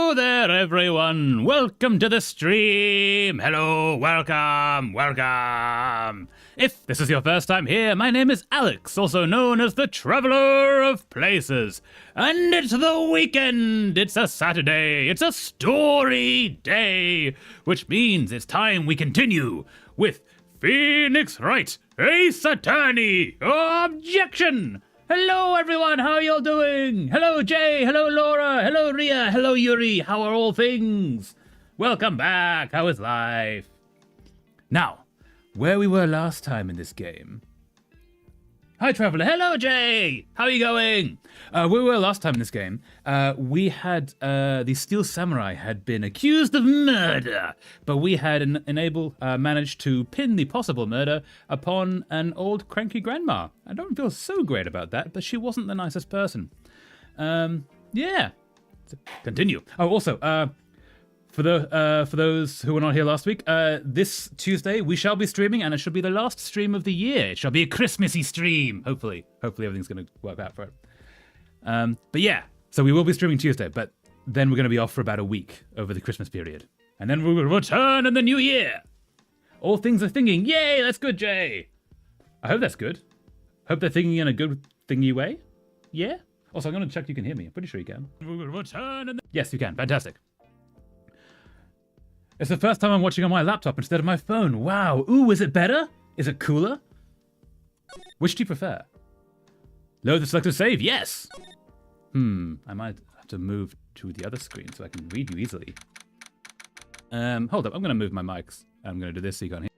Hello there, everyone. Welcome to the stream. Hello, welcome. If this is your first time here, my name is Alex, also known as the Traveler of Places. And it's the weekend. It's a Saturday. It's a story day, which means it's time we continue with Phoenix Wright, Ace Attorney. Objection. Hello everyone, how are y'all doing? Hello Jay, hello Laura, hello Ria, hello Yuri, how are all things? Welcome back, how is life? Now, where we were last time in this game. Hi Traveler, hello Jay, how are you going? Where we were last time in this game, we had, the Steel Samurai had been accused of murder, but we had managed to pin the possible murder upon an old cranky grandma. I don't feel so great about that, but she wasn't the nicest person. Yeah, continue. Oh, also, for those who were not here last week, this Tuesday we shall be streaming, and it should be the last stream of the year. It shall be a Christmassy stream, hopefully. Hopefully everything's going to work out for it. But yeah, so we will be streaming Tuesday, but then we're going to be off for about a week over the Christmas period. And then we will return in the new year. All things are thinking, yay, that's good, Jay. I hope that's good. Hope they're thinking in a good thingy way. Yeah? Also, I'm going to check you can hear me. I'm pretty sure you can. We will return in the... Yes, you can. Fantastic. It's the first time I'm watching on my laptop instead of my phone. Wow. Ooh, is it better? Is it cooler? Which do you prefer? Load the selected save. Yes. I might have to move to the other screen so I can read you easily. Hold up. I'm going to move my mics. I'm going to do this so you can't hear.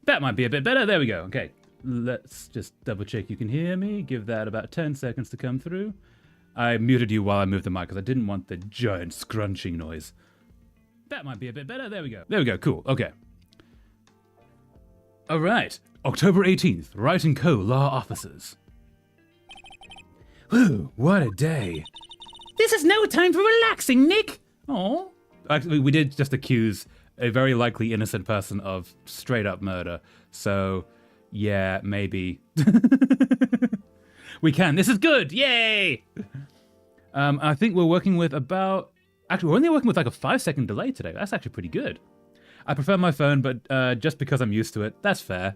That might be a bit better. There we go. Okay. Let's just double check you can hear me. Give that about 10 seconds to come through. I muted you while I moved the mic because I didn't want the giant scrunching noise. That might be a bit better. There we go. There we go. Cool. Okay. All right. October 18th. Wright & Co. Law Offices. Whew, what a day. This is no time for relaxing, Nick. Oh. Actually, we did just accuse a very likely innocent person of straight up murder. So... yeah, maybe. We can. This is good. Yay! I think we're working with about... actually, we're only working with like a 5-second delay today. That's actually pretty good. I prefer my phone, but just because I'm used to it, that's fair.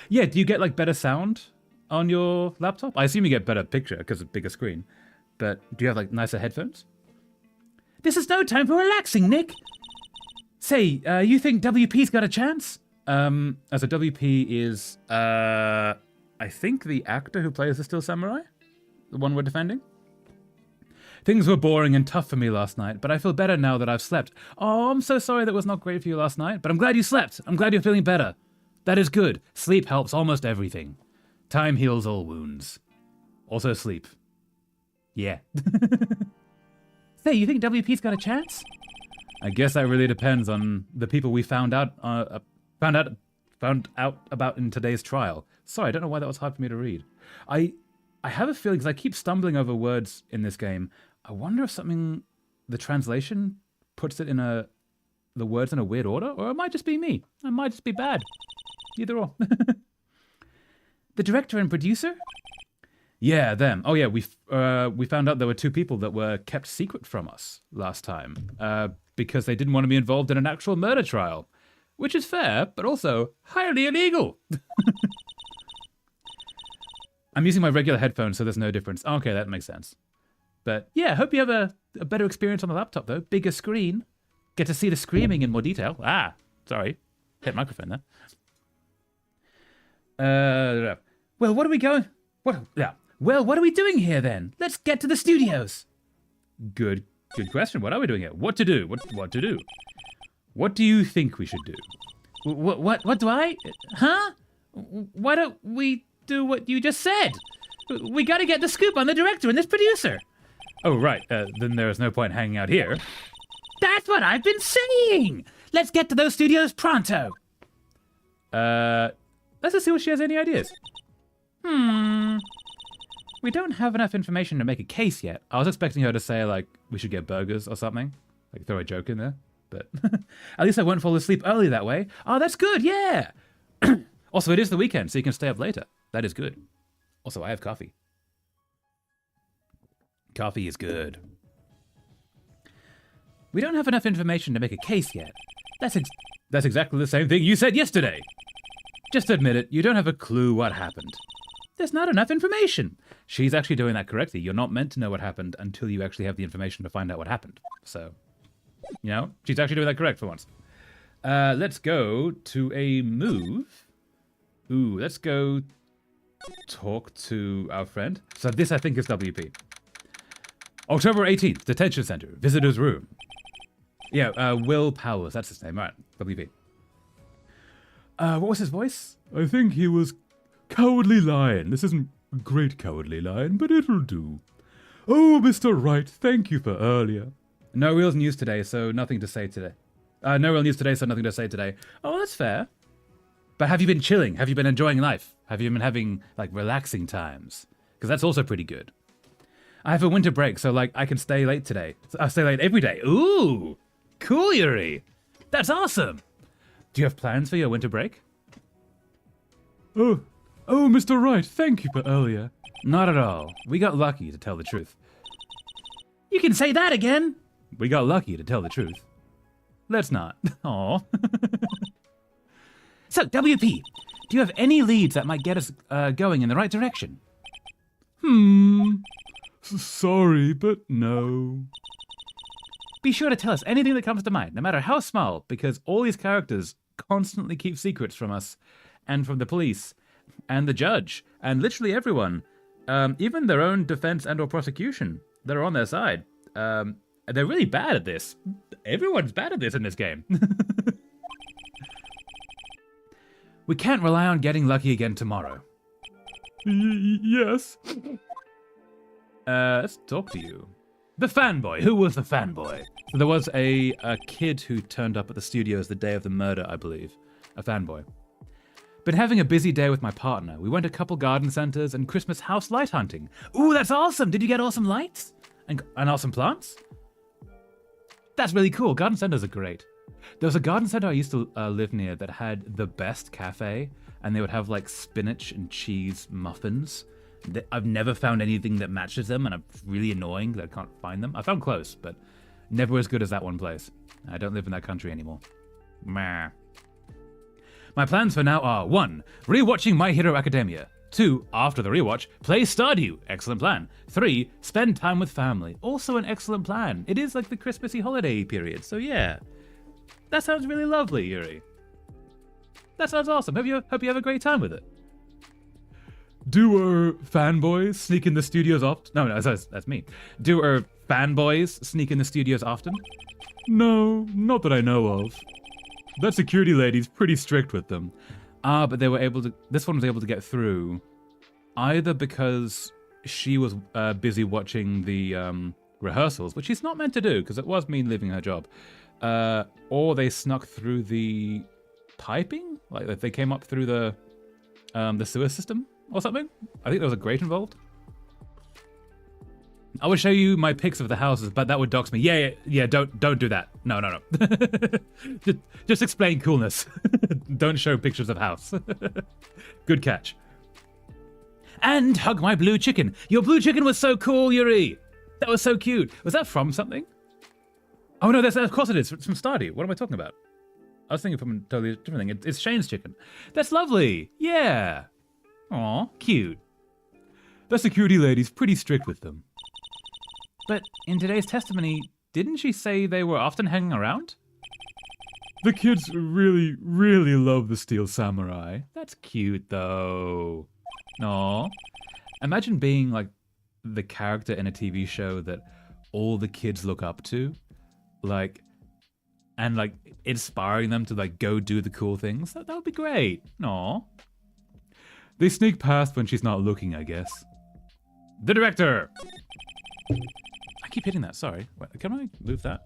Yeah, do you get like better sound on your laptop? I assume you get better picture because of bigger screen. But do you have like nicer headphones? This is no time for relaxing, Nick. Say, you think WP's got a chance? As a WP is, I think the actor who plays the Steel Samurai? The one we're defending? Things were boring and tough for me last night, but I feel better now that I've slept. Oh, I'm so sorry that was not great for you last night, but I'm glad you slept. I'm glad you're feeling better. That is good. Sleep helps almost everything. Time heals all wounds. Also sleep. Yeah. Say, you think WP's got a chance? I guess that really depends on the people we found out about in today's trial. Sorry, I don't know why that was hard for me to read. I have a feeling, because I keep stumbling over words in this game, I wonder if the translation puts it in the words in a weird order, or it might just be me. It might just be bad. Either or. The director and producer? Yeah, them. Oh yeah, we found out there were 2 people that were kept secret from us last time, because they didn't want to be involved in an actual murder trial. Which is fair, but also highly illegal. I'm using my regular headphones, so there's no difference. Okay, that makes sense. But yeah, I hope you have a better experience on the laptop, though. Bigger screen. Get to see the screaming in more detail. Ah, sorry. Hit microphone there. Well, what are we going... Well, what are we doing here, then? Let's get to the studios. Good question. What are we doing here? What to do? What to do? What do you think we should do? What do I... Huh? Why don't we do what you just said? We gotta get the scoop on the director and this producer. Oh, right. Then there is no point hanging out here. That's what I've been saying! Let's get to those studios pronto. Let's just see if she has any ideas. We don't have enough information to make a case yet. I was expecting her to say, like, we should get burgers or something. Like, throw a joke in there. but at least I won't fall asleep early that way. Oh, that's good, yeah! Also, it is the weekend, so you can stay up later. That is good. Also, I have coffee. Coffee is good. We don't have enough information to make a case yet. That's exactly the same thing you said yesterday. Just admit it, you don't have a clue what happened. There's not enough information. She's actually doing that correctly. You're not meant to know what happened until you actually have the information to find out what happened. So, you know, she's actually doing that correct for once. Let's go to a move. Ooh, let's go talk to our friend. So this, I think, is WP. October 18th, Detention Center, Visitor's Room. Yeah, Will Powers, that's his name, right, WP. What was his voice? I think he was Cowardly Lion. This isn't great Cowardly Lion, but it'll do. Oh, Mr. Wright, thank you for earlier. No real news today, so nothing to say today. No real news today, so nothing to say today. Oh, that's fair. But have you been chilling? Have you been enjoying life? Have you been having, like, relaxing times? Because that's also pretty good. I have a winter break, so, like, I can stay late today. I stay late every day. Ooh, cool, Yuri. That's awesome. Do you have plans for your winter break? Oh, Mr. Wright, thank you for earlier. Not at all. We got lucky, to tell the truth. You can say that again. We got lucky, to tell the truth. Let's not. Aw. So, WP, do you have any leads that might get us going in the right direction? Sorry, but no. Be sure to tell us anything that comes to mind, no matter how small, because all these characters constantly keep secrets from us, and from the police, and the judge, and literally everyone. Even their own defense and or prosecution that are on their side. They're really bad at this. Everyone's bad at this in this game. We can't rely on getting lucky again tomorrow. Yes. Let's talk to you. The fanboy. Who was the fanboy? So there was a kid who turned up at the studios the day of the murder, I believe. A fanboy. Been having a busy day with my partner. We went to a couple garden centers and Christmas house light hunting. Ooh, that's awesome. Did you get awesome lights? And awesome plants? That's really cool. Garden centers are great. There was a garden center I used to live near that had the best cafe, and they would have like spinach and cheese muffins. I've never found anything that matches them, and it's really annoying that I can't find them. I found close, but never as good as that one place. I don't live in that country anymore. Meh. My plans for now are 1. Rewatching My Hero Academia. 2. After the rewatch, play Stardew. Excellent plan. 3. Spend time with family. Also an excellent plan. It is like the Christmassy holiday period, so yeah. That sounds really lovely, Yuri. That sounds awesome. Hope you have a great time with it. Do fanboys sneak in the studios often? No, that's me. Do fanboys sneak in the studios often? No, not that I know of. That security lady's pretty strict with them. But they were able to. This one was able to get through, either because she was busy watching the rehearsals, which she's not meant to do because it was mean leaving her job. Or they snuck through the piping, like they came up through the sewer system or something. I think there was a grate involved. I will show you my pics of the houses, but that would dox me. Yeah. Don't do that. No. just explain coolness. Don't show pictures of house. Good catch. And hug my blue chicken. Your blue chicken was so cool, Yuri. That was so cute. Was that from something? Oh no, of course it is. It's from Stardew. What am I talking about? I was thinking from a totally different thing. It's Shane's chicken. That's lovely. Yeah. Aw, cute. The security lady's pretty strict with them. But in today's testimony, didn't she say they were often hanging around? The kids really, really love the Steel Samurai. That's cute, though. Aw. Imagine being, like, the character in a TV show that all the kids look up to. And inspiring them to, like, go do the cool things. That would be great. Aw. They sneak past when she's not looking, I guess. The director! I keep hitting that, sorry. Wait, can I move that?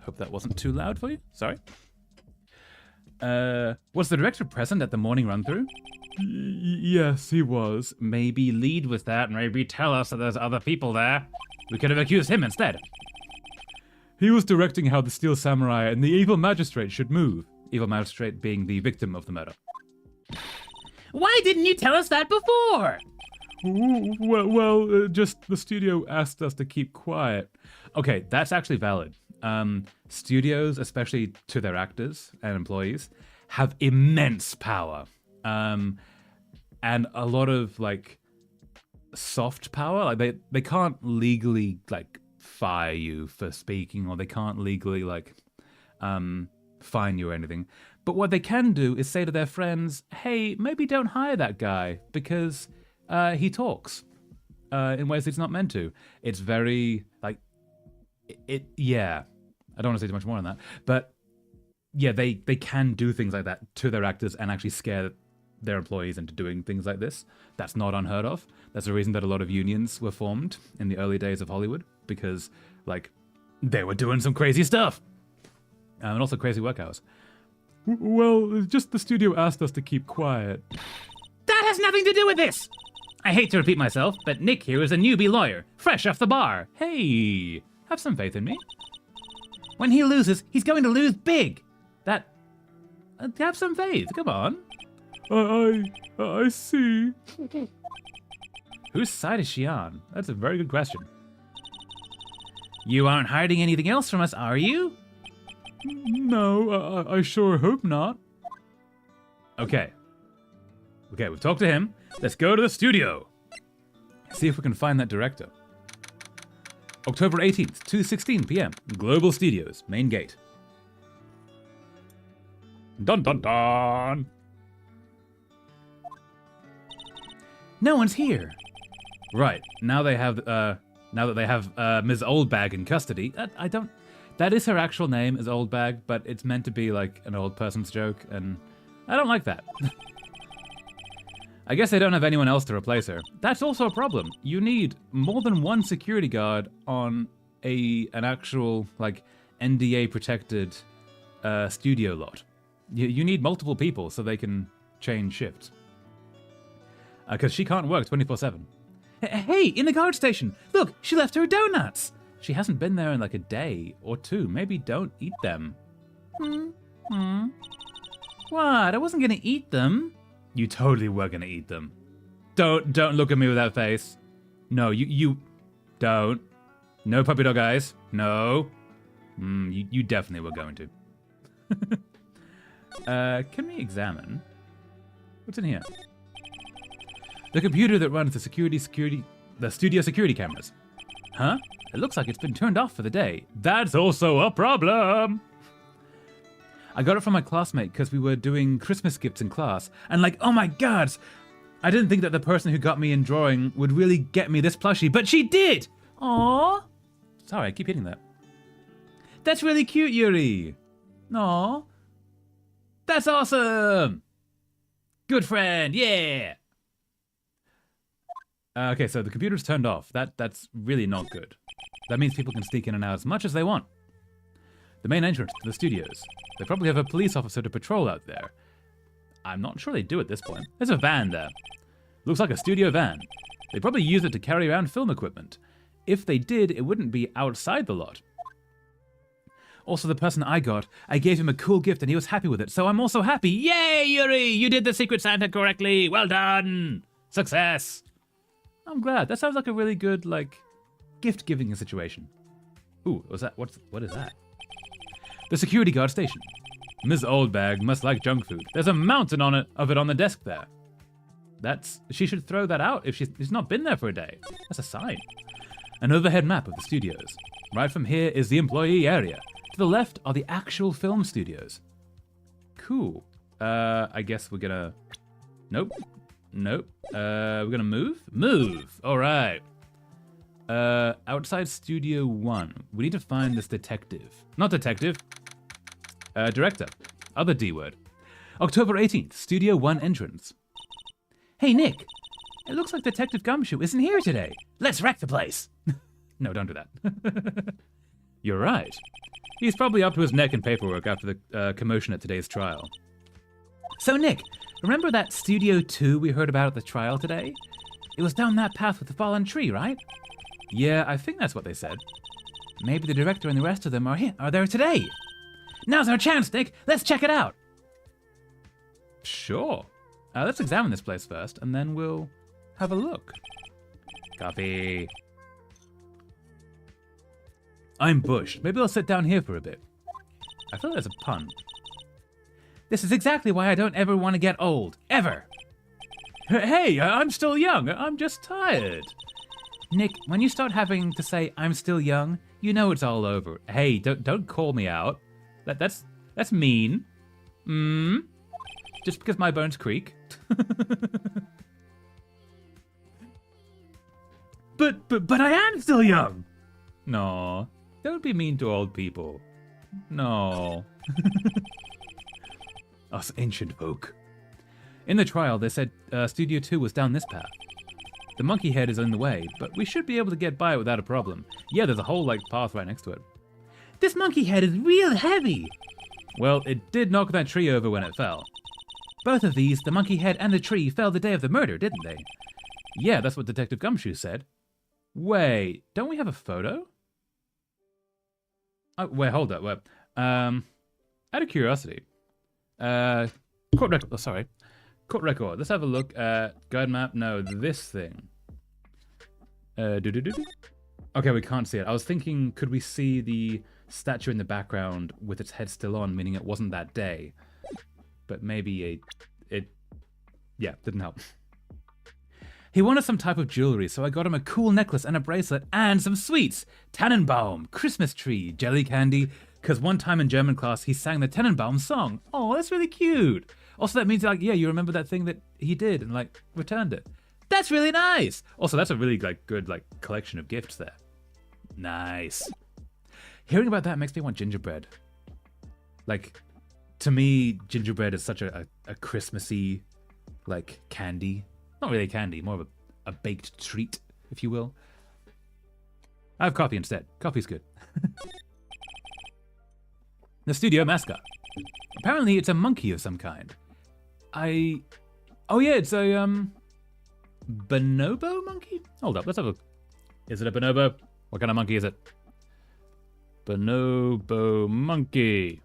Hope that wasn't too loud for you. Sorry. Was the director present at the morning run-through? Yes, he was. Maybe lead with that, maybe tell us that there's other people there. We could have accused him instead. He was directing how the Steel Samurai and the Evil Magistrate should move. Evil Magistrate being the victim of the murder. Why didn't you tell us that before? Well, just the studio asked us to keep quiet. Okay, that's actually valid. Studios, especially to their actors and employees, have immense power. And a lot of, like, soft power. Like, they can't legally, like, fire you for speaking, or they can't legally, like, fine you or anything. But what they can do is say to their friends, hey, maybe don't hire that guy because he talks in ways he's not meant to. It's very, like, yeah. I don't want to say too much more on that. But, yeah, they can do things like that to their actors and actually scare their employees into doing things like this. That's not unheard of. That's the reason that a lot of unions were formed in the early days of Hollywood, because, like, they were doing some crazy stuff. And also crazy work hours. Well, just the studio asked us to keep quiet. That has nothing to do with this! I hate to repeat myself, but Nick here is a newbie lawyer, fresh off the bar. Hey, have some faith in me. When he loses, he's going to lose big. Have some faith, come on. I see. Whose side is she on? That's a very good question. You aren't hiding anything else from us, are you? No, I sure hope not. Okay, we've talked to him. Let's go to the studio. See if we can find that director. October 18th, 2:16 p.m. Global Studios, main gate. Dun dun dun! No one's here. Right, now they have, now that they have Ms. Oldbag in custody, that is her actual name, is Oldbag, but it's meant to be like an old person's joke, and I don't like that. I guess they don't have anyone else to replace her. That's also a problem. You need more than one security guard on an actual, like, NDA-protected studio lot. You need multiple people so they can change shifts. Because she can't work 24/7. Hey, in the guard station! Look, she left her donuts! She hasn't been there in like a day or two. Maybe don't eat them. What? I wasn't gonna eat them. You totally were gonna eat them. Don't look at me with that face. No, you don't. No puppy dog eyes. No. You definitely were going to. Can we examine? What's in here? The computer that runs the studio security cameras. Huh? It looks like it's been turned off for the day. That's also a problem. I got it from my classmate because we were doing Christmas gifts in class. And like, oh my god, I didn't think that the person who got me in drawing would really get me this plushie, but she did! Aww. Sorry, I keep hitting that. That's really cute, Yuri. Aww. That's awesome! Good friend, yeah! Okay, so the computer's turned off. That's really not good. That means people can sneak in and out as much as they want. The main entrance to the studios. They probably have a police officer to patrol out there. I'm not sure they do at this point. There's a van there. Looks like a studio van. They probably use it to carry around film equipment. If they did, it wouldn't be outside the lot. Also, the person I gave him a cool gift and he was happy with it, so I'm also happy. Yay, Yuri! You did the Secret Santa correctly! Well done! Success! I'm glad. That sounds like a really good, like, gift-giving situation. Ooh, what is that? The security guard station. Ms. Oldbag must like junk food. There's a mountain of it on the desk there. She should throw that out if she's not been there for a day. That's a sign. An overhead map of the studios. Right from here is the employee area. To the left are the actual film studios. Cool. I guess we're gonna... Nope. We're gonna move? Move! Alright. Outside Studio 1. We need to find this detective. Not detective. Director. Other D word. October 18th, Studio 1 entrance. Hey, Nick. It looks like Detective Gumshoe isn't here today. Let's wreck the place. No, don't do that. You're right. He's probably up to his neck in paperwork after the commotion at today's trial. So, Nick, remember that Studio 2 we heard about at the trial today? It was down that path with the fallen tree, right? Yeah, I think that's what they said. Maybe the director and the rest of them are there today. Now's our chance, Nick. Let's check it out. Sure. Let's examine this place first, and then we'll have a look. Coffee. I'm Bush. Maybe I'll sit down here for a bit. I feel there's a pun. This is exactly why I don't ever want to get old. Ever. Hey, I'm still young. I'm just tired. Nick, when you start having to say I'm still young, you know it's all over. Hey, don't call me out. That's mean. Just because my bones creak. But I am still young. No, don't be mean to old people. No. Us ancient folk. In the trial, they said Studio 2 was down this path. The monkey head is in the way, but we should be able to get by without a problem. Yeah, there's a whole, path right next to it. This monkey head is real heavy. Well, it did knock that tree over when it fell. Both of these, the monkey head and the tree, fell the day of the murder, didn't they? Yeah, that's what Detective Gumshoe said. Wait, don't we have a photo? Oh, wait, hold up. Wait. Out of curiosity. Court record. Oh, sorry. Court record. Let's have a look at guide map. No, this thing. Okay, we can't see it. I was thinking, could we see the statue in the background with its head still on, meaning it wasn't that day? But maybe yeah, didn't help. He wanted some type of jewelry, so I got him a cool necklace and a bracelet and some sweets. Tannenbaum, Christmas tree, jelly candy. Because one time in German class, he sang the Tannenbaum song. Oh, that's really cute. Also, that means, yeah, you remember that thing that he did and, returned it. That's really nice. Also, that's a really, good, collection of gifts there. Nice. Hearing about that makes me want gingerbread. To me, gingerbread is such a Christmassy, candy. Not really a candy, more of a baked treat, if you will. I have coffee instead. Coffee's good. The studio mascot. Apparently it's a monkey of some kind. Oh yeah, it's a, bonobo monkey? Hold up, let's have a look. Is it a bonobo? What kind of monkey is it? Bonobo monkey.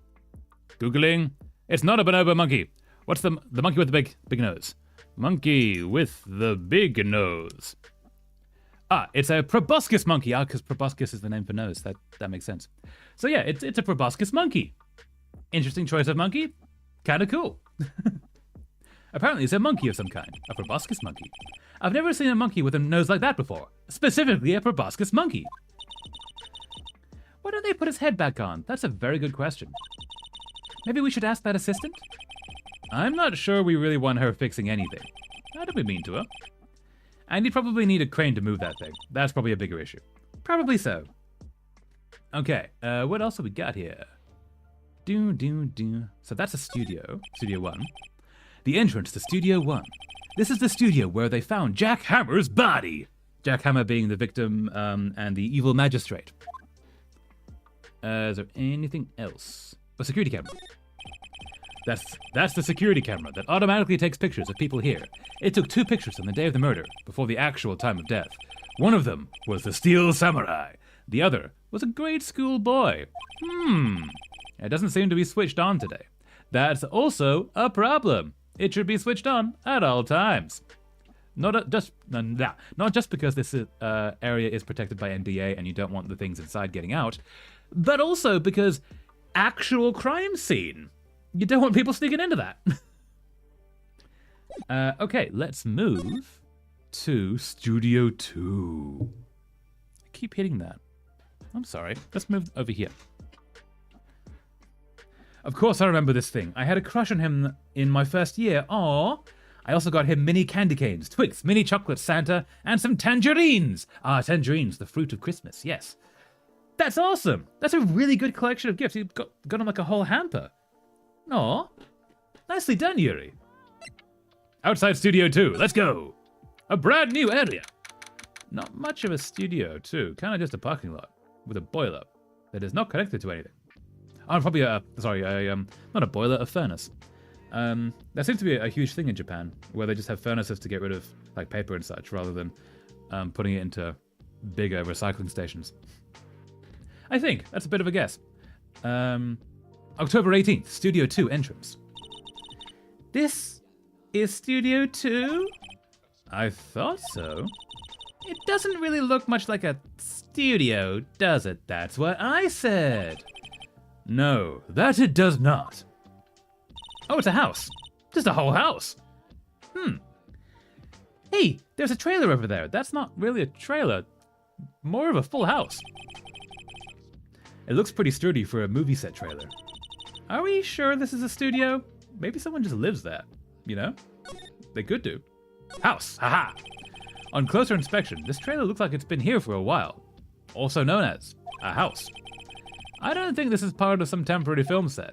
Googling. It's not a bonobo monkey. What's the monkey with the big nose? Monkey with the big nose. Ah, it's a proboscis monkey. Ah, because proboscis is the name for nose. That makes sense. So yeah, it's a proboscis monkey. Interesting choice of monkey. Kind of cool. Apparently it's a monkey of some kind. A proboscis monkey. I've never seen a monkey with a nose like that before. Specifically a proboscis monkey. Why don't they put his head back on? That's a very good question. Maybe we should ask that assistant? I'm not sure we really want her fixing anything. How did we mean to her? And you'd probably need a crane to move that thing. That's probably a bigger issue. Probably so. Okay, what else have we got here? So that's a studio. Studio 1. The entrance to Studio 1. This is the studio where they found Jack Hammer's body. Jack Hammer being the victim and the evil magistrate. Is there anything else? A security camera. That's the security camera that automatically takes pictures of people here. It took 2 pictures on the day of the murder, before the actual time of death. One of them was the Steel Samurai. The other was a grade school boy. It doesn't seem to be switched on today. That's also a problem. It should be switched on at all times. Not just because this area is protected by NDA and you don't want the things inside getting out, but also because actual crime scene. You don't want people sneaking into that. Okay, let's move to Studio 2. I keep hitting that. I'm sorry. Let's move over here. Of course I remember this thing. I had a crush on him in my first year. Aww. I also got him mini candy canes, Twix, mini chocolate Santa, and some tangerines. Ah, tangerines, the fruit of Christmas, yes. That's awesome. That's a really good collection of gifts. You've got him a whole hamper. Aw, nicely done, Yuri. Outside Studio 2, let's go. A brand new area. Not much of a studio, too. Kind of just a parking lot with a boiler that is not connected to anything. Oh, probably not a boiler, a furnace. That seems to be a huge thing in Japan, where they just have furnaces to get rid of paper and such, rather than putting it into bigger recycling stations. I think. That's a bit of a guess. October 18th, Studio 2 entrance. This is Studio 2? I thought so. It doesn't really look much like a studio, does it? That's what I said. No, that it does not. Oh, it's a house. Just a whole house. Hey, there's a trailer over there. That's not really a trailer. More of a full house. It looks pretty sturdy for a movie set trailer. Are we sure this is a studio? Maybe someone just lives there, you know? They could do. House, haha! On closer inspection, this trailer looks like it's been here for a while. Also known as a house. I don't think this is part of some temporary film set.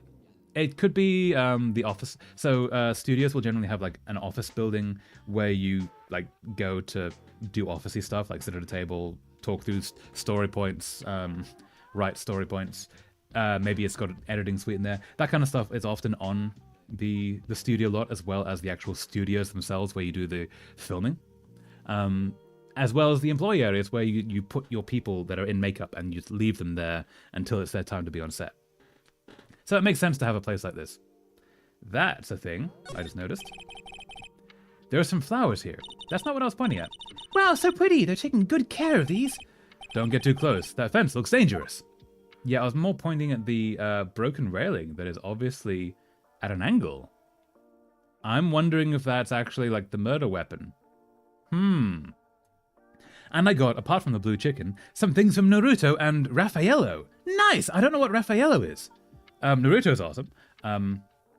It could be the office. So studios will generally have like an office building where you like go to do officey stuff, like sit at a table, talk through story points, write story points. Maybe it's got an editing suite in there. That kind of stuff is often on the studio lot, as well as the actual studios themselves where you do the filming. As well as the employee areas where you put your people that are in makeup and you leave them there until it's their time to be on set. So it makes sense to have a place like this. That's a thing I just noticed. There are some flowers here. That's not what I was pointing at. Wow, so pretty. They're taking good care of these. Don't get too close. That fence looks dangerous. Yeah, I was more pointing at the broken railing that is obviously at an angle. I'm wondering if that's actually like the murder weapon. And I got, apart from the blue chicken, some things from Naruto and Raffaello. Nice! I don't know what Raffaello is. Naruto's awesome.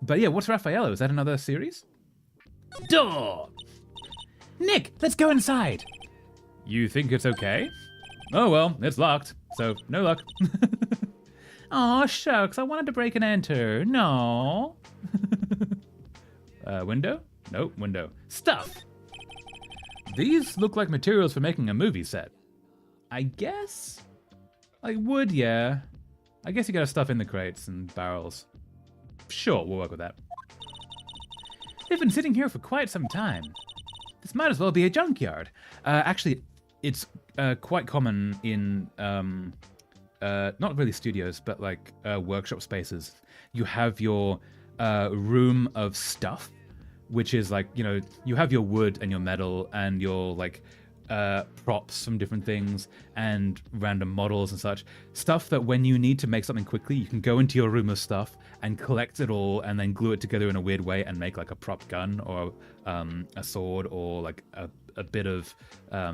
But yeah, what's Raffaello? Is that another series? Door! Nick, let's go inside. You think it's okay? Oh well, it's locked, so no luck. Aw, shucks, I wanted to break and enter. No. Window? Nope, window. Stuff! These look like materials for making a movie set. I guess? Like wood, yeah. I guess you gotta stuff in the crates and barrels. Sure, we'll work with that. They've been sitting here for quite some time. This might as well be a junkyard. Actually, it's quite common in, not really studios, but like workshop spaces. You have your room of stuff, which is like, you know, you have your wood and your metal and your like props from different things and random models and such. Stuff that when you need to make something quickly, you can go into your room of stuff and collect it all and then glue it together in a weird way and make like a prop gun or a sword or like a bit of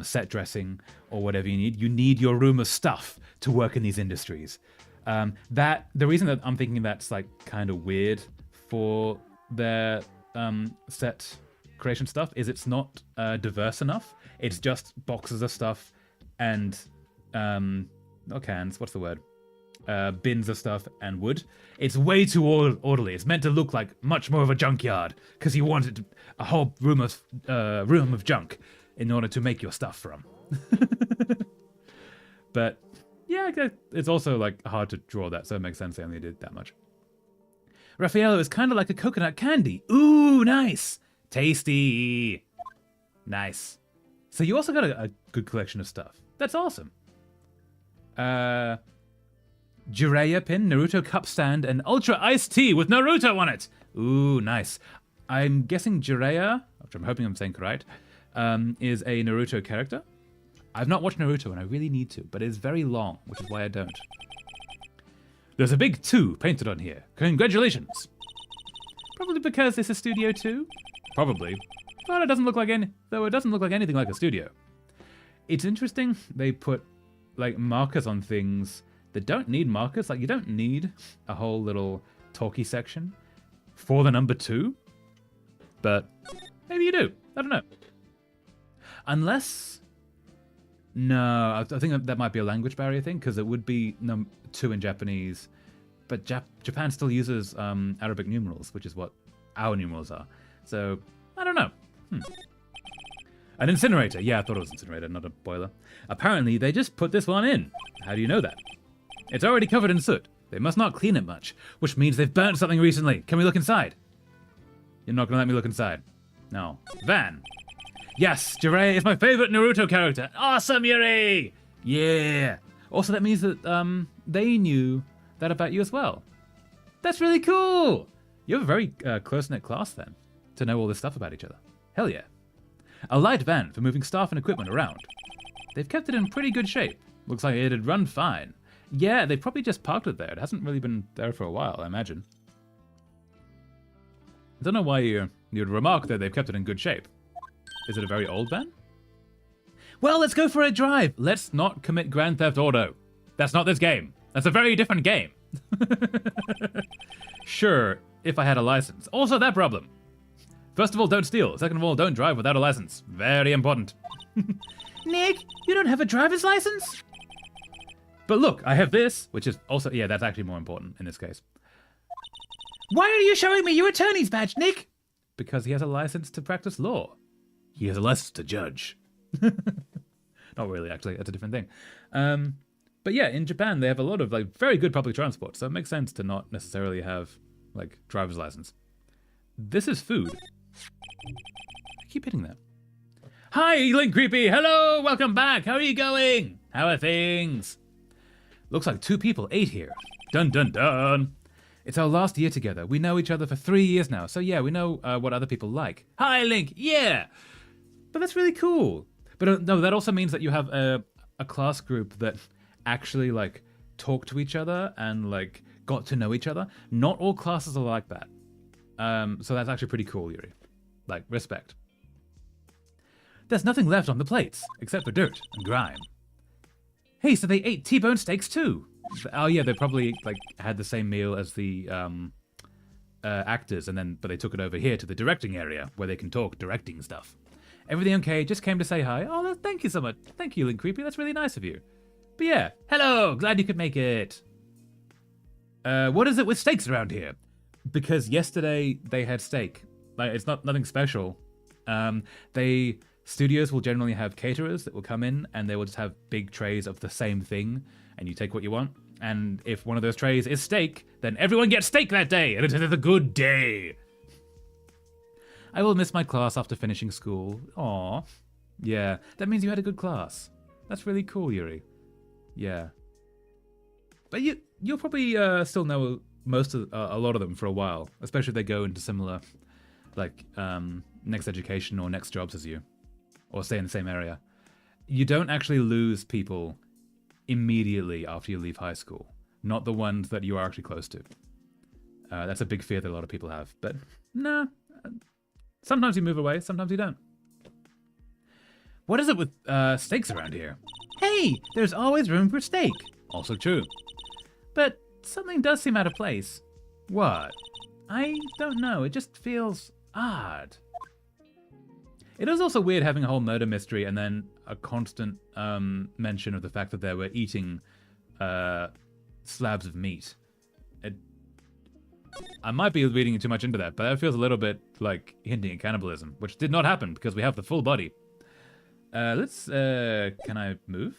set dressing or whatever you need. You need your room of stuff to work in these industries. The reason that I'm thinking that's like kind of weird for their set creation stuff is it's not diverse enough. It's just boxes of stuff and not cans, what's the word? Bins of stuff and wood. It's way too orderly. It's meant to look like much more of a junkyard because you wanted a whole room of junk in order to make your stuff from. But yeah, it's also like hard to draw that, so it makes sense they only did that much. Raffaello is kind of like a coconut candy. Ooh, nice. Tasty. Nice. So you also got a good collection of stuff. That's awesome. Jiraiya pin, Naruto cup stand, and ultra iced tea with Naruto on it. Ooh, nice. I'm guessing Jiraiya, which I'm hoping I'm saying correct, is a Naruto character. I've not watched Naruto and I really need to, but it's very long, which is why I don't. There's a big 2 painted on here. Congratulations. Probably because this is Studio 2. Probably. But it doesn't look like anything like a studio. It's interesting they put like markers on things that don't need markers. Like you don't need a whole little talkie section for the number 2. But maybe you do. I don't know. Unless... No, I think that might be a language barrier thing, because it would be 2 in Japanese. But Japan still uses Arabic numerals, which is what our numerals are. So, I don't know. An incinerator. Yeah, I thought it was an incinerator, not a boiler. Apparently, they just put this one in. How do you know that? It's already covered in soot. They must not clean it much, which means they've burnt something recently. Can we look inside? You're not going to let me look inside. No. Van. Yes, Jiraiya is my favorite Naruto character. Awesome, Yuri! Yeah. Also, that means that they knew that about you as well. That's really cool. You have a very close-knit class then, to know all this stuff about each other. Hell yeah. A light van for moving staff and equipment around. They've kept it in pretty good shape. Looks like it'd run fine. Yeah, they probably just parked it there. It hasn't really been there for a while, I imagine. I don't know why you'd remark that they've kept it in good shape. Is it a very old van? Well, let's go for a drive. Let's not commit Grand Theft Auto. That's not this game. That's a very different game. Sure, if I had a license. Also that problem. First of all, don't steal. Second of all, don't drive without a license. Very important. Nick, you don't have a driver's license? But look, I have this, which is also... Yeah, that's actually more important in this case. Why are you showing me your attorney's badge, Nick? Because he has a license to practice law. He has a license to judge. Not really, actually. That's a different thing. But yeah, in Japan, they have a lot of like very good public transport, so it makes sense to not necessarily have like driver's license. This is food. I keep hitting that. Hi, Link Creepy. Hello, welcome back. How are you going? How are things? Looks like 2 people ate here. Dun dun dun. It's our last year together. We know each other for 3 years now, so yeah, we know what other people like. Hi, Link. Yeah. But that's really cool. But no, that also means that you have a class group that actually like talk to each other and like got to know each other. Not all classes are like that. So that's actually pretty cool, Yuri. Like, respect. There's nothing left on the plates except for dirt and grime. Hey, so they ate T-bone steaks too. Oh yeah, they probably like had the same meal as the actors, but they took it over here to the directing area where they can talk directing stuff. Everything okay? Just came to say hi. Oh, thank you so much. Thank you, Link Creepy. That's really nice of you. But yeah, hello. Glad you could make it. What is it with steaks around here? Because yesterday they had steak. Like, it's nothing special. Studios will generally have caterers that will come in and they will just have big trays of the same thing and you take what you want. And if one of those trays is steak, then everyone gets steak that day and it is a good day. I will miss my class after finishing school. Aw. Yeah, that means you had a good class. That's really cool, Yuri. Yeah. But you'll probably still know a lot of them for a while, especially if they go into similar, like, next education or next jobs as you, or stay in the same area. You don't actually lose people immediately after you leave high school. Not the ones that you are actually close to. That's a big fear that a lot of people have. But, no. Sometimes you move away, sometimes you don't. What is it with steaks around here? Hey, there's always room for steak. Also true. But something does seem out of place. What? I don't know, it just feels odd. It is also weird having a whole murder mystery and then a constant mention of the fact that they were eating slabs of meat. I might be reading too much into that, but that feels a little bit like hinting at cannibalism, which did not happen because we have the full body. Can I move?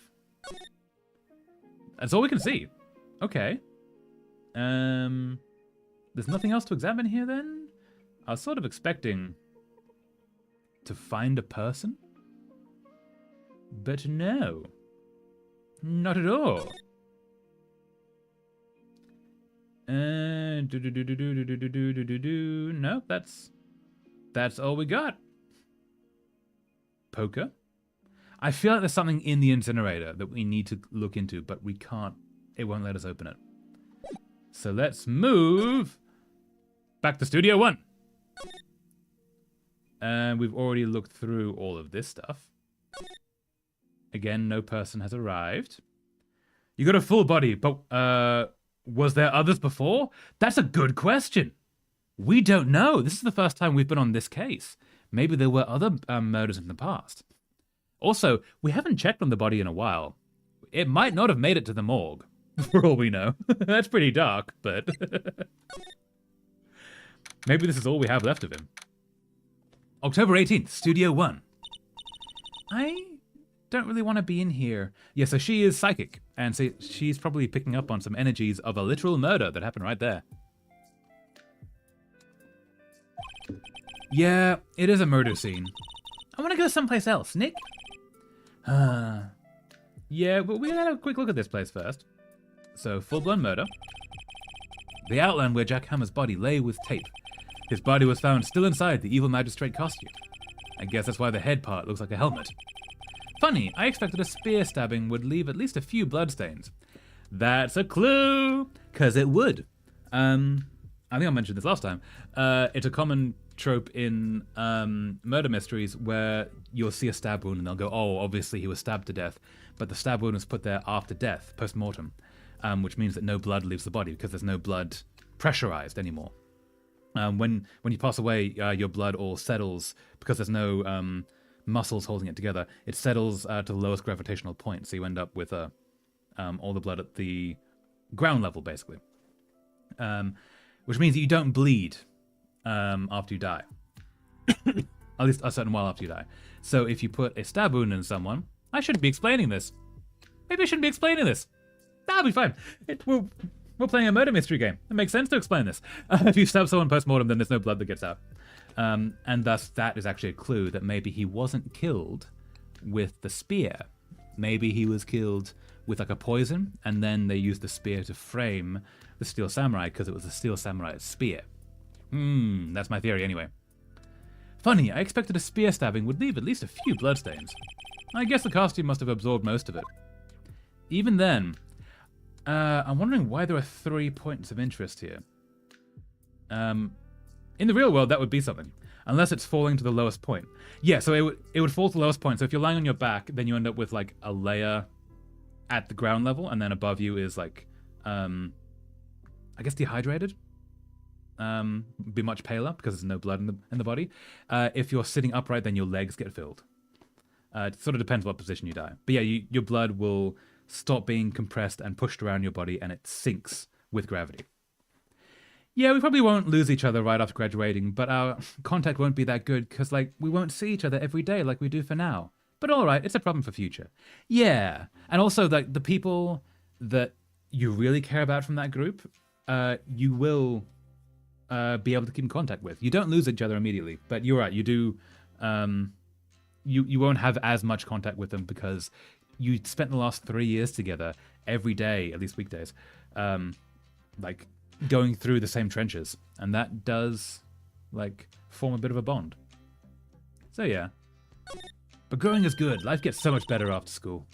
That's all we can see. Okay. There's nothing else to examine here then? I was sort of expecting to find a person, but no. Not at all. Nope, that's all we got. Poker? I feel like there's something in the incinerator that we need to look into, but we can't. It won't let us open it. So let's move back to Studio 1. And we've already looked through all of this stuff. Again, no person has arrived. You got a full body, but was there others before? That's a good question. We don't know. This is the first time we've been on this case. Maybe there were other murders in the past. Also, we haven't checked on the body in a while. It might not have made it to the morgue, for all we know. That's pretty dark, but... maybe this is all we have left of him. October 18th, Studio 1. I don't really want to be in here. Yeah, so she is psychic, and so she's probably picking up on some energies of a literal murder that happened right there. Yeah, it is a murder scene. I want to go someplace else, Nick. Yeah, but we're gonna have a quick look at this place first. So, full-blown murder. The outline where Jack Hammer's body lay with tape. His body was found still inside the evil magistrate costume. I guess that's why the head part looks like a helmet. Funny, I expected a spear stabbing would leave at least a few bloodstains. That's a clue, because it would. I think I mentioned this last time. It's a common trope in murder mysteries where you'll see a stab wound and they'll go, oh, obviously he was stabbed to death, but the stab wound was put there after death, post-mortem, which means that no blood leaves the body because there's no blood pressurized anymore. When you pass away, your blood all settles because there's no muscles holding it together. It settles to the lowest gravitational point, so you end up with all the blood at the ground level, basically. Which means that you don't bleed after you die. At least a certain while after you die. So if you put a stab wound in someone... I shouldn't be explaining this. Maybe I shouldn't be explaining this. That'll be fine. We're playing a murder mystery game. It makes sense to explain this. If you stab someone post-mortem, then there's no blood that gets out. And thus, that is actually a clue that maybe he wasn't killed with the spear. Maybe he was killed with like a poison, and then they used the spear to frame the Steel Samurai because it was the Steel Samurai's spear. That's my theory anyway. Funny, I expected a spear stabbing would leave at least a few bloodstains. I guess the costume must have absorbed most of it. Even then, I'm wondering why there are 3 points of interest here. In the real world, that would be something. Unless it's falling to the lowest point. Yeah, so it would fall to the lowest point. So if you're lying on your back, then you end up with like a layer at the ground level, and then above you is like, I guess dehydrated. Be much paler because there's no blood in the body. If you're sitting upright, then your legs get filled. It sort of depends what position you die. But yeah, your blood will stop being compressed and pushed around your body, and it sinks with gravity. Yeah, we probably won't lose each other right after graduating, but our contact won't be that good because, like, we won't see each other every day like we do for now. But all right, it's a problem for future. Yeah, and also like the people that you really care about from that group, you will be able to keep in contact with. You don't lose each other immediately, but you're right. You do. You won't have as much contact with them because you spent the last 3 years together every day, at least weekdays, like going through the same trenches, and that does like form a bit of a bond. So yeah, but growing is good. Life gets so much better after school.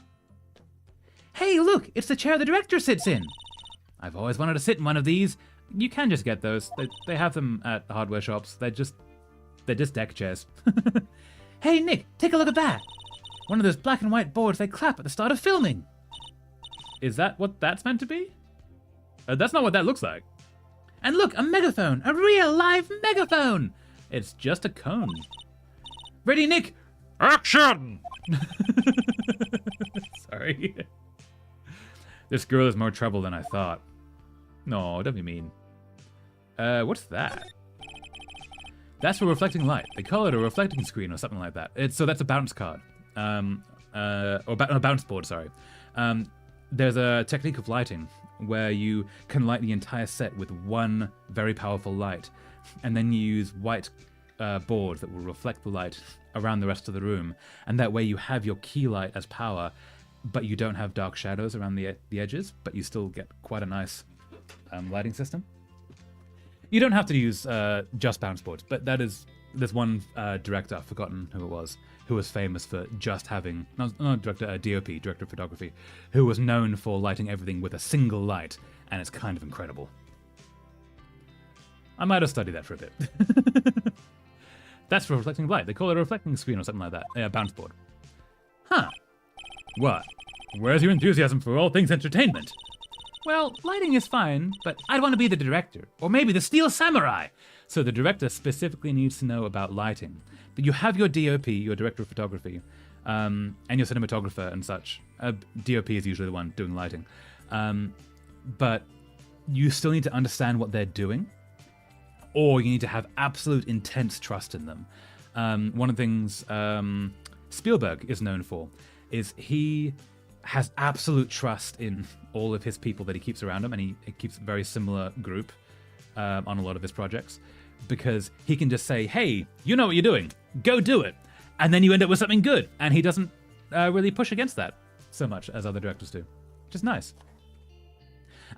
Hey, look! It's the chair the director sits in. I've always wanted to sit in one of these. You can just get those. They have them at the hardware shops. They're just deck chairs. Hey, Nick, take a look at that. One of those black and white boards they clap at the start of filming. Is that what that's meant to be? That's not what that looks like. And look, a megaphone, a real live megaphone. It's just a cone. Ready, Nick? Action! Sorry. This girl is more trouble than I thought. No, don't be mean. What's that? That's for reflecting light. They call it a reflecting screen or something like that. So that's a bounce card. A bounce board, sorry. There's a technique of lighting where you can light the entire set with one very powerful light, and then you use white boards that will reflect the light around the rest of the room, and that way you have your key light as power, but you don't have dark shadows around the edges, but you still get quite a nice lighting system. You don't have to use just bounce boards, but there's one director, I've forgotten who it was, who was famous for just having, not director, DOP, director of photography, who was known for lighting everything with a single light, and it's kind of incredible. I might have studied that for a bit. That's for reflecting light. They call it a reflecting screen or something like that. Yeah, bounce board. Huh. What? Where's your enthusiasm for all things entertainment? Well, lighting is fine, but I'd want to be the director, or maybe the Steel Samurai. So the director specifically needs to know about lighting. But you have your DOP, your director of photography, and your cinematographer and such. DOP is usually the one doing lighting. But you still need to understand what they're doing, or you need to have absolute intense trust in them. One of the things Spielberg is known for is he has absolute trust in all of his people that he keeps around him, and he keeps a very similar group on a lot of his projects, because he can just say, hey, you know what you're doing, go do it, and then you end up with something good, and he doesn't really push against that. so much as other directors do, which is nice.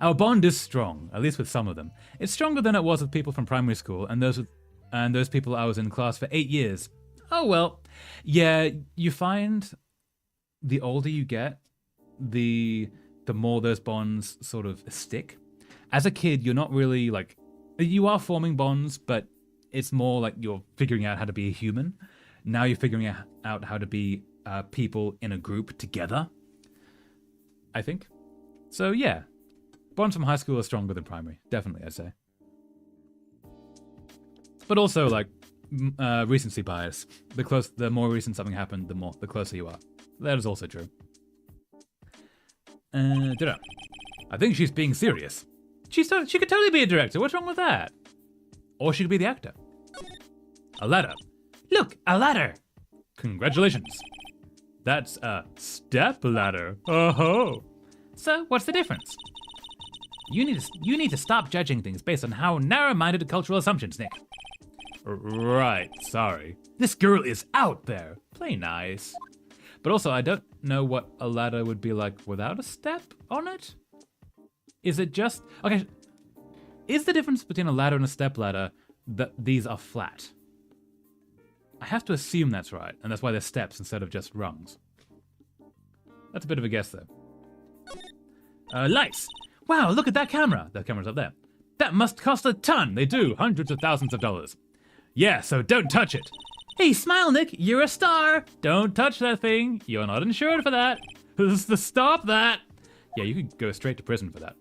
Our bond is strong, at least with some of them. It's stronger than it was with people from primary school and those people I was in class for 8 years. Oh well. Yeah, you find the older you get, the more those bonds sort of stick. As a kid, you're not really like, you are forming bonds, but it's more like you're figuring out how to be a human. Now you're figuring out how to be people in a group together, I think. So yeah, bonds from high school are stronger than primary, definitely, I'd say. But also like recency bias. The more recent something happened, the closer you are. That is also true. I think she's being serious. She could totally be a director. What's wrong with that? Or she could be the actor. A ladder. Look, a ladder. Congratulations. That's a step ladder. Oh-ho. So, what's the difference? You need to stop judging things based on how narrow-minded cultural assumptions, Nick. Right, sorry. This girl is out there. Play nice. But also, I don't know what a ladder would be like without a step on it. Is it just... Okay, is the difference between a ladder and a step ladder that these are flat? I have to assume that's right, and that's why they're steps instead of just rungs. That's a bit of a guess, though. Lights! Wow, look at that camera! That camera's up there. That must cost a ton! They do, hundreds of thousands of dollars. Yeah, so don't touch it! Hey, smile, Nick! You're a star! Don't touch that thing! You're not insured for that! Stop that! Yeah, you could go straight to prison for that.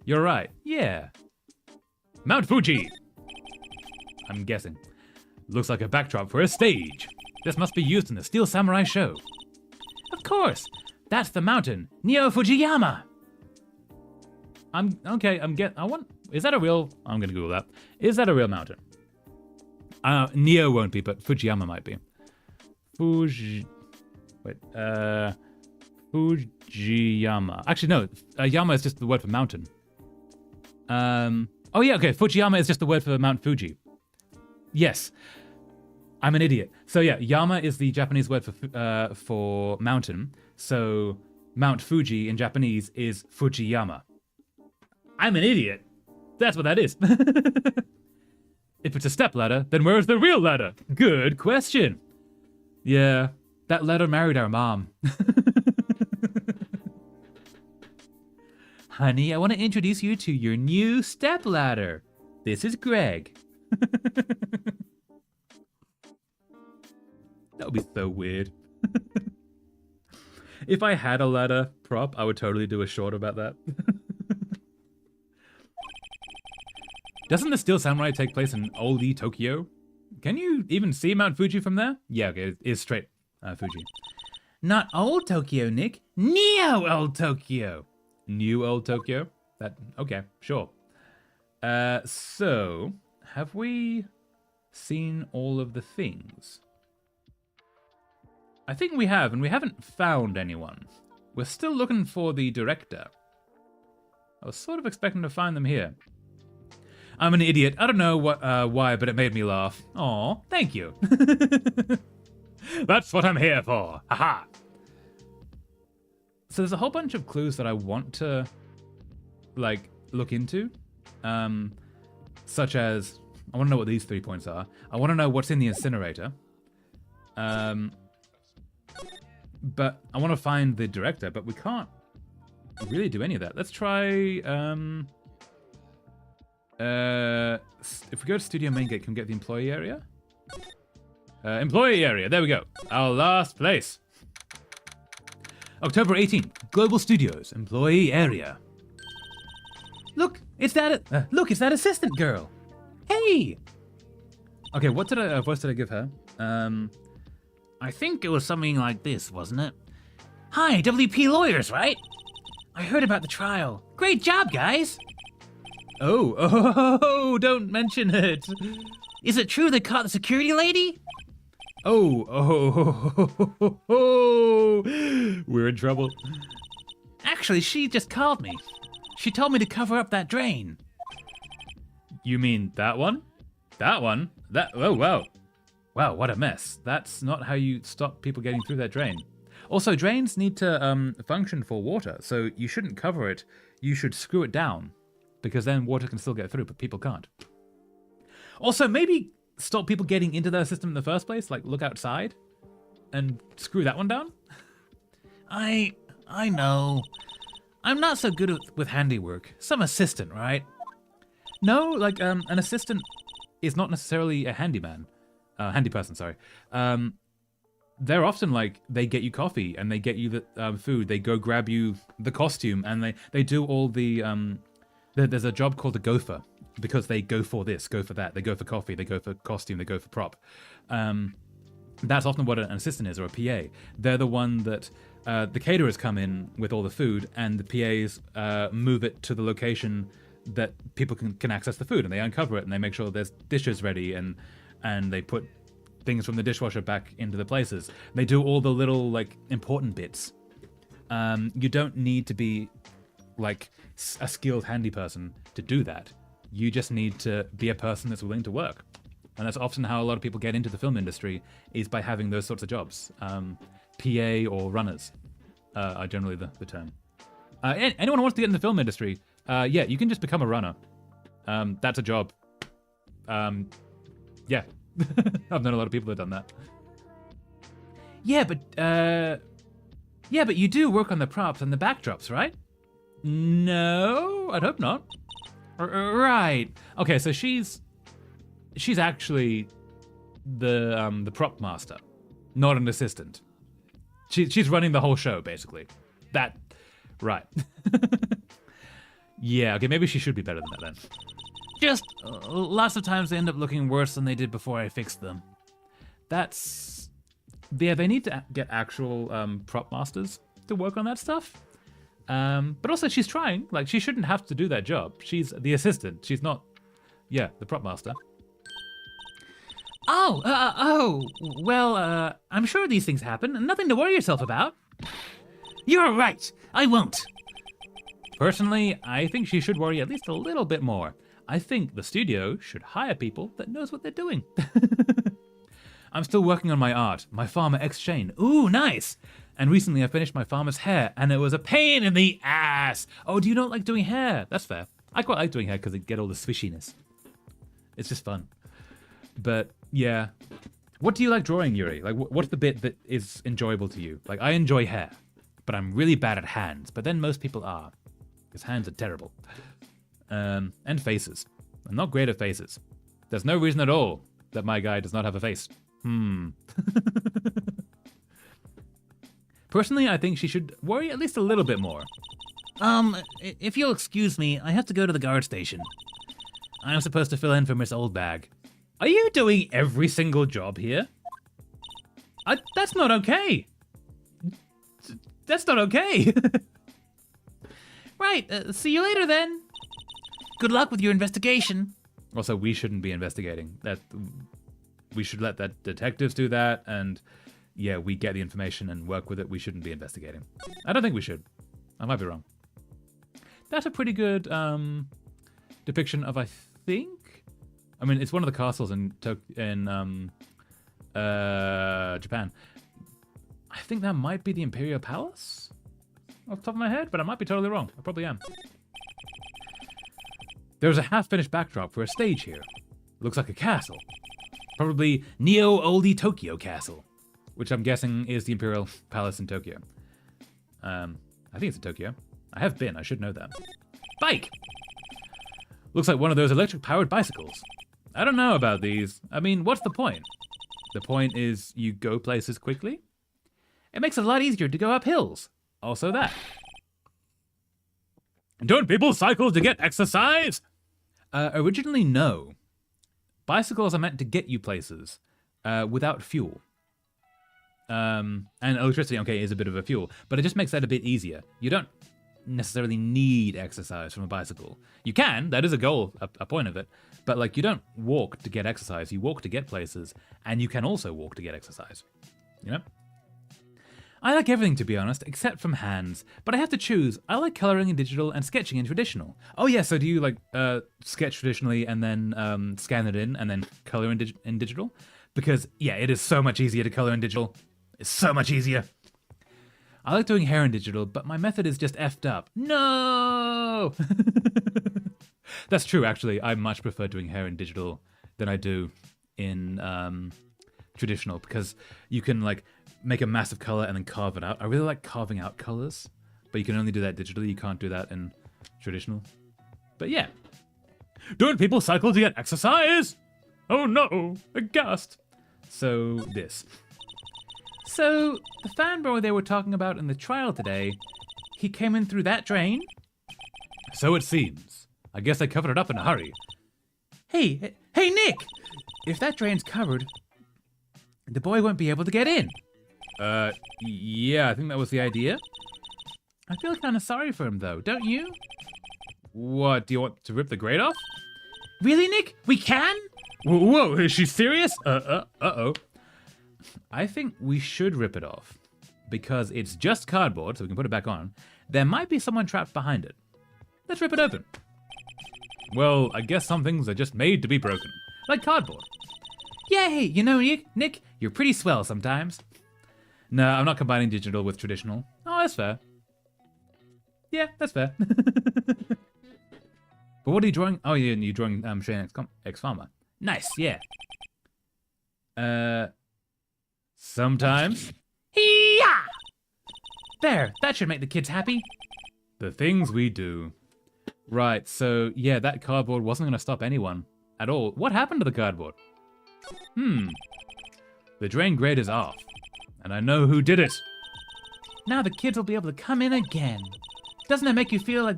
You're right, yeah. Mount Fuji! I'm guessing. Looks like a backdrop for a stage. This must be used in the Steel Samurai show. Of course! That's the mountain, Neo Fujiyama! Is that a real... I'm gonna Google that. Is that a real mountain? Neo won't be, but Fujiyama might be. Fujiyama. Actually, no. Yama is just the word for mountain. Oh yeah, okay. Fujiyama is just the word for Mount Fuji. Yes. I'm an idiot. So yeah, Yama is the Japanese word for mountain. So Mount Fuji in Japanese is Fujiyama. I'm an idiot. That's what that is. If it's a step ladder, then where's the real ladder? Good question. Yeah, that ladder married our mom. Honey, I want to introduce you to your new step ladder. This is Greg. That would be so weird. If I had a ladder prop, I would totally do a short about that. Doesn't the Steel Samurai take place in oldie Tokyo? Can you even see Mount Fuji from there? Yeah, okay, it is straight Fuji. Not old Tokyo, Nick. Neo old Tokyo. New old Tokyo? Okay, sure. So, have we seen all of the things? I think we have, and we haven't found anyone. We're still looking for the director. I was sort of expecting to find them here. I'm an idiot. I don't know why, but it made me laugh. Aw, thank you. That's what I'm here for. Haha. So there's a whole bunch of clues that I want to, like, look into. Such as, I want to know what these 3 points are. I want to know what's in the incinerator. But I want to find the director, but we can't really do any of that. Let's try, if we go to Studio Main Gate, can we get the employee area? Employee area, there we go. Our last place. October 18th, Global Studios, employee area. Look, it's that assistant girl. Hey. Okay, what voice did I give her? I think it was something like this, wasn't it? Hi, WP Lawyers, right? I heard about the trial. Great job, guys. Oh, don't mention it. Is it true they caught the security lady? Oh, we're in trouble. Actually, she just called me. She told me to cover up that drain. You mean that one? That one? Oh, wow. Wow, what a mess. That's not how you stop people getting through that drain. Also, drains need to function for water, so you shouldn't cover it. You should screw it down, because then water can still get through, but people can't. Also, maybe stop people getting into their system in the first place, like look outside and screw that one down. I know. I'm not so good with handiwork. Some assistant, right? No, like an assistant is not necessarily a handyman. Handy person, sorry. They're often like, they get you coffee and they get you the food. They go grab you the costume and they do all the... there's a job called a gopher because they go for this, go for that. They go for coffee, they go for costume, they go for prop. That's often what an assistant is, or a PA. They're the one that the caterers come in with all the food and the PAs move it to the location that people can access the food, and they uncover it and they make sure there's dishes ready and they put things from the dishwasher back into the places. They do all the little like important bits. You don't need to be like a skilled handy person to do that. You just need to be a person that's willing to work. And that's often how a lot of people get into the film industry, is by having those sorts of jobs. PA or runners are generally the term. Anyone who wants to get in the film industry, yeah, you can just become a runner. That's a job. Yeah. I've known a lot of people that have done that. Yeah, but you do work on the props and the backdrops, right? No, I'd hope not. Right. Okay, so she's actually the prop master, not an assistant. She's running the whole show, basically. That, right. Yeah, okay, maybe she should be better than that then. Just lots of times they end up looking worse than they did before I fixed them. That's... Yeah, they need to get actual prop masters to work on that stuff. But also she's trying. Like, she shouldn't have to do that job. She's the assistant. She's not, yeah, the prop master. Well, I'm sure these things happen. Nothing to worry yourself about. You're right. I won't. Personally, I think she should worry at least a little bit more. I think the studio should hire people that knows what they're doing. I'm still working on my art, my farmer X-Chain. Ooh, nice. And recently I finished my farmer's hair, and it was a pain in the ass. Oh, do you not like doing hair? That's fair. I quite like doing hair because it get all the swishiness. It's just fun. But yeah, what do you like drawing, Yuri? Like, what's the bit that is enjoyable to you? Like, I enjoy hair, but I'm really bad at hands. But then most people are, because hands are terrible. And faces. I'm not great at faces. There's no reason at all that my guy does not have a face. Personally, I think she should worry at least a little bit more. If you'll excuse me, I have to go to the guard station. I'm supposed to fill in for Miss Oldbag. Are you doing every single job here? That's not okay. That's not okay. Right, see you later then. Good luck with your investigation. Also, we shouldn't be investigating. We should let that detectives do that, and yeah, we get the information and work with it. We shouldn't be investigating. I don't think we should. I might be wrong. That's a pretty good depiction of, I think... I mean, it's one of the castles in Japan. I think that might be the Imperial Palace? Off the top of my head, but I might be totally wrong. I probably am. There's a half-finished backdrop for a stage here. Looks like a castle. Probably Neo-Oldie Tokyo Castle, which I'm guessing is the Imperial Palace in Tokyo. I think it's in Tokyo. I have been, I should know that. Bike! Looks like one of those electric-powered bicycles. I don't know about these. I mean, what's the point? The point is you go places quickly? It makes it a lot easier to go up hills. Also that. Don't people cycle to get exercise? Originally, no. Bicycles are meant to get you places without fuel. And electricity, okay, is a bit of a fuel, but it just makes that a bit easier. You don't necessarily need exercise from a bicycle. You can, that is a goal, a point of it, but like you don't walk to get exercise, you walk to get places, and you can also walk to get exercise. You know? I like everything, to be honest, except from hands, but I have to choose. I like coloring in digital and sketching in traditional. Oh yeah, so do you like sketch traditionally and then scan it in and then color in digital? Because yeah, it is so much easier to color in digital. It's so much easier. I like doing hair in digital, but my method is just effed up. No! That's true, actually. I much prefer doing hair in digital than I do in traditional, because you can like make a massive color and then carve it out. I really like carving out colors, but you can only do that digitally. You can't do that in traditional. But yeah. Don't people cycle to get exercise? Oh no, a gust. So this. So the fanboy they were talking about in the trial today, he came in through that drain? So it seems. I guess I covered it up in a hurry. Hey, Nick! If that drain's covered, the boy won't be able to get in. Yeah, I think that was the idea. I feel kind of sorry for him though, don't you? What, do you want to rip the grate off? Really, Nick? We can? Whoa, is she serious? Uh-oh. I think we should rip it off, because it's just cardboard, so we can put it back on. There might be someone trapped behind it. Let's rip it open. Well, I guess some things are just made to be broken, like cardboard. Yay, you know, Nick, you're pretty swell sometimes. No, I'm not combining digital with traditional. Oh, that's fair. Yeah, that's fair. But what are you drawing? Oh, yeah, you're drawing Shane X Farmer. Nice, yeah. Sometimes. Hee-yah! There, that should make the kids happy. The things we do. Right, so yeah, that cardboard wasn't going to stop anyone at all. What happened to the cardboard? The drain grate is off, and I know who did it. Now the kids will be able to come in again. Doesn't it make you feel like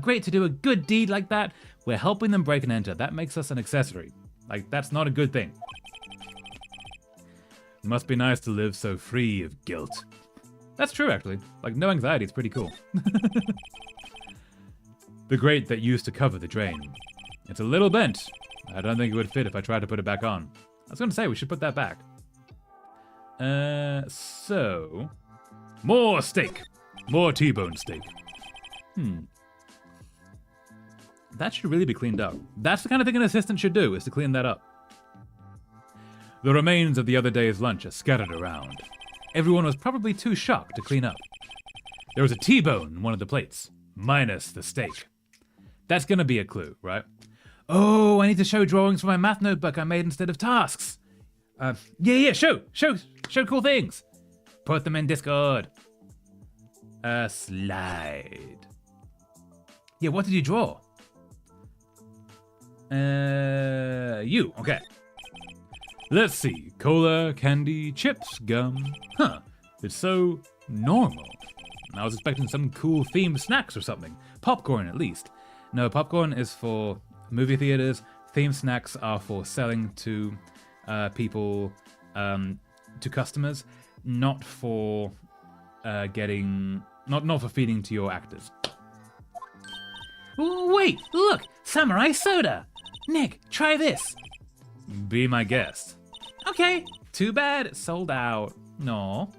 great to do a good deed like that? We're helping them break and enter. That makes us an accessory. Like, that's not a good thing. It must be nice to live so free of guilt. That's true, actually. Like, no anxiety, it's pretty cool. The grate that used to cover the drain. It's a little bent. I don't think it would fit if I tried to put it back on. I was going to say, we should put that back. So... More steak. More T-bone steak. That should really be cleaned up. That's the kind of thing an assistant should do, is to clean that up. The remains of the other day's lunch are scattered around. Everyone was probably too shocked to clean up. There was a T-bone in one of the plates, minus the steak. That's gonna be a clue, right? Oh, I need to show drawings from my math notebook I made instead of tasks. Yeah, show cool things. Put them in Discord. Slide. Yeah, what did you draw? You, okay. Let's see, cola, candy, chips, gum. Huh, it's so normal. I was expecting some cool themed snacks or something. Popcorn, at least. No, popcorn is for movie theaters. Themed snacks are for selling to people, to customers, not for not for feeding to your actors. Wait, look, samurai soda. Nick, try this. Be my guest. Okay, too bad it's sold out. No.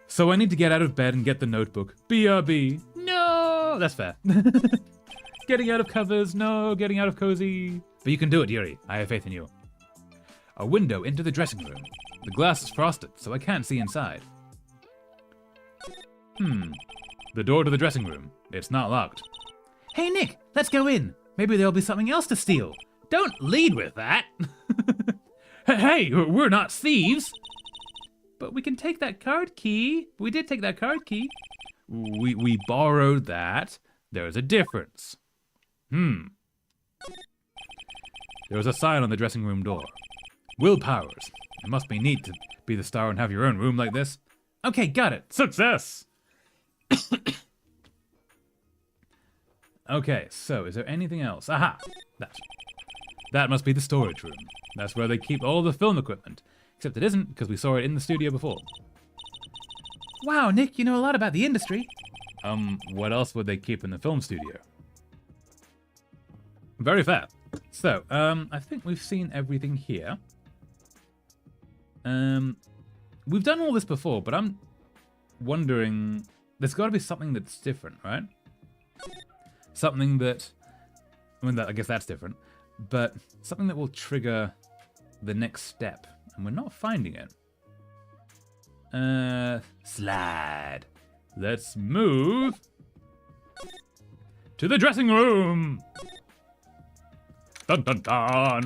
So I need to get out of bed and get the notebook. BRB. No, that's fair. Getting out of covers, no, getting out of cozy. But you can do it, Yuri. I have faith in you. A window into the dressing room. The glass is frosted, so I can't see inside. The door to the dressing room. It's not locked. Hey, Nick, let's go in. Maybe there'll be something else to steal. Don't lead with that. Hey, we're not thieves. But we can take that card key. We did take that card key. We borrowed that. There's a difference. There was a sign on the dressing room door. Will Powers. It must be neat to be the star and have your own room like this. Okay, got it. Success! Okay, so is there anything else? Aha! That must be the storage room. That's where they keep all the film equipment. Except it isn't, because we saw it in the studio before. Wow, Nick, you know a lot about the industry. What else would they keep in the film studio? Very fair. So, I think we've seen everything here. We've done all this before, but I'm wondering... There's got to be something that's different, right? Something that... I mean, I guess that's different. But something that will trigger the next step. And we're not finding it. Slide. Let's move to the dressing room. Dun dun dun.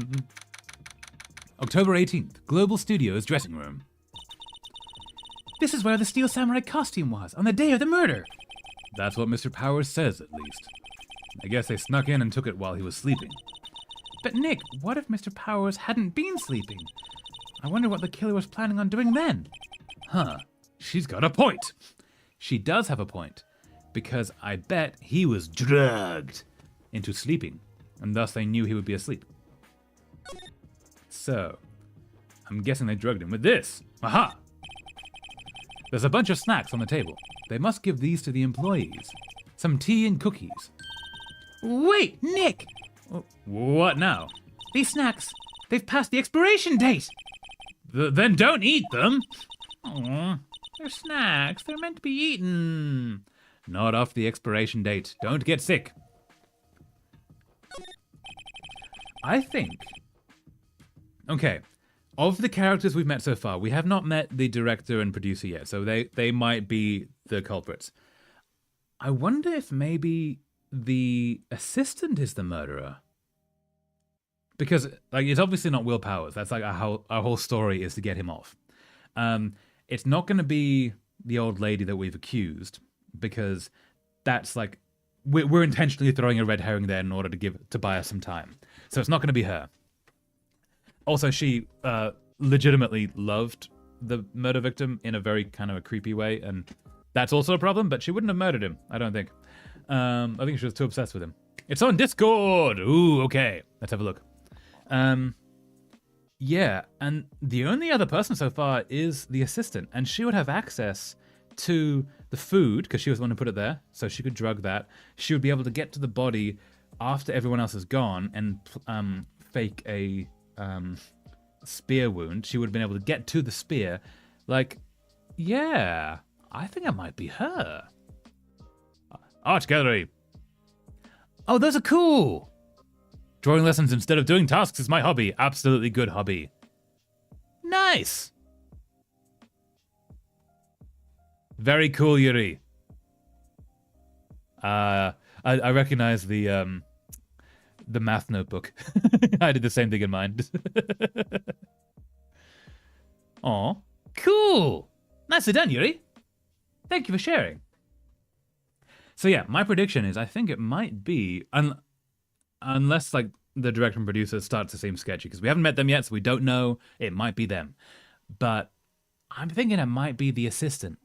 October 18th, Global Studios dressing room. This is where the Steel Samurai costume was on the day of the murder. That's what Mr. Powers says, at least. I guess they snuck in and took it while he was sleeping. But Nick, what if Mr. Powers hadn't been sleeping? I wonder what the killer was planning on doing then. Huh, she's got a point. She does have a point, because I bet he was drugged into sleeping, and thus they knew he would be asleep. So, I'm guessing they drugged him with this. Aha! There's a bunch of snacks on the table. They must give these to the employees. Some tea and cookies. Wait, Nick! What now? These snacks, they've passed the expiration date! Then don't eat them! Aww, they're snacks. They're meant to be eaten. Not off the expiration date. Don't get sick. I think... Okay, of the characters we've met so far, we have not met the director and producer yet, so they might be the culprits. I wonder if maybe the assistant is the murderer. Because, like, it's obviously not Will Powers. That's like our whole story is to get him off. It's not going to be the old lady that we've accused, because that's like we're intentionally throwing a red herring there in order to buy us some time. So it's not going to be her. Also, she legitimately loved the murder victim in a very kind of a creepy way, and that's also a problem. But she wouldn't have murdered him, I don't think. I think she was too obsessed with him. It's on Discord. Ooh, okay. Let's have a look. Yeah, and the only other person so far is the assistant, and she would have access to the food, because she was the one who put it there, so she could drug that. She would be able to get to the body after everyone else is gone and fake a spear wound. She would have been able to get to the spear. Like, yeah, I think it might be her. Art gallery. Oh, those are cool. Drawing lessons instead of doing tasks is my hobby. Absolutely good hobby. Nice. Very cool, Yuri. I recognize the math notebook. I did the same thing in mind. Aw, cool. Nicely done, Yuri. Thank you for sharing. So yeah, my prediction is I think it might be, unless like the director and producer start to seem sketchy, because we haven't met them yet, so we don't know. It might be them. But I'm thinking it might be the assistant.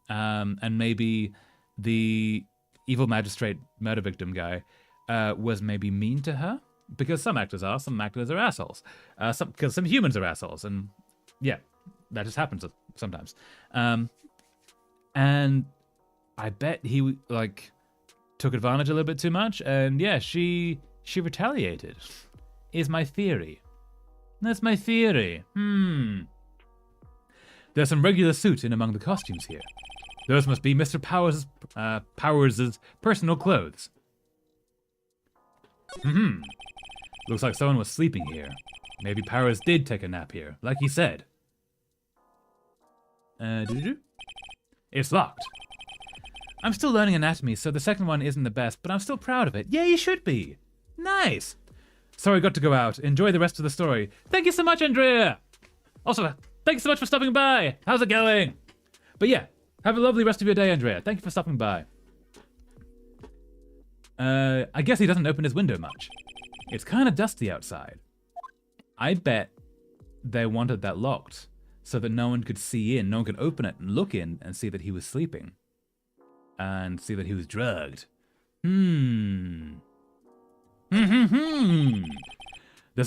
And maybe the evil magistrate murder victim guy was maybe mean to her, because some actors are assholes. Because some humans are assholes, and yeah, that just happens sometimes. And I bet he like took advantage a little bit too much, and yeah, she retaliated. Is my theory. That's my theory. There's some regular suits in among the costumes here. Those must be Mr. Powers's personal clothes. Looks like someone was sleeping here. Maybe Powers did take a nap here, like he said. It's locked. I'm still learning anatomy, so the second one isn't the best, but I'm still proud of it. Yeah, you should be. Nice. Sorry I got to go out. Enjoy the rest of the story. Thank you so much, Andrea. Also, thanks so much for stopping by. How's it going? But yeah, have a lovely rest of your day, Andrea. Thank you for stopping by. I guess he doesn't open his window much. It's kind of dusty outside. I bet they wanted that locked so that no one could see in, no one could open it and look in and see that he was sleeping. And see that he was drugged. There's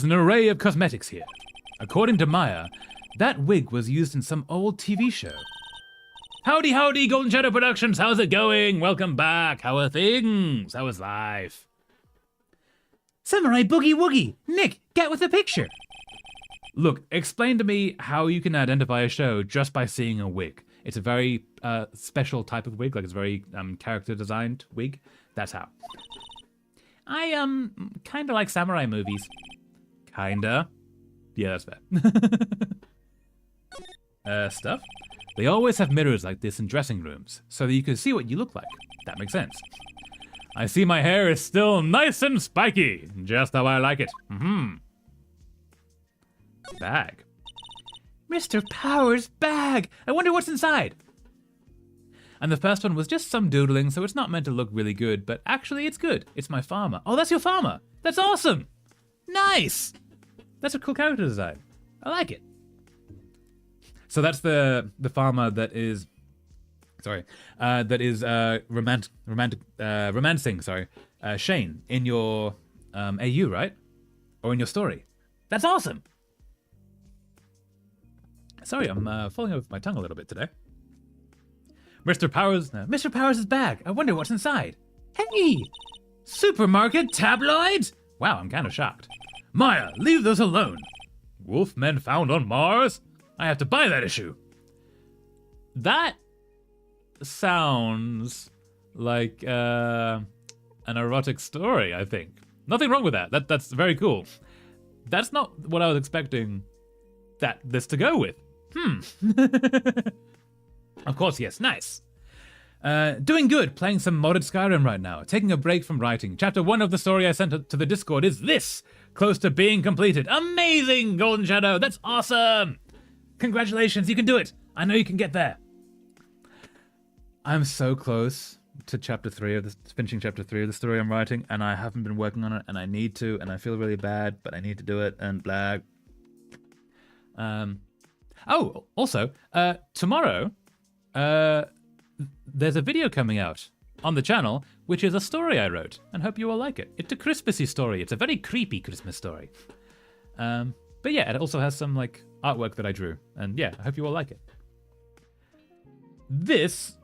an array of cosmetics here. According to Maya, that wig was used in some old TV show. Howdy, howdy, Golden Shadow Productions. How's it going? Welcome back. How are things? How is life? Samurai Boogie Woogie. Nick, get with the picture. Look, explain to me how you can identify a show just by seeing a wig. It's a very special type of wig, like it's very character designed wig. That's how. I kind of like samurai movies. Kinda. Yeah, that's fair. stuff. They always have mirrors like this in dressing rooms, so that you can see what you look like. That makes sense. I see my hair is still nice and spiky, just how I like it. Bag. Mr. Power's bag! I wonder what's inside! And the first one was just some doodling, so it's not meant to look really good, but actually it's good. It's my farmer. Oh, that's your farmer! That's awesome! Nice! That's a cool character design. I like it. So that's the farmer that is, romancing Shane in your AU, right? Or in your story. That's awesome. Sorry, I'm falling over my tongue a little bit today. Mr. Powers' bag. I wonder what's inside. Hey, supermarket tabloids? Wow, I'm kind of shocked. Maya, leave those alone. Wolfmen found on Mars? I have to buy that issue. That sounds like an erotic story, I think. Nothing wrong with that. That's very cool. That's not what I was expecting this to go with. Of course, yes, nice. Doing good, playing some modded Skyrim right now. Taking a break from writing. Chapter 1 of the story I sent to the Discord is this. Close to being completed. Amazing, Golden Shadow. That's awesome. Congratulations, you can do it. I know you can get there. I'm so close to finishing chapter 3 of the story I'm writing, and I haven't been working on it, and I need to, and I feel really bad, but I need to do it, and blah. Oh, also, tomorrow, there's a video coming out on the channel, which is a story I wrote, and hope you all like it. It's a Christmassy story. It's a very creepy Christmas story. But yeah, it also has some like artwork that I drew, and yeah, I hope you all like it. This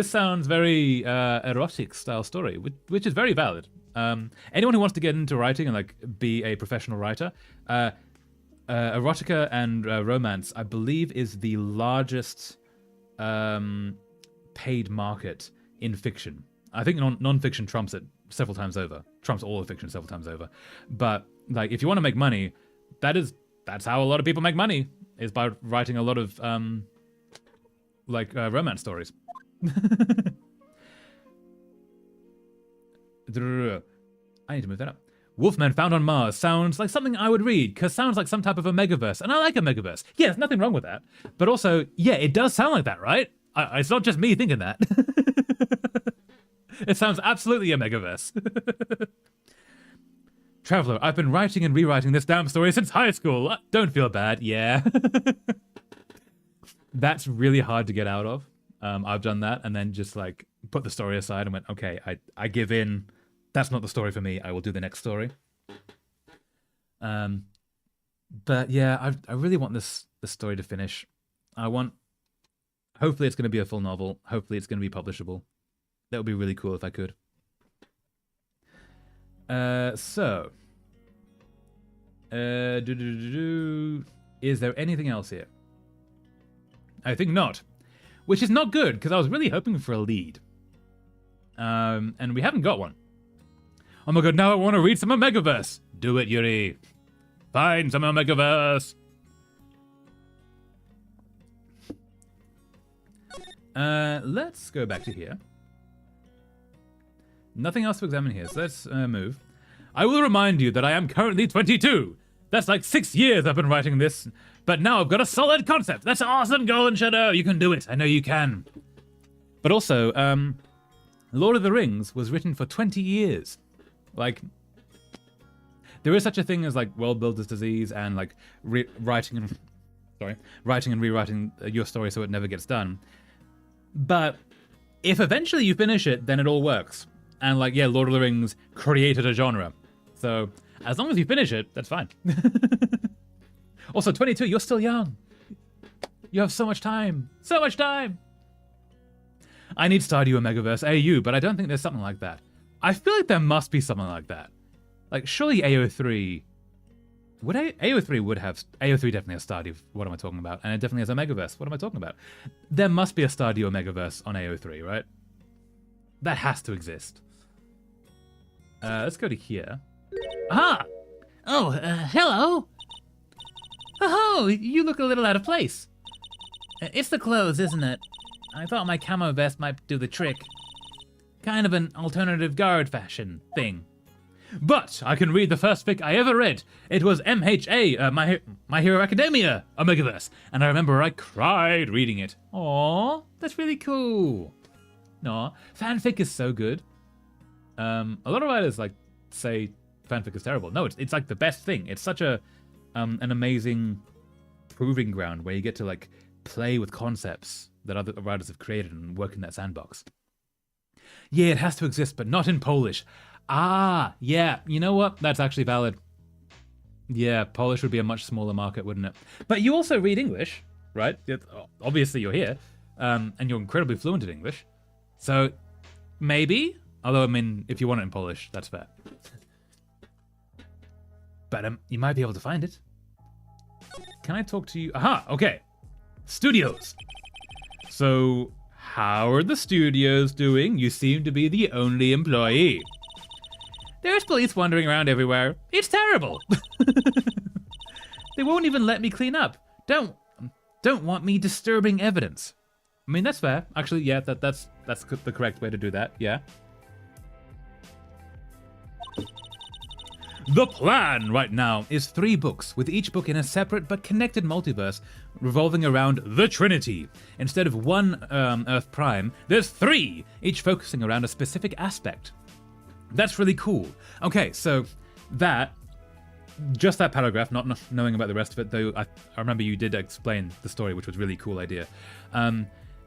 sounds very erotic style story, which is very valid. Anyone who wants to get into writing and like be a professional writer, erotica and romance, I believe, is the largest paid market in fiction. I think non-fiction trumps it several times over. Trumps all of fiction several times over. But like, if you want to make money, that's how a lot of people make money, is by writing a lot of romance stories. I need to move that up. Wolfman found on Mars sounds like something I would read, because sounds like some type of a megaverse, and I like a megaverse. Yeah, there's nothing wrong with that. But also, yeah, it does sound like that, right? It's not just me thinking that. It sounds absolutely a megaverse. Traveler, I've been writing and rewriting this damn story since high school. Don't feel bad, yeah. That's really hard to get out of. I've done that and then just like put the story aside and went, okay, I give in. That's not the story for me. I will do the next story. But yeah, I really want this story to finish. Hopefully it's going to be a full novel. Hopefully it's going to be publishable. That would be really cool if I could. Is there anything else here? I think not. Which is not good, because I was really hoping for a lead. And we haven't got one. Oh my god, now I want to read some Omegaverse. Do it, Yuri. Find some Omegaverse. Let's go back to here. Nothing else to examine here, so let's move. I will remind you that I am currently 22. That's like 6 years I've been writing this, but now I've got a solid concept. That's awesome, Golden Shadow. You can do it. I know you can. But also, Lord of the Rings was written for 20 years. Like, there is such a thing as like world builder's disease and like writing and rewriting your story so it never gets done. But if eventually you finish it, then it all works. And like, yeah, Lord of the Rings created a genre. So as long as you finish it, that's fine. Also, 22, you're still young. You have so much time. So much time. I need Stardew Omegaverse AU, but I don't think there's something like that. I feel like there must be something like that. Like, surely AO3... AO3 would have... AO3 definitely has Stardew. What am I talking about? And it definitely has Omegaverse. What am I talking about? There must be a Stardew Omegaverse on AO3, right? That has to exist. Let's go to here. Aha! Oh, hello! Oh, you look a little out of place. It's the clothes, isn't it? I thought my camo vest might do the trick. Kind of an alternative guard fashion thing. But I can read the first fic I ever read. It was MHA, My Hero Academia Omegaverse, and I remember I cried reading it. Aww, that's really cool. No, fanfic is so good. A lot of writers like say fanfic is terrible. No, it's like the best thing. It's such an amazing proving ground where you get to like play with concepts that other writers have created and work in that sandbox. Yeah, it has to exist, but not in Polish. Ah, yeah, you know what? That's actually valid. Yeah, Polish would be a much smaller market, wouldn't it? But you also read English, right? Obviously you're here, and you're incredibly fluent in English. So, maybe? Although, I mean, if you want it in Polish, that's fair. But you might be able to find it. Can I talk to you? Aha, okay. Studios. So, how are the studios doing? You seem to be the only employee. There's police wandering around everywhere. It's terrible. They won't even let me clean up. Don't want me disturbing evidence. I mean, that's fair. Actually, yeah, that's the correct way to do that. Yeah. The plan right now is 3 books, with each book in a separate but connected multiverse revolving around the Trinity. Instead of 1 Earth Prime, there's 3, each focusing around a specific aspect. That's really cool. Okay, so just that paragraph, not knowing about the rest of it, though I remember you did explain the story, which was a really cool idea.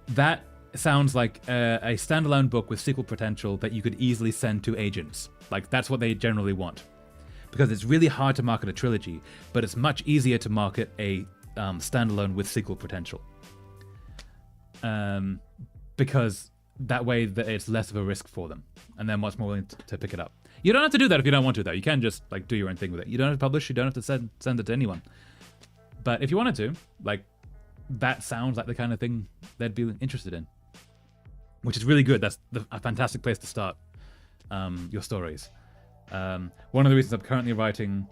That sounds like a standalone book with sequel potential that you could easily send to agents. Like, that's what they generally want. Because it's really hard to market a trilogy, but it's much easier to market a standalone with sequel potential. Because that way it's less of a risk for them, and they're much more willing to pick it up. You don't have to do that if you don't want to, though. You can just like do your own thing with it. You don't have to publish. You don't have to send it to anyone. But if you wanted to, like, that sounds like the kind of thing they'd be interested in, which is really good. That's a fantastic place to start your stories. One of the reasons I'm currently writing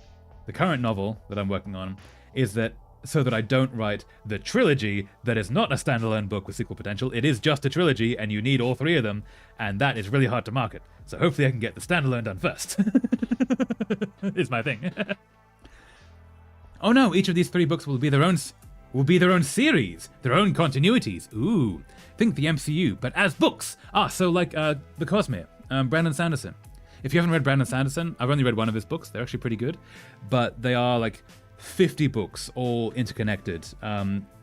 the current novel that I'm working on is that so that I don't write the trilogy that is not a standalone book with sequel potential. It is just a trilogy, and you need all 3 of them, and that is really hard to market. So hopefully I can get the standalone done first. Is my thing. Oh no, each of these 3 books will be their own series, their own continuities. Ooh, think the MCU, but as books. So like The Cosmere, Brandon Sanderson. If you haven't read Brandon Sanderson, I've only read one of his books. They're actually pretty good, but they are like 50 books, all interconnected.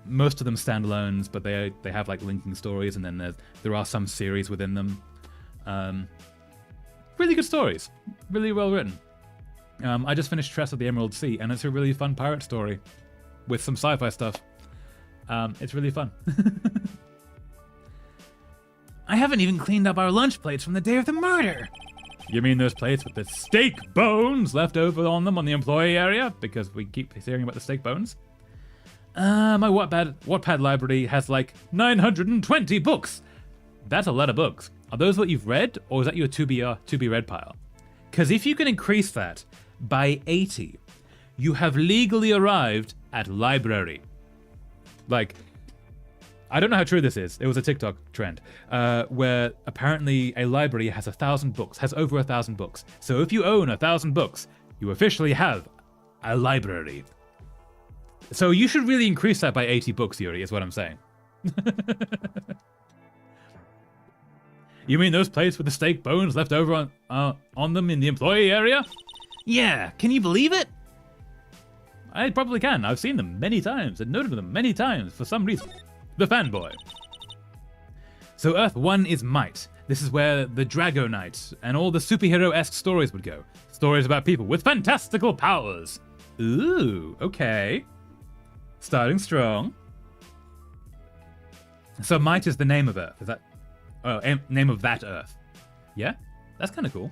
Most of them standalones, but they have like linking stories, and then there are some series within them. Really good stories, really well written. I just finished Tress of the Emerald Sea, and it's a really fun pirate story with some sci-fi stuff. It's really fun. I haven't even cleaned up our lunch plates from the day of the murder. You mean those plates with the steak bones left over on them on the employee area? Because we keep hearing about the steak bones. My Wattpad library has like 920 books. That's a lot of books. Are those what you've read, or is that your to be read pile? Because if you can increase that by 80, you have legally arrived at library. Like, I don't know how true this is. It was a TikTok trend where apparently a library has 1,000 books, has over 1,000 books. So if you own 1,000 books, you officially have a library. So you should really increase that by 80 books, Yuri, is what I'm saying. You mean those plates with the steak bones left over on them in the employee area? Yeah, can you believe it? I probably can. I've seen them many times and noted them many times for some reason. The fanboy. So Earth 1 is Might. This is where the Drago Knight and all the superhero-esque stories would go. Stories about people with fantastical powers. Ooh, okay. Starting strong. So Might is the name of Earth. Is that... Oh, name of that Earth. Yeah? That's kind of cool.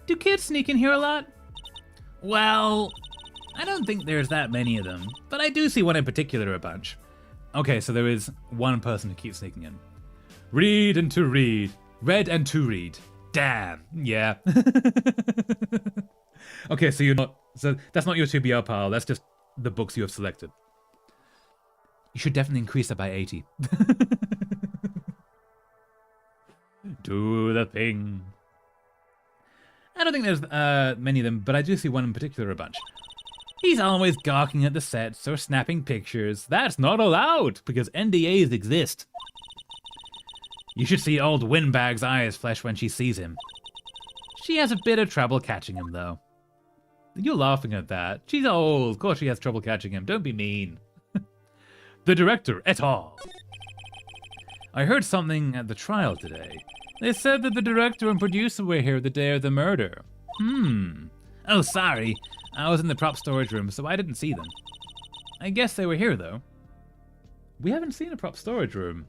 Do kids sneak in here a lot? Well, I don't think there's that many of them, but I do see one in particular a bunch. Okay, so there is one person who keeps sneaking in. Read and to read. Read and to read. Damn. Yeah. Okay, so you're not... So that's not your 2BR pile. That's just the books you have selected. You should definitely increase that by 80. Do the thing. I don't think there's many of them, but I do see one in particular a bunch. He's always gawking at the sets or snapping pictures. That's not allowed, because NDAs exist. You should see old Windbag's eyes flash when she sees him. She has a bit of trouble catching him, though. You're laughing at that. She's old. Of course she has trouble catching him. Don't be mean. The director, et al. I heard something at the trial today. They said that the director and producer were here the day of the murder. Oh, sorry. I was in the prop storage room, so I didn't see them. I guess they were here, though. We haven't seen a prop storage room.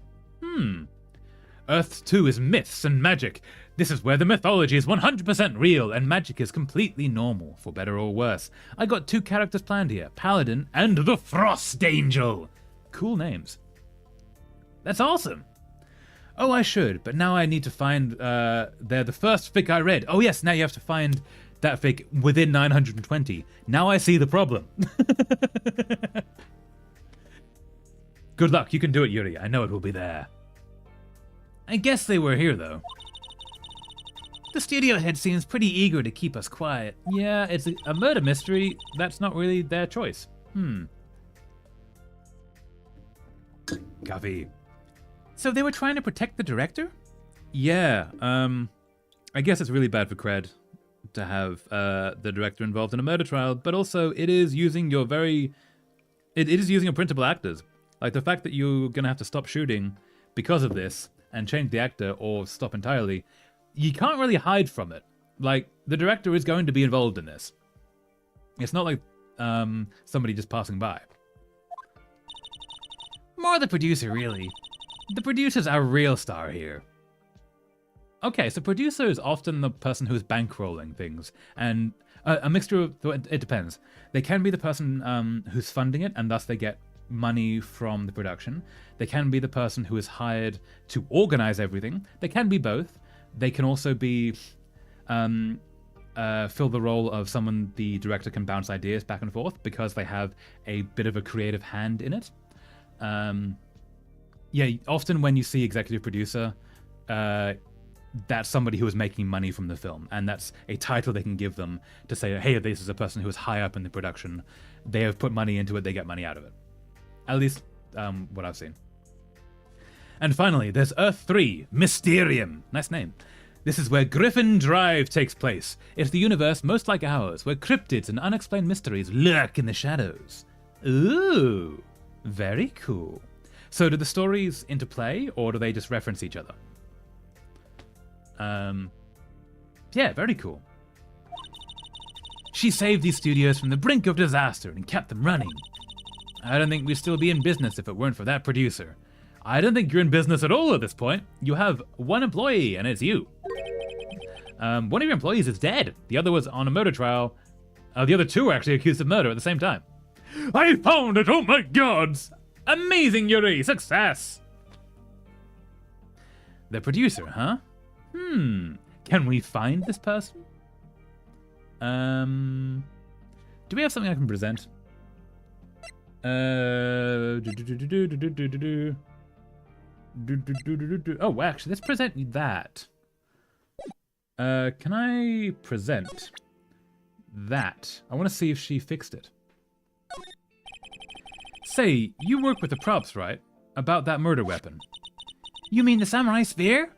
Earth 2 is myths and magic. This is where the mythology is 100% real and magic is completely normal, for better or worse. I got 2 characters planned here, Paladin and the Frost Angel. Cool names. That's awesome. Oh, I should, but now I need to find they're the first fic I read. Oh yes, now you have to find that fic within 920. Now I see the problem. Good luck, you can do it, Yuri. I know it will be there. I guess they were here, though. The studio head seems pretty eager to keep us quiet. Yeah, it's a murder mystery. That's not really their choice. Coffee. So they were trying to protect the director? Yeah, I guess it's really bad for cred to have the director involved in a murder trial, but also it is using your it is using your printable actors. Like the fact that you're gonna have to stop shooting because of this and change the actor or stop entirely, you can't really hide from it. Like, the director is going to be involved in this. It's not like somebody just passing by. More the producer, really. The producer's our real star here. Okay, so producer is often the person who's bankrolling things, and a mixture of, it depends. They can be the person who's funding it, and thus they get money from the production. They can be the person who is hired to organize everything. They can be both. They can also be fill the role of someone the director can bounce ideas back and forth because they have a bit of a creative hand in it. Yeah, often when you see executive producer, that's somebody who is making money from the film, and that's a title they can give them to say, hey, this is a person who is high up in the production. They have put money into it, they get money out of it. At least what I've seen. And finally, there's Earth 3, Mysterium. Nice name. This is where Griffin Drive takes place. It's the universe most like ours, where cryptids and unexplained mysteries lurk in the shadows. Ooh, very cool. So do the stories interplay, or do they just reference each other? Yeah, very cool. She saved these studios from the brink of disaster and kept them running. I don't think we'd still be in business if it weren't for that producer. I don't think you're in business at all at this point. You have one employee, and it's you. One of your employees is dead. The other was on a murder trial. The other 2 were actually accused of murder at the same time. I found it! Oh my god! Amazing, Yuri! Success! The producer, huh? Can we find this person? Do we have something I can present? Oh, actually, let's present that. Can I present that? I want to see if she fixed it. Say, you work with the props, right? About that murder weapon. You mean the samurai spear?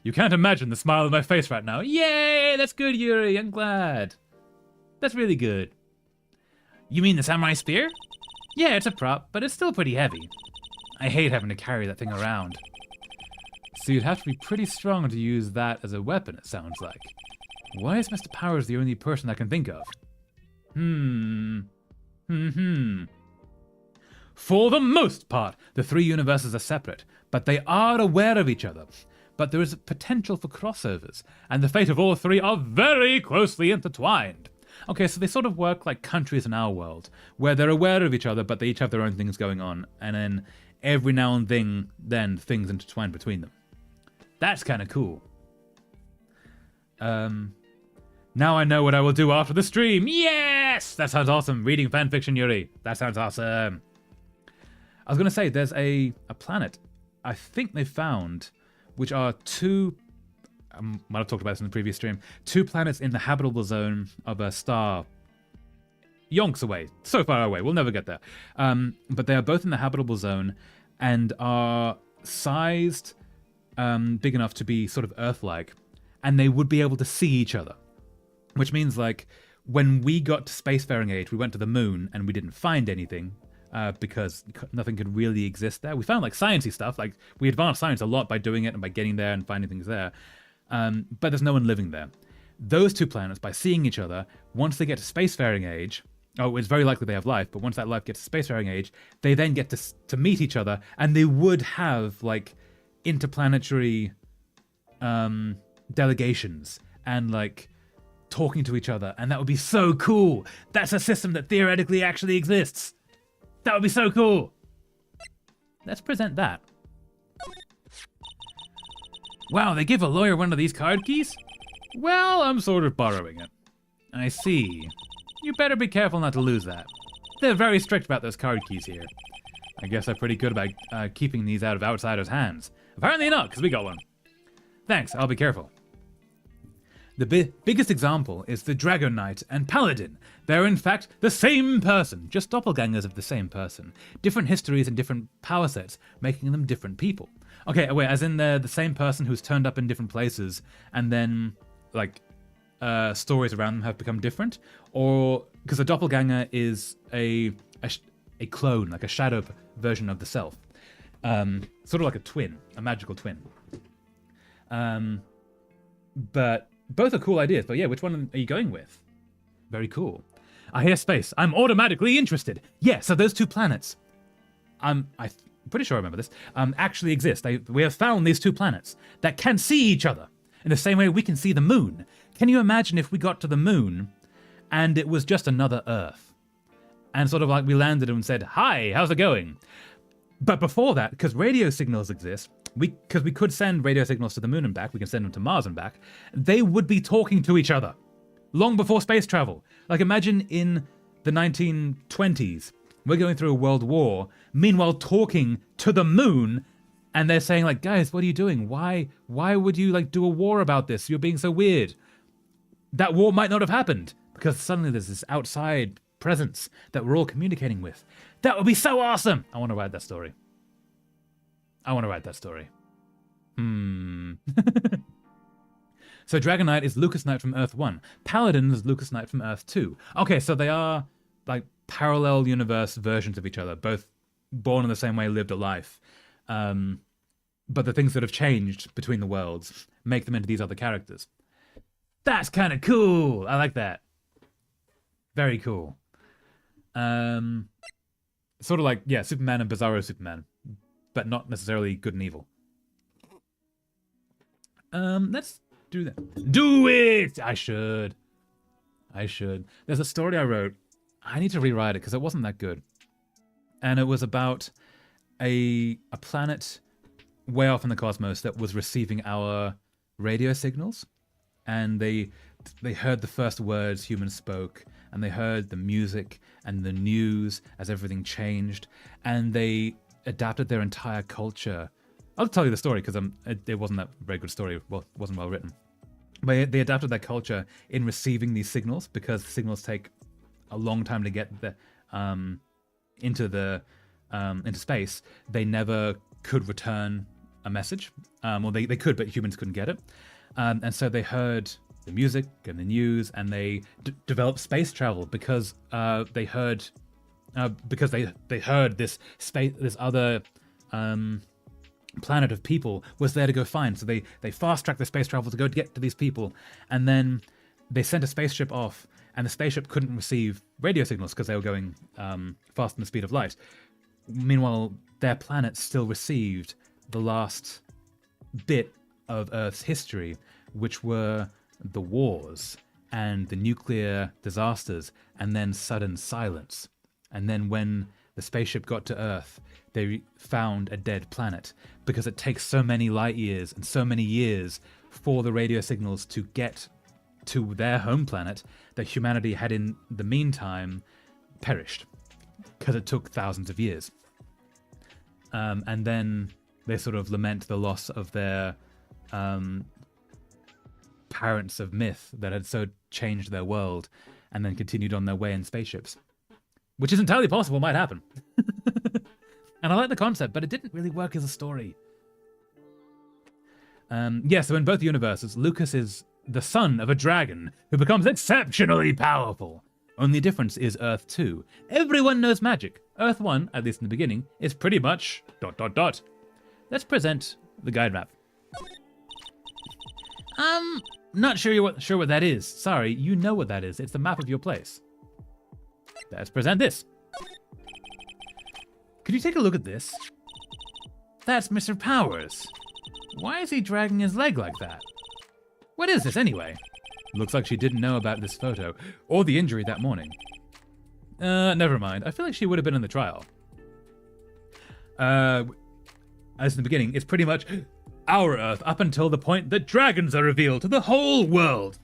You can't imagine the smile on my face right now. Yay, that's good, Yuri, I'm glad. That's really good. You mean the samurai spear? Yeah, it's a prop, but it's still pretty heavy. I hate having to carry that thing around. So you'd have to be pretty strong to use that as a weapon, it sounds like. Why is Mr. Powers the only person I can think of? For the most part, the 3 universes are separate, but they are aware of each other. But there is a potential for crossovers, and the fate of all 3 are very closely intertwined. Okay, so they sort of work like countries in our world, where they're aware of each other, but they each have their own things going on, and then every now and then things intertwine between them. That's kind of cool. Now I know what I will do after the stream. Yes! That sounds awesome. Reading fanfiction, Yuri. That sounds awesome. I was going to say, there's a planet I think they found, which are two, I might have talked about this in the previous stream, two planets in the habitable zone of a star yonks away, so far away, we'll never get there. But they are both in the habitable zone and are sized big enough to be sort of Earth-like, and they would be able to see each other. Which means, like, when we got to spacefaring age, we went to the moon and we didn't find anything because nothing could really exist there. We found, like, sciencey stuff. Like, we advanced science a lot by doing it and by getting there and finding things there. But there's no one living there. Those two planets, by seeing each other, once they get to spacefaring age, it's very likely they have life, but once that life gets to spacefaring age, they then get to meet each other, and they would have, like, interplanetary delegations and, like, talking to each other, and that would be so cool. That's a system that theoretically actually exists. That would be so cool. Let's present that. Wow, they give a lawyer one of these card keys? Well, I'm sort of borrowing it. I see. You better be careful not to lose that. They're very strict about those card keys here. I guess they're pretty good about keeping these out of outsiders' hands. Apparently not, because we got one. Thanks, I'll be careful. The biggest example is the Dragon Knight and Paladin. They're in fact the same person, just doppelgangers of the same person. Different histories and different power sets, making them different people. Okay, wait, as in the same person who's turned up in different places, and then, like, stories around them have become different? Or, because a doppelganger is a clone, like a shadow version of the self. Sort of like a twin, a magical twin. But both are cool ideas, but yeah, which one are you going with? Very cool. I hear space. I'm automatically interested. Yeah, so those two planets, I'm pretty sure I remember this, actually exist. We have found these two planets that can see each other in the same way we can see the moon. Can you imagine if we got to the moon and it was just another Earth? And sort of like we landed and said, hi, how's it going? But before that, because radio signals exist, because we could send radio signals to the moon and back, we can send them to Mars and back, they would be talking to each other long before space travel. Like, imagine in the 1920s, we're going through a world war, meanwhile talking to the moon, and they're saying, like, guys, what are you doing? Why would you, like, do a war about this? You're being so weird. That war might not have happened because suddenly there's this outside presence that we're all communicating with. That would be so awesome. I want to write that story. So Dragon Knight is Lucas Knight from Earth 1. Paladin is Lucas Knight from Earth 2. Okay, so they are, like, parallel universe versions of each other, both born in the same way, lived a life. But the things that have changed between the worlds make them into these other characters. That's kind of cool. I like that. Very cool. Sort of like, yeah, Superman and Bizarro Superman, but not necessarily good and evil. Let's do that. Do it! I should. There's a story I wrote. I need to rewrite it because it wasn't that good. And it was about a planet way off in the cosmos that was receiving our radio signals. And they heard the first words humans spoke, and they heard the music and the news as everything changed, and they adapted their entire culture. I'll tell you the story because it wasn't that very good story. Well, it wasn't well written. But they adapted their culture in receiving these signals because the signals take a long time to get into space. They never could return a message. Well, they could, but humans couldn't get it. And so they heard the music and the news, and they developed space travel because they heard this other planet of people was there to go find. So they fast tracked the space travel to go get to these people, and then they sent a spaceship off, and the spaceship couldn't receive radio signals because they were going faster than the speed of light. Meanwhile, their planet still received the last bit of Earth's history, which were the wars and the nuclear disasters, and then sudden silence. And then when the spaceship got to Earth, they found a dead planet because it takes so many light years and so many years for the radio signals to get to their home planet that humanity had in the meantime perished because it took thousands of years. And then they sort of lament the loss of their parents of myth that had so changed their world, and then continued on their way in spaceships. Which is entirely possible, might happen. And I like the concept, but it didn't really work as a story. Yeah, so in both universes, Lucas is the son of a dragon who becomes exceptionally powerful. Only difference is Earth 2. Everyone knows magic. Earth 1, at least in the beginning, is pretty much ... Let's present the guide map. Not sure what that is. Sorry, you know what that is. It's the map of your place. Let's present this. Could you take a look at this? That's Mr. Powers. Why is he dragging his leg like that? What is this anyway? Looks like she didn't know about this photo, or the injury that morning. Never mind. I feel like she would have been in the trial. As in the beginning, it's pretty much our Earth up until the point that dragons are revealed to the whole world.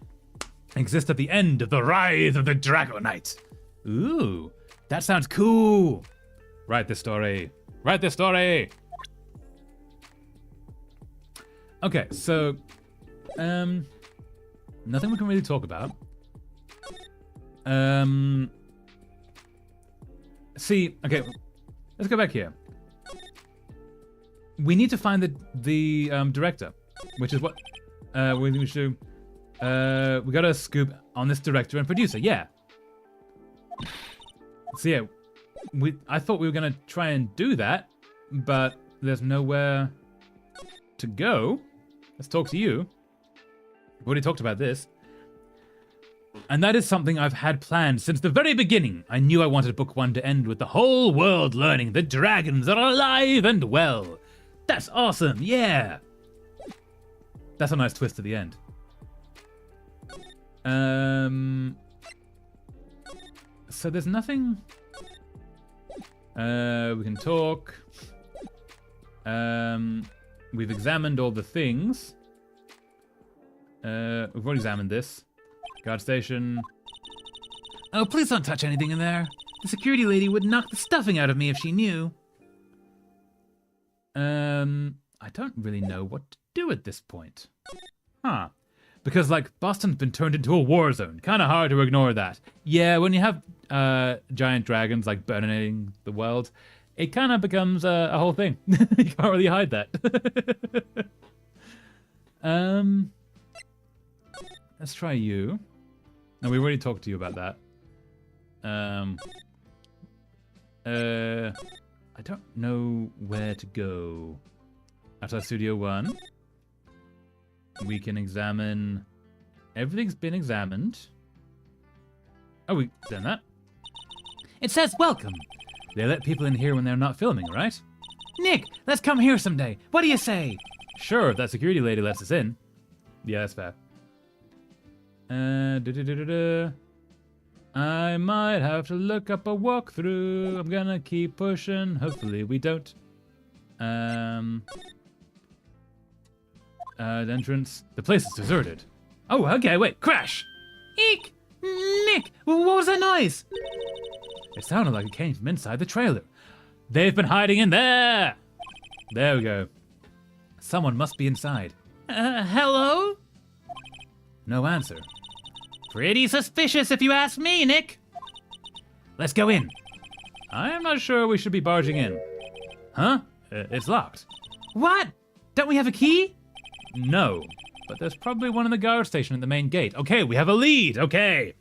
Exist at the end of the rise of the Dragonite. Ooh, that sounds cool. Write this story. Write this story. Okay, so, nothing we can really talk about. See, okay, let's go back here. We need to find the director, which is what we should do. We gotta scoop on this director and producer, yeah. So yeah, I thought we were gonna try and do that, but there's nowhere to go. Let's talk to you. We've already talked about this. And that is something I've had planned since the very beginning. I knew I wanted book 1 to end with the whole world learning the dragons are alive and well. That's awesome, yeah. That's a nice twist at the end. So there's nothing... we can talk. We've examined all the things. We've already examined this. Guard station. Oh, please don't touch anything in there. The security lady would knock the stuffing out of me if she knew. I don't really know what to do at this point. Huh. Because, like, Boston's been turned into a war zone. Kind of hard to ignore that. Yeah, when you have giant dragons, like, burning the world, it kind of becomes a whole thing. You can't really hide that. Let's try you. No, we already talked to you about that. I don't know where to go. Outside Studio 1. We can examine... Everything's been examined. Oh, we've done that. It says welcome. They let people in here when they're not filming, right? Nick, let's come here someday. What do you say? Sure, if that security lady lets us in. Yeah, that's fair. I might have to look up a walkthrough. I'm gonna keep pushing. Hopefully we don't. The entrance. The place is deserted. Oh, okay, wait. Crash! Eek! Nick, what was that noise? It sounded like it came from inside the trailer. They've been hiding in there! There we go. Someone must be inside. Hello? No answer. Pretty suspicious if you ask me, Nick. Let's go in. I'm not sure we should be barging in. Huh? It's locked. What? Don't we have a key? No, but there's probably one in the guard station at the main gate. Okay, we have a lead. Okay.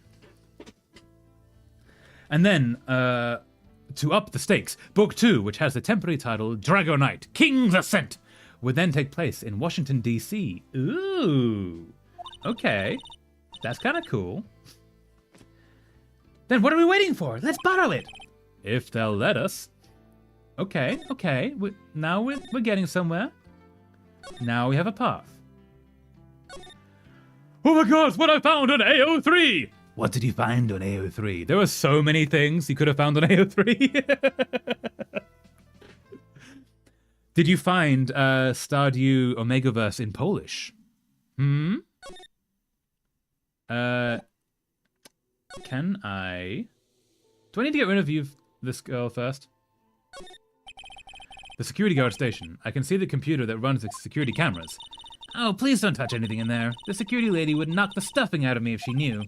And then, to up the stakes, Book 2, which has the temporary title Dragonite, King's Ascent, would then take place in Washington, D.C. Ooh. Okay. That's kind of cool. Then what are we waiting for? Let's borrow it. If they'll let us. Okay, okay. Now we're getting somewhere. Now we have a path. Oh my gosh, what I found on AO3! What did you find on AO3? There were so many things you could have found on AO3. Did you find Stardew Omegaverse in Polish? Can I... Do I need to get rid of this girl first? The security guard station. I can see the computer that runs the security cameras. Oh, please don't touch anything in there. The security lady would knock the stuffing out of me if she knew.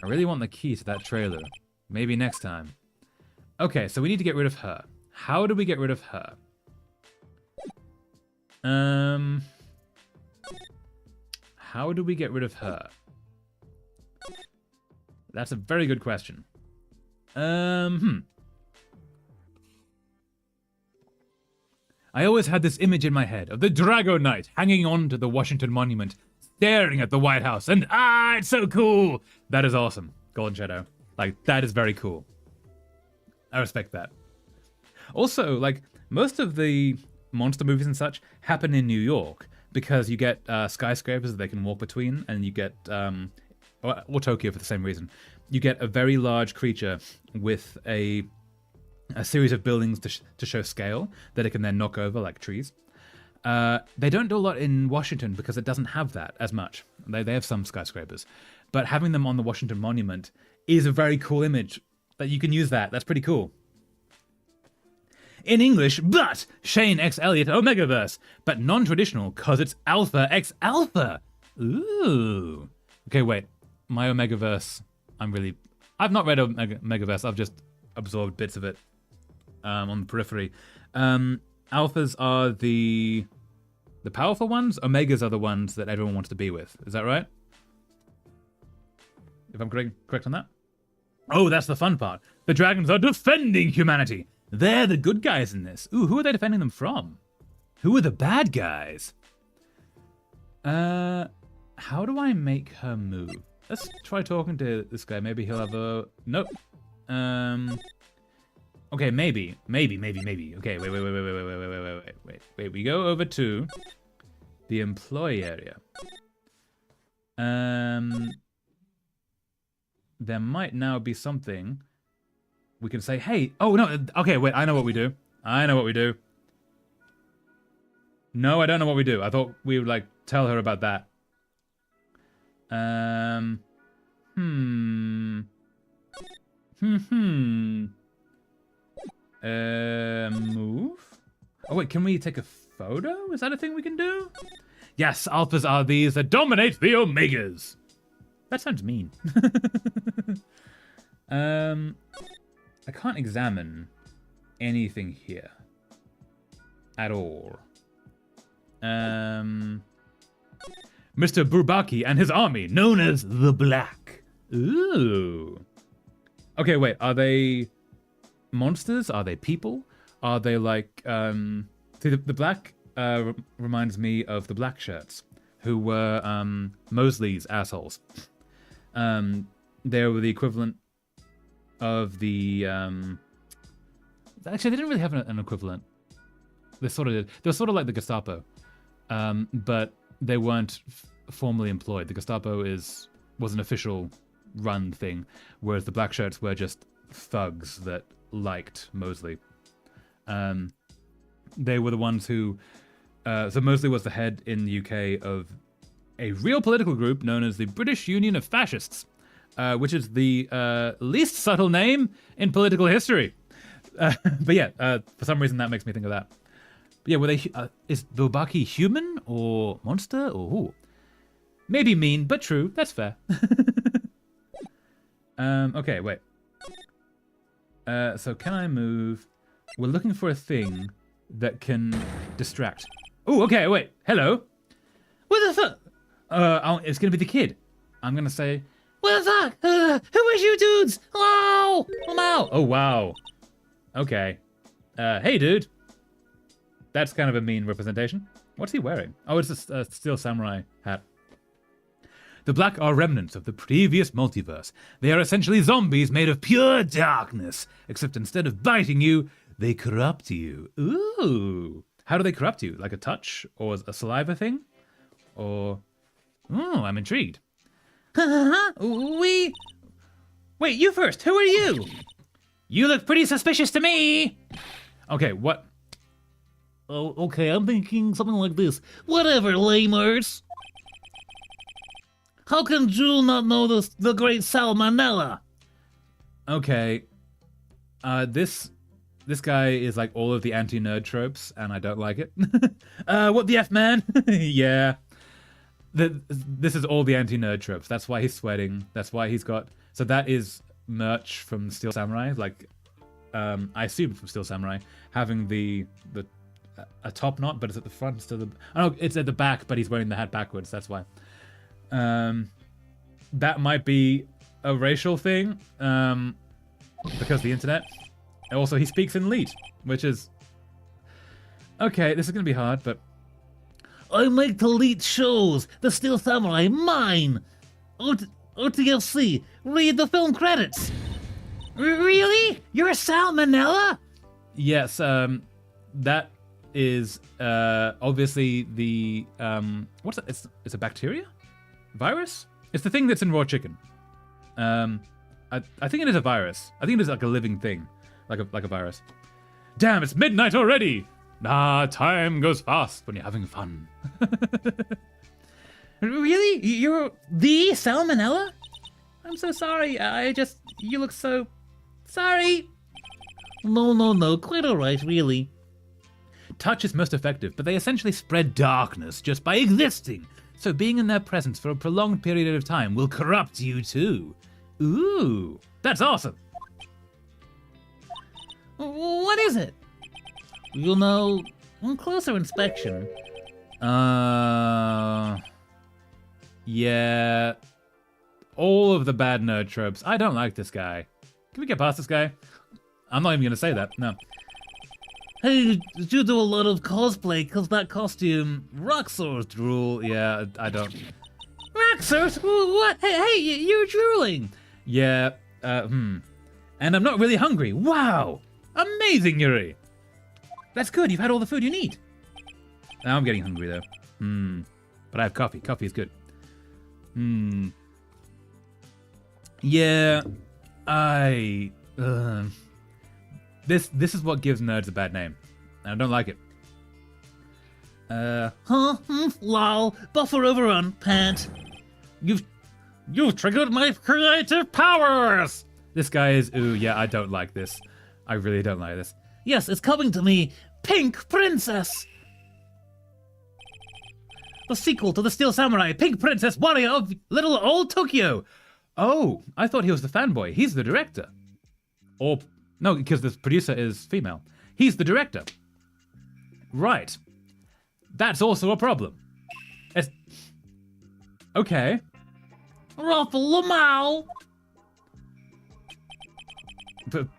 I really want the key to that trailer. Maybe next time. Okay, so we need to get rid of her. How do we get rid of her? How do we get rid of her? That's a very good question. I always had this image in my head of the Drago Knight hanging on to the Washington Monument, staring at the White House, and it's so cool! That is awesome, Golden Shadow. Like, that is very cool. I respect that. Also, like, most of the monster movies and such happen in New York, because you get skyscrapers that they can walk between, and you get, or Tokyo for the same reason. You get a very large creature with a series of buildings to show scale that it can then knock over like trees. They don't do a lot in Washington because it doesn't have that as much. They have some skyscrapers. But having them on the Washington Monument is a very cool image that you can use that. That's pretty cool. In English, but Shane X Elliott Omegaverse, but non-traditional cause it's Alpha X Alpha. Ooh. Okay, wait. My Omegaverse, I've not read Omegaverse, I've just absorbed bits of it on the periphery. Alphas are the powerful ones. Omegas are the ones that everyone wants to be with. Is that right? If I'm correct on that? Oh, that's the fun part. The dragons are defending humanity. They're the good guys in this. Ooh, who are they defending them from? Who are the bad guys? How do I make her move? Let's try talking to this guy. Maybe he'll have a... Nope. Okay, maybe. Okay, wait. We go over to the employee area. There might now be something we can say, hey, oh no, okay, wait, I know what we do. No, I don't know what we do. I thought we would like tell her about that. Move? Oh wait, can we take a photo? Is that a thing we can do? Yes, alphas are these that dominate the omegas. That sounds mean. I can't examine anything here at all. Mr. Bourbaki and his army, known as the Black. Ooh. Okay, wait, are they monsters? Are they people? Are they like, see, the Black reminds me of the Black Shirts, who were Mosley's assholes. They were the equivalent of the, actually, they didn't really have an equivalent. They sort of did. They were sort of like the Gestapo, but they weren't formally employed. The Gestapo was an official run thing, whereas the Black Shirts were just thugs that liked Mosley. They were the ones who... so Mosley was the head in the UK of a real political group known as the British Union of Fascists, which is the least subtle name in political history. But yeah, for some reason that makes me think of that. But yeah, were they... is Bourbaki human or monster or who? Maybe mean, but true. That's fair. Okay, wait. So can I move? We're looking for a thing that can distract. Oh, okay, wait. Hello. What the fuck? It's gonna be the kid. I'm gonna say, what the fuck? Who are you dudes? Hello? I'm out. Oh, wow. Okay. Hey, dude. That's kind of a mean representation. What's he wearing? Oh, it's a steel samurai hat. The Black are remnants of the previous multiverse. They are essentially zombies made of pure darkness, except instead of biting you, they corrupt you. Ooh. How do they corrupt you? Like a touch? Or a saliva thing? Or... Oh, I'm intrigued. Wait, you first. Who are you? You look pretty suspicious to me. Okay, what? Oh, okay, I'm thinking something like this. Whatever, lamers. How can Jewel not know the great salmonella? Okay. This This guy is like all of the anti-nerd tropes, and I don't like it. What the F, man? Yeah. This is all the anti-nerd tropes. That's why he's sweating. That's why he's got... So that is merch from Steel Samurai. Like, I assume from Steel Samurai. Having a top knot, but it's at the front instead of the... Oh, no, it's at the back, but he's wearing the hat backwards. That's why. That might be a racial thing, because of the internet. Also, he speaks in Leet, which is... Okay, this is going to be hard, but... I make the lead shows. The Steel Samurai, mine. OTFC, read the film credits. Really? You're a salmonella? Yes, that is obviously the... what's it? It's a bacteria? Virus? It's the thing that's in raw chicken. I think it is a virus. I think it is like a living thing. Like a virus. Damn, it's midnight already! Ah, time goes fast when you're having fun. Really? You're the salmonella? I'm so sorry. You look so... Sorry. No. Quite alright, really. Touch is most effective, but they essentially spread darkness just by existing. So being in their presence for a prolonged period of time will corrupt you too. Ooh, that's awesome. What is it? You know, on closer inspection. Yeah. All of the bad nerd tropes. I don't like this guy. Can we get past this guy? I'm not even gonna say that, no. Hey, did you do a lot of cosplay? Cause that costume... Roxor's drool. Yeah, I don't. Roxor? What? Hey, you're drooling. Yeah, And I'm not really hungry. Wow! Amazing, Yuri! That's good, you've had all the food you need. Now I'm getting hungry, though. But I have coffee. Coffee is good. Yeah, This is what gives nerds a bad name. And I don't like it. Lol. Buffer overrun, pant. You've triggered my creative powers! This guy is... Ooh, yeah, I don't like this. I really don't like this. Yes, it's coming to me. Pink Princess! The sequel to the Steel Samurai, Pink Princess Warrior of Little Old Tokyo. Oh, I thought he was the fanboy. He's the director. Or... No, because the producer is female. He's the director. Right. That's also a problem. It's... Okay. Ruffle Lamau!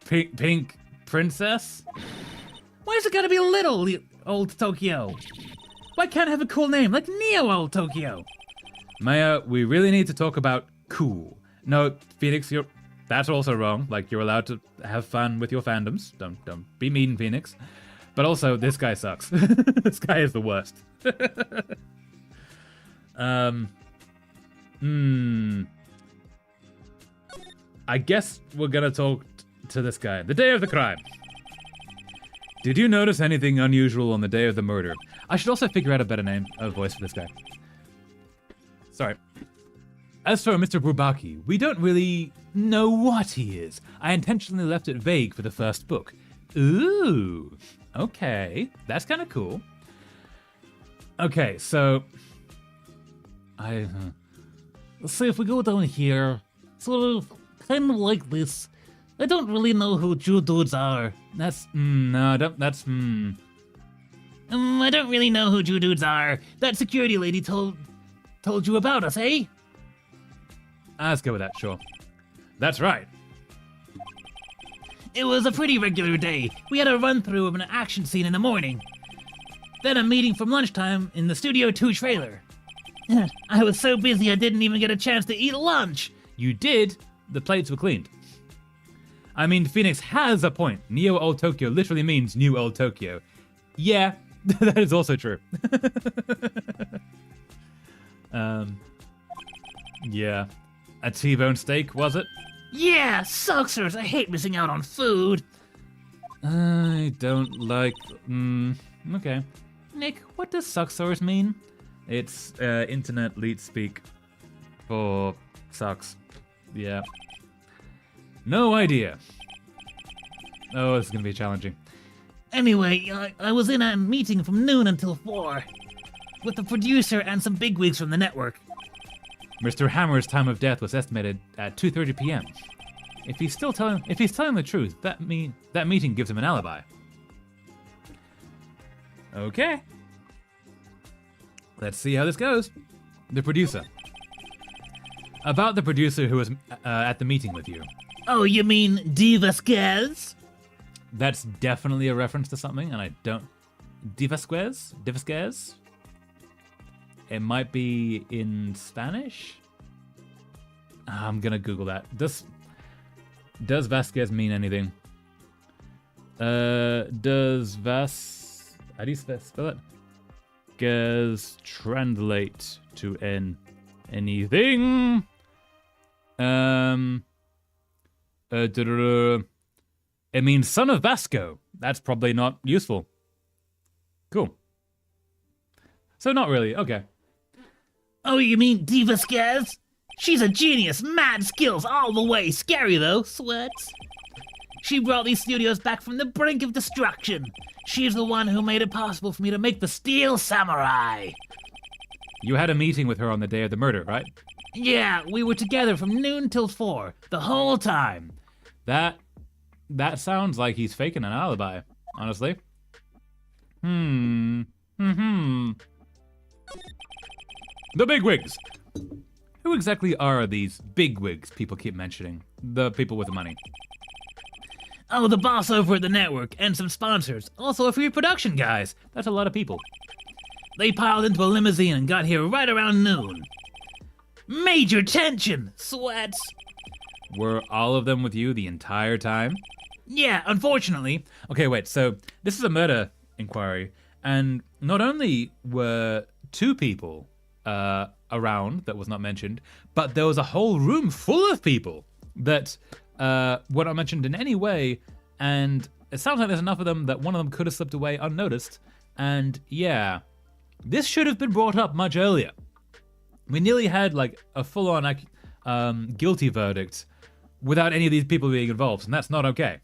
Pink Princess? Why is it gotta be Little Old Tokyo? Why can't I have a cool name like Neo Old Tokyo? Maya, we really need to talk about cool. No, Phoenix, that's also wrong. Like, you're allowed to have fun with your fandoms. Don't be mean, Phoenix. But also, this guy sucks. This guy is the worst. I guess we're gonna talk to this guy. The day of the crime. Did you notice anything unusual on the day of the murder? I should also figure out a better name, a voice for this guy. Sorry. As for Mr. Bourbaki, we don't really know what he is. I intentionally left it vague for the first book. Ooh, okay. That's kind of cool. Okay, so... Let's see, if we go down here, sort of, kind of like this. I don't really know who Jew dudes are. That's, no, that's, I don't really know who Jew dudes are. That security lady told you about us, eh? Let's go with that, sure. That's right. It was a pretty regular day. We had a run-through of an action scene in the morning. Then a meeting from lunchtime in the Studio 2 trailer. I was so busy I didn't even get a chance to eat lunch. You did? The plates were cleaned. I mean, Phoenix has a point. Neo Old Tokyo literally means New Old Tokyo. Yeah, that is also true. Yeah. A T-bone steak, was it? Yeah, sucksers. I hate missing out on food. I don't like... okay. Nick, what does sucksaurus mean? It's internet leet speak for sucks. Yeah. No idea. Oh, this is gonna be challenging. Anyway, I was in a meeting from noon until 4 with the producer and some bigwigs from the network. Mr. Hammer's time of death was estimated at 2:30 p.m. If he's telling the truth, that meeting gives him an alibi. Okay. Let's see how this goes. The producer. About the producer who was at the meeting with you. Oh, you mean Di Vasquez? That's definitely a reference to something, and I don't... Di Vasquez? It might be in Spanish? I'm gonna Google that. Does Vasquez mean anything? Does how do you spell it? Vasquez translate to anything? It means son of Vasco. That's probably not useful. Cool. So not really. Okay. Oh, you mean Di Vasquez? She's a genius, mad skills all the way. Scary though, sweats. She brought these studios back from the brink of destruction. She's the one who made it possible for me to make the Steel Samurai. You had a meeting with her on the day of the murder, right? Yeah, we were together from noon till 4, the whole time. That sounds like he's faking an alibi, honestly. The bigwigs. Who exactly are these bigwigs people keep mentioning? The people with the money. Oh, the boss over at the network, and some sponsors. Also a few production guys. That's a lot of people. They piled into a limousine and got here right around noon. Major tension, sweats. Were all of them with you the entire time? Yeah, unfortunately. Okay, wait, so this is a murder inquiry, and not only were 2 people around that was not mentioned, but there was a whole room full of people that were not mentioned in any way, and it sounds like there's enough of them that one of them could have slipped away unnoticed, and yeah, this should have been brought up much earlier. We nearly had like a full-on guilty verdict without any of these people being involved, and that's not okay.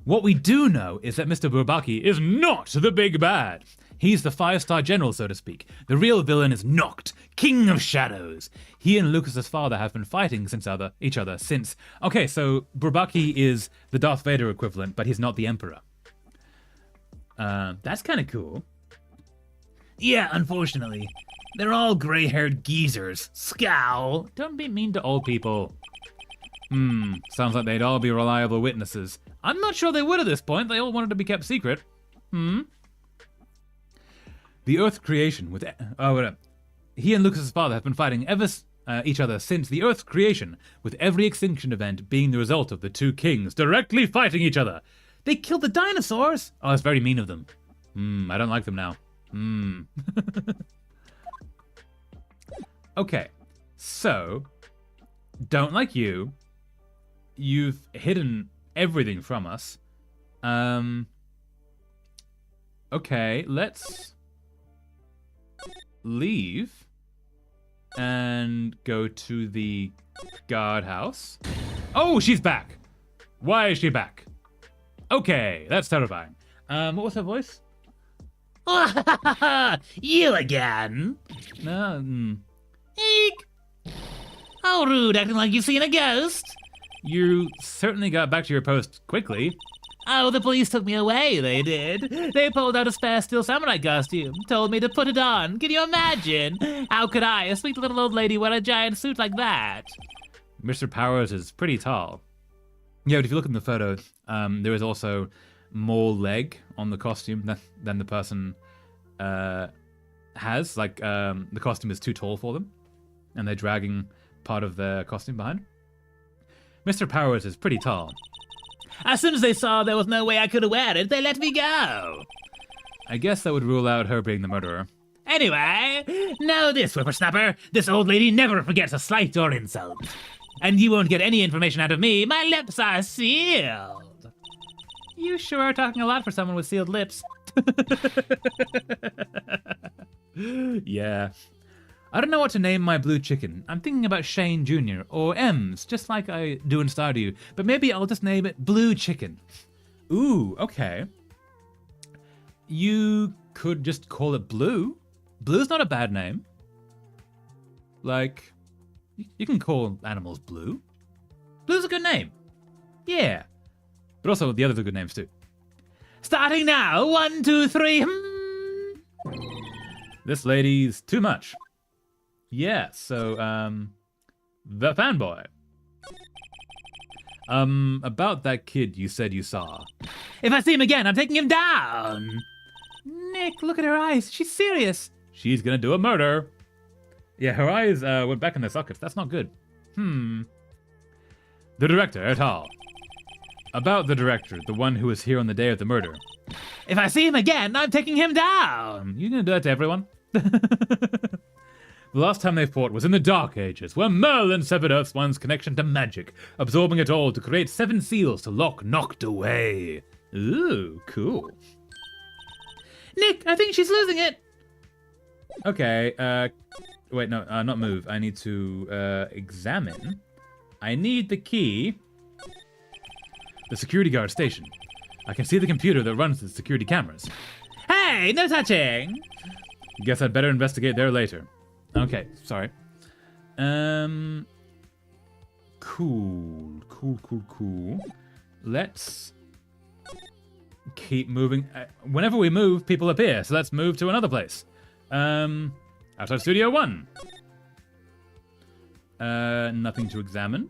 What we do know is that Mr. Bourbaki is not the big bad. He's the 5-star general, so to speak. The real villain is Noct, King of Shadows. He and Lucas's father have been fighting each other since... Okay, so Bourbaki is the Darth Vader equivalent, but he's not the Emperor. That's kind of cool. Yeah, unfortunately. They're all gray-haired geezers. Scowl. Don't be mean to old people. Sounds like they'd all be reliable witnesses. I'm not sure they would at this point. They all wanted to be kept secret. The Earth creation with... he and Lucas's father have been fighting each other since the Earth's creation, with every extinction event being the result of the 2 kings directly fighting each other. They killed the dinosaurs! Oh, that's very mean of them. I don't like them now. Okay, so... Don't like you. You've hidden everything from us. Okay, let's leave and go to the guardhouse. Oh, she's back. Why is she back? Okay, that's terrifying. What was her voice? You again? Eek! How rude, acting like you've seen a ghost. You certainly got back to your post quickly. Oh, the police took me away, they did. They pulled out a spare Steel Samurai costume, told me to put it on. Can you imagine? How could I, a sweet little old lady, wear a giant suit like that? Mr. Powers is pretty tall. Yeah, but if you look in the photo, there is also more leg on the costume than the person has. Like, the costume is too tall for them, and they're dragging part of their costume behind. Mr. Powers is pretty tall. As soon as they saw there was no way I could have wear it, they let me go. I guess that would rule out her being the murderer. Anyway, know this, whippersnapper. This old lady never forgets a slight or insult. And you won't get any information out of me. My lips are sealed. You sure are talking a lot for someone with sealed lips. Yeah. I don't know what to name my blue chicken. I'm thinking about Shane Jr. or M's, just like I do in Stardew. But maybe I'll just name it Blue Chicken. Ooh, okay. You could just call it Blue. Blue's not a bad name. Like, you can call animals Blue. Blue's a good name. Yeah. But also, the others are good names too. Starting now, 1, 2, 3. This lady's too much. Yeah, so, the fanboy. About that kid you said you saw. If I see him again, I'm taking him down. Nick, look at her eyes. She's serious. She's gonna do a murder. Yeah, her eyes went back in their sockets. That's not good. The director et al. About the director, the one who was here on the day of the murder. If I see him again, I'm taking him down. You gonna do that to everyone? The last time they fought was in the Dark Ages, where Merlin severed Earth's one's connection to magic, absorbing it all to create 7 seals to lock Knocked away. Ooh, cool. Nick, I think she's losing it. Okay, wait, no, not move. I need to, examine. I need the key. The security guard station. I can see the computer that runs the security cameras. Hey, no touching. Guess I'd better investigate there later. Okay, sorry. Cool. Let's keep moving. Whenever we move, people appear, so let's move to another place. Outside Studio 1. Nothing to examine.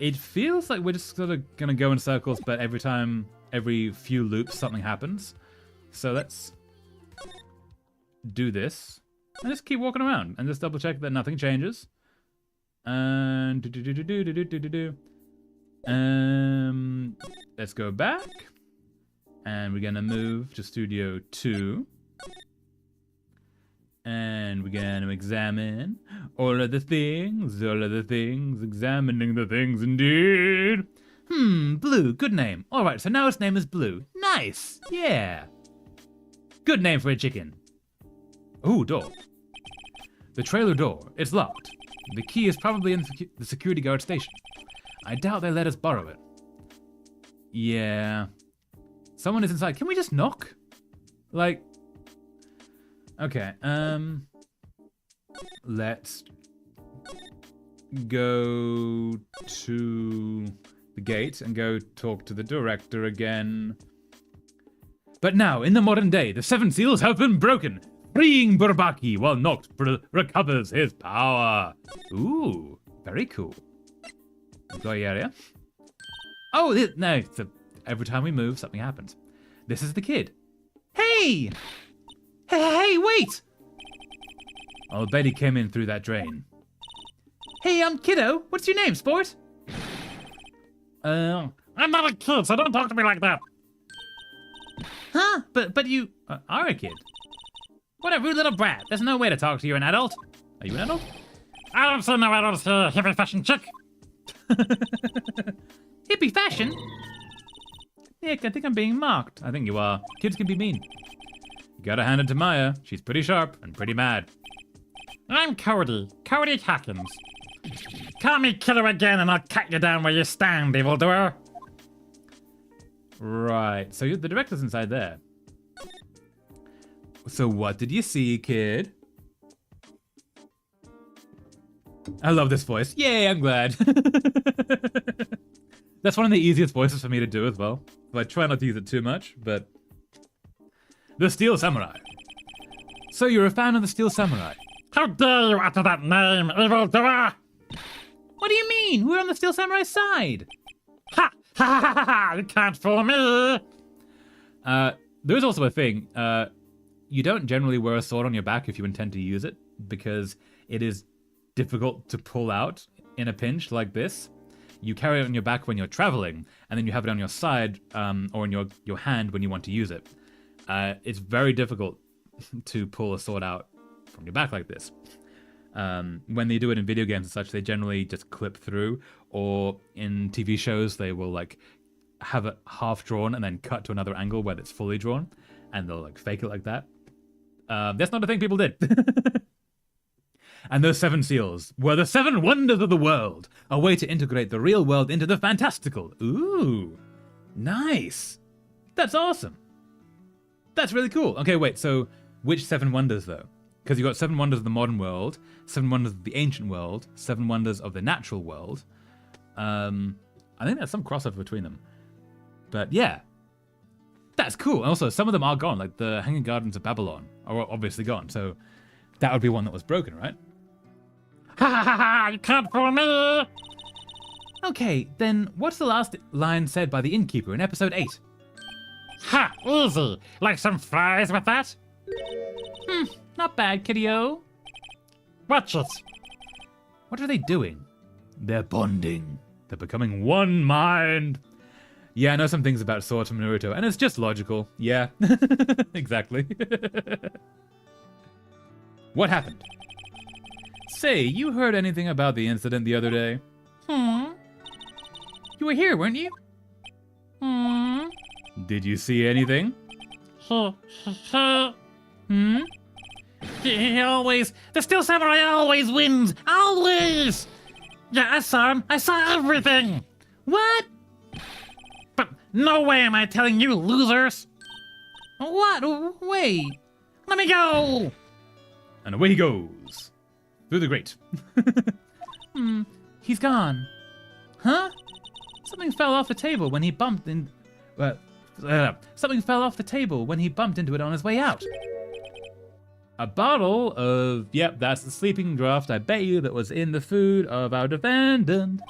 It feels like we're just sort of gonna go in circles, but every few loops, something happens. So let's do this. And just keep walking around and just double check that nothing changes. And let's go back. And we're gonna move to Studio 2. And we're gonna examine all of the things, examining the things indeed. Blue, good name. Alright, so now its name is Blue. Nice, yeah. Good name for a chicken. Ooh, door. The trailer door. It's locked. The key is probably in the security guard station. I doubt they let us borrow it. Yeah. Someone is inside. Can we just knock? Like... Okay, let's go to the gate and go talk to the director again. But now, in the modern day, the 7 seals have been broken, freeing Bourbaki while Noct recovers his power. Ooh, very cool. Employee area. Oh, no, every time we move, something happens. This is the kid. Hey! Hey, wait! Old Betty came in through that drain. Hey, kiddo, what's your name, sport? I'm not a kid, so don't talk to me like that. Huh? But you Are a kid. What a rude little brat. There's no way to talk to you, an adult. Are you an adult? I don't see no adults here, hippie fashion chick. Hippie fashion? Nick, I think I'm being mocked. I think you are. Kids can be mean. You gotta hand it to Maya. She's pretty sharp and pretty mad. I'm Cody Hawkins. Call me kiddo again and I'll cut you down where you stand, evildoer. Right, so the director's inside there. So what did you see, kid? I love this voice. Yay, I'm glad. That's one of the easiest voices for me to do as well. So I try not to use it too much, but... The Steel Samurai. So you're a fan of the Steel Samurai? How dare you utter that name, evildoer! What do you mean? We're on the Steel Samurai side. Ha! Ha ha ha ha! You can't fool me! There is also a thing. You don't generally wear a sword on your back if you intend to use it, because it is difficult to pull out in a pinch like this. You carry it on your back when you're traveling, and then you have it on your side or in your hand when you want to use it. It's very difficult to pull a sword out from your back like this. When they do it in video games and such, they generally just clip through, or in TV shows, they will like have it half drawn and then cut to another angle where it's fully drawn, and they'll like fake it like that. That's not a thing people did. And those 7 seals were the 7 wonders of the world, a way to integrate the real world into the fantastical. Ooh, nice. That's awesome. That's really cool. Okay, wait, so which 7 wonders, though? Because you've got 7 wonders of the modern world, 7 wonders of the ancient world, 7 wonders of the natural world. I think there's some crossover between them. But yeah, that's cool. And also, some of them are gone, like the Hanging Gardens of Babylon are obviously gone. So that would be one that was broken, right? Ha ha ha ha! You can't fool me! Okay, then what's the last line said by the innkeeper in episode 8? Ha! Easy! Like some fries with that? Not bad, kiddo. Watch it! What are they doing? They're bonding. They're becoming one mind. Yeah, I know some things about Sora from Naruto, and it's just logical. Yeah, exactly. What happened? Say, you heard anything about the incident the other day? You were here, weren't you? Did you see anything? He always... The Steel Samurai always wins! Always! Yeah, I saw him. I saw everything! What? But no way am I telling you, losers! What? Wait. Let me go! And away he goes. Through the grate. He's gone. Huh? Something fell off the table when he bumped in... something fell off the table when he bumped into it on his way out. A bottle of... Yep, that's the sleeping draft, I bet you, that was in the food of our defendant.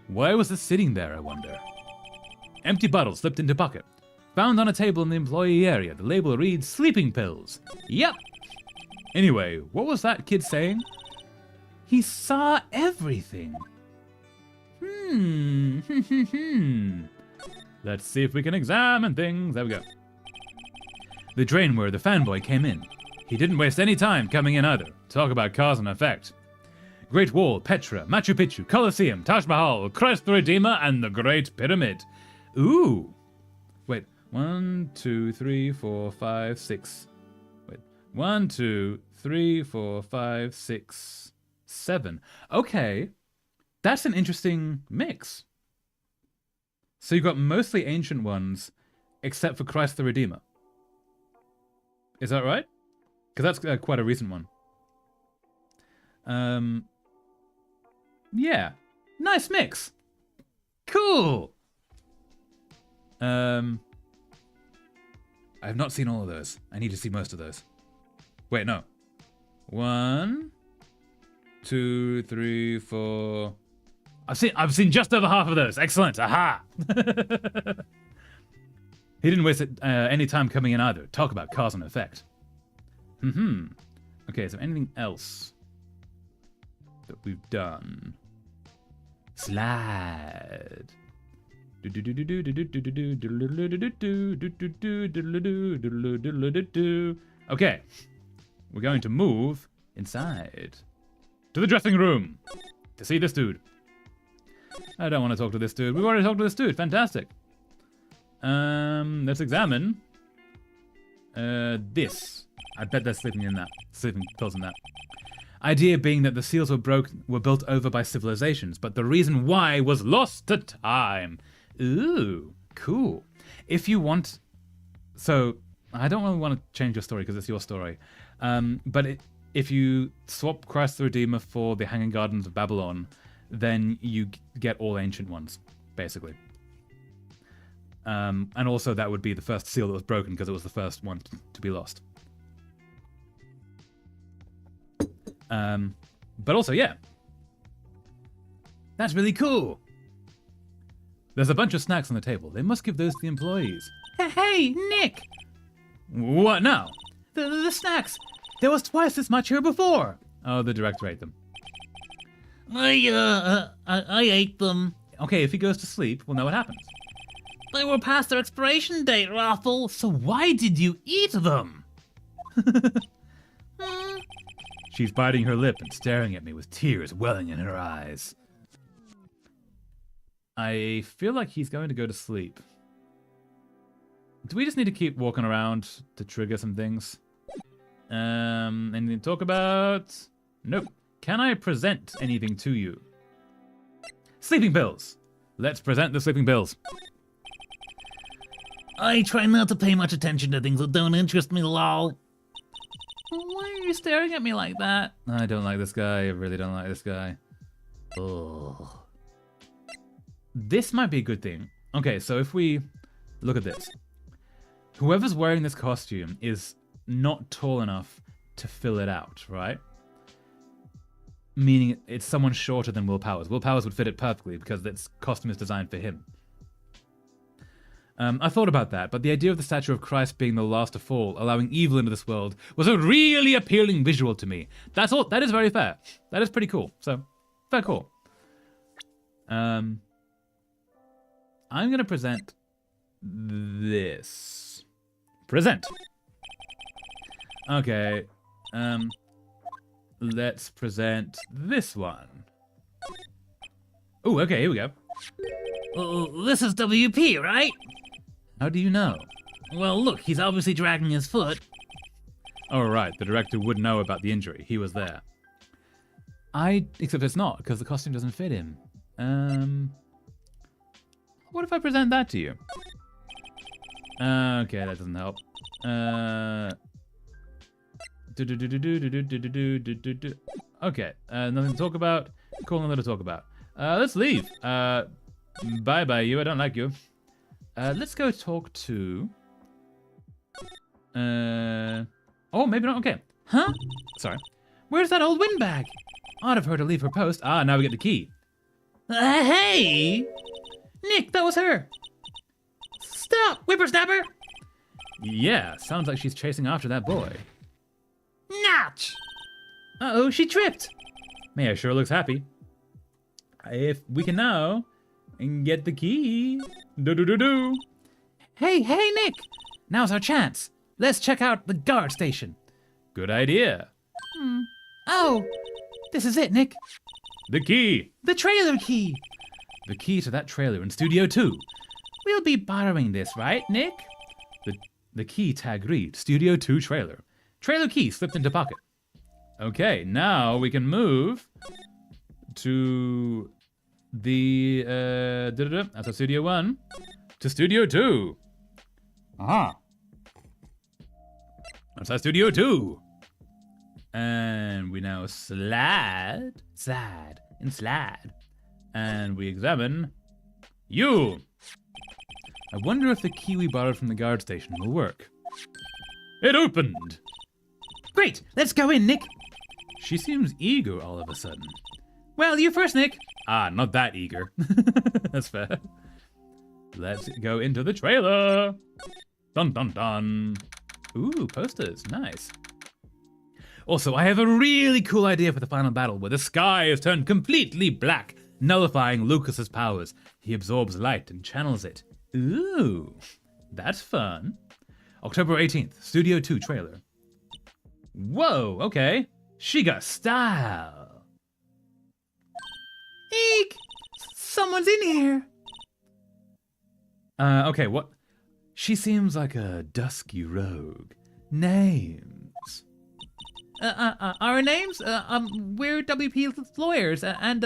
Why was this sitting there, I wonder? Empty bottle slipped into pocket. Found on a table in the employee area. The label reads sleeping pills. Yep. Anyway, what was that kid saying? He saw everything. Let's see if we can examine things. There we go. The drain where the fanboy came in. He didn't waste any time coming in either. Talk about cause and effect. Great Wall, Petra, Machu Picchu, Colosseum, Taj Mahal, Christ the Redeemer, and the Great Pyramid. Ooh. Wait. 1, 2, 3, 4, 5, 6. Wait. 1, 2, 3, 4, 5, 6, 7. Okay. That's an interesting mix. So you've got mostly ancient ones, except for Christ the Redeemer. Is that right? Because that's quite a recent one. Yeah. Nice mix. Cool. I've not seen all of those. I need to see most of those. Wait, no. 1, 2, 3, 4. I've seen just over half of those. Excellent. Aha. He didn't waste any time coming in either. Talk about cause and effect. Okay, so anything else that we've done? Slide. Okay, we're going to move inside to the dressing room to see this dude. I don't want to talk to this dude. We've already talked to this dude. Fantastic. Let's examine this. I bet they're sleeping pills in that. Idea being that the seals were built over by civilizations, but the reason why was lost to time. Ooh, cool. If you want, so I don't really want to change your story because it's your story. But if you swap Christ the Redeemer for the Hanging Gardens of Babylon, then you get all ancient ones, basically. And also that would be the first seal that was broken because it was the first one to be lost. But also, yeah. That's really cool. There's a bunch of snacks on the table. They must give those to the employees. Hey, Nick! What now? The snacks. There was twice this much here before. Oh, the director ate them. I ate them. Okay, if he goes to sleep, we'll know what happens. They were past their expiration date, Raffle. So why did you eat them? She's biting her lip and staring at me with tears welling in her eyes. I feel like he's going to go to sleep. Do we just need to keep walking around to trigger some things? Anything to talk about? Nope. Can I present anything to you? Sleeping pills. Let's present the sleeping pills. I try not to pay much attention to things that don't interest me, lol. Why are you staring at me like that? I don't like this guy. I really don't like this guy. Oh. This might be a good thing. Okay, so if we look at this. Whoever's wearing this costume is not tall enough to fill it out, right? Meaning it's someone shorter than Will Powers. Will Powers would fit it perfectly because this costume is designed for him. I thought about that, but the idea of the statue of Christ being the last to fall, allowing evil into this world, was a really appealing visual to me. That's all. That is very fair. That is pretty cool. So, fair call. I'm gonna present this. Present. Okay. Let's present this one. Oh, okay, here we go. Oh, this is WP, right? How do you know? Well, look, he's obviously dragging his foot. Oh, right, the director would know about the injury. He was there. Except it's not, because the costume doesn't fit him. What if I present that to you? Okay, that doesn't help. Okay, nothing to talk about. Cool, nothing to talk about. Let's leave. Bye-bye, you. I don't like you. Let's go talk to... Oh, maybe not. Okay. Huh? Sorry. Where's that old windbag? Odd of her to leave her post. Ah, now we get the key. Hey! Nick, that was her. Stop, whippersnapper! Yeah, sounds like she's chasing after that boy. Notch! Uh-oh, she tripped. Maya sure looks happy. If we can now get the key. Do-do-do-do. Hey, Nick! Now's our chance. Let's check out the guard station. Good idea. Oh, this is it, Nick. The key. The trailer key. The key to that trailer in Studio 2. We'll be borrowing this, right, Nick? The key tag reads Studio 2 trailer. Trailer key slipped into pocket. Okay, now we can move to the that's our Studio 1 to Studio 2. Aha. That's our Studio 2. And we now slide, and we examine you. I wonder if the key we borrowed from the guard station will work. It opened. Great, let's go in, Nick. She seems eager all of a sudden. Well, you first, Nick. Ah, not that eager. That's fair. Let's go into the trailer. Dun, dun, dun. Ooh, posters, nice. Also, I have a really cool idea for the final battle where the sky is turned completely black, nullifying Lucas's powers. He absorbs light and channels it. Ooh, that's fun. October 18th, Studio 2 trailer. Whoa, okay. She got style. Eek! Someone's in here. Okay, what? She seems like a dusky rogue. Names. Our names? We're WP lawyers, and,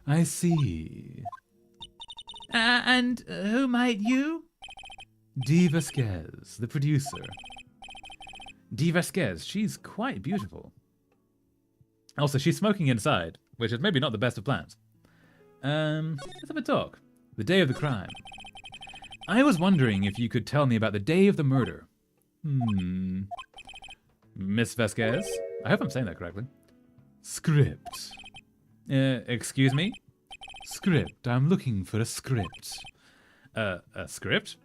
I see. And who might you? Dee Vasquez, the producer. Dee Vasquez, she's quite beautiful. Also, she's smoking inside, which is maybe not the best of plans. Let's have a talk. The day of the crime. I was wondering if you could tell me about the day of the murder. Miss Vasquez? I hope I'm saying that correctly. Script. Excuse me? Script. I'm looking for a script. A script?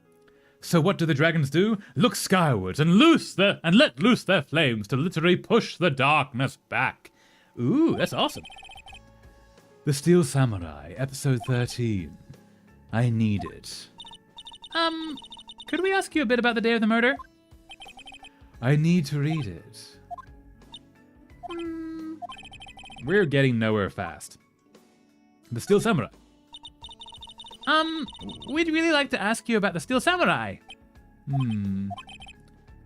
So what do the dragons do? Look skywards and let loose their flames to literally push the darkness back. Ooh, that's awesome. The Steel Samurai, episode 13. I need it. Could we ask you a bit about the day of the murder? I need to read it. We're getting nowhere fast. The Steel Samurai. We'd really like to ask you about the Steel Samurai.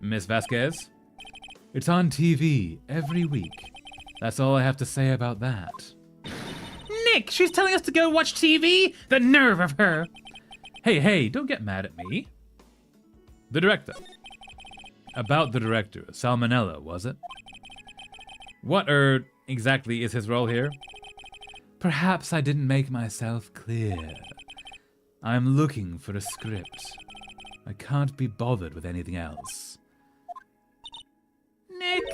Miss Vasquez? It's on TV every week. That's all I have to say about that. Nick, she's telling us to go watch TV? The nerve of her. Hey, don't get mad at me. The director. About the director. Salmonella, was it? What, exactly is his role here? Perhaps I didn't make myself clear. I'm looking for a script. I can't be bothered with anything else. Nick,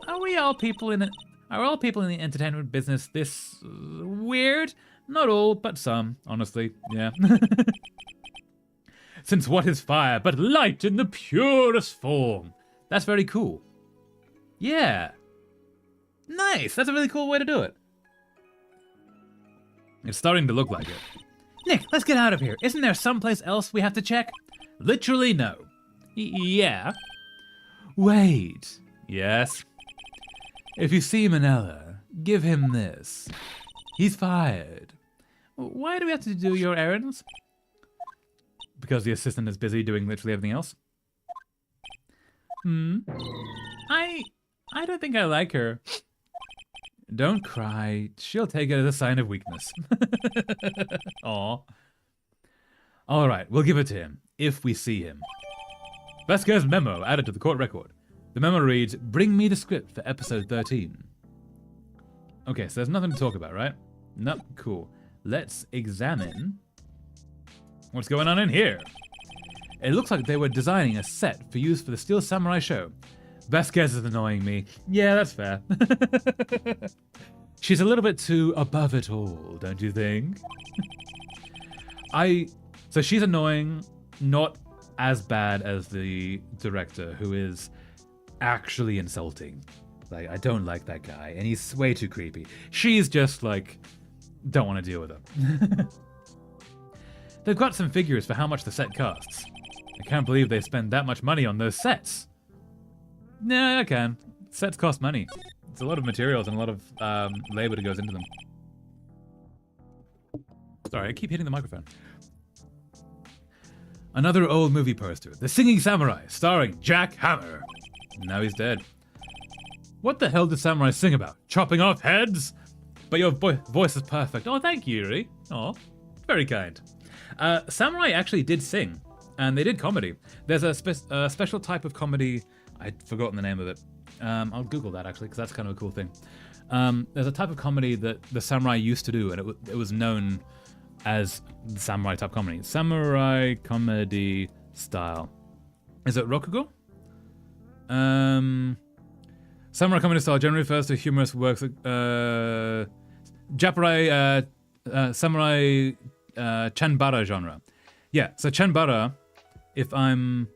are all people in the entertainment business this weird? Not all, but some, honestly, yeah. Since what is fire but light in the purest form? That's very cool. Yeah. Nice, that's a really cool way to do it. It's starting to look like it. Nick, let's get out of here. Isn't there someplace else we have to check? Literally no. Yeah. Wait. Yes. If you see Manella, give him this. He's fired. Why do we have to do your errands? Because the assistant is busy doing literally everything else. I don't think I like her. Don't cry. She'll take it as a sign of weakness. Aw. All right, we'll give it to him, if we see him. Vasquez's memo added to the court record. The memo reads, bring me the script for episode 13. Okay, so there's nothing to talk about, right? Nope, cool. Let's examine what's going on in here. It looks like they were designing a set for use for the Steel Samurai show. Vasquez is annoying me. Yeah, that's fair. She's a little bit too above it all, don't you think? So she's annoying, not as bad as the director, who is actually insulting. Like, I don't like that guy, and he's way too creepy. She's just like, don't want to deal with him. They've got some figures for how much the set costs. I can't believe they spend that much money on those sets. No, I can. Sets cost money. It's a lot of materials and a lot of labor that goes into them. Sorry, I keep hitting the microphone. Another old movie poster. The Singing Samurai, starring Jack Hammer. Now he's dead. What the hell does samurai sing about? Chopping off heads? But your voice is perfect. Oh, thank you, Yuri. Oh, very kind. Samurai actually did sing, and they did comedy. There's a special type of comedy. I'd forgotten the name of it. I'll Google that, actually, because that's kind of a cool thing. There's a type of comedy that the samurai used to do, and it was known as the samurai type comedy. Samurai comedy style. Is it Rokugo? Samurai comedy style generally refers to humorous works. Samurai Chanbara genre. Yeah, so Chanbara, if I'm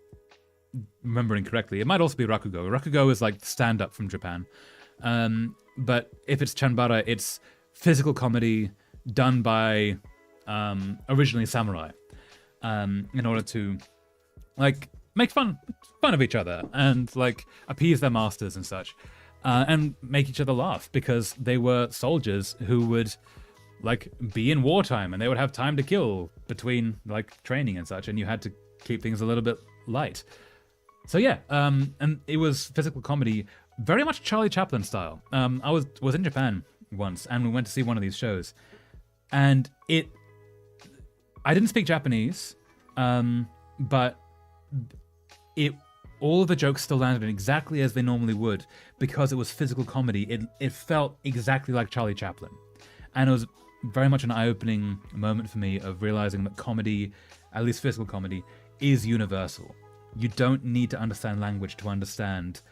remembering correctly, it might also be Rakugo. Rakugo is like stand-up from Japan. But if it's Chanbara, it's physical comedy done by originally samurai in order to like make fun of each other and like appease their masters and such, and make each other laugh, because they were soldiers who would like be in wartime and they would have time to kill between like training and such, and you had to keep things a little bit light. So yeah, and it was physical comedy, very much Charlie Chaplin style. I was in Japan once, and we went to see one of these shows, and I didn't speak Japanese, but all of the jokes still landed exactly as they normally would, because it was physical comedy. It felt exactly like Charlie Chaplin, and it was very much an eye-opening moment for me of realizing that comedy, at least physical comedy, is universal. You don't need to understand language to understand,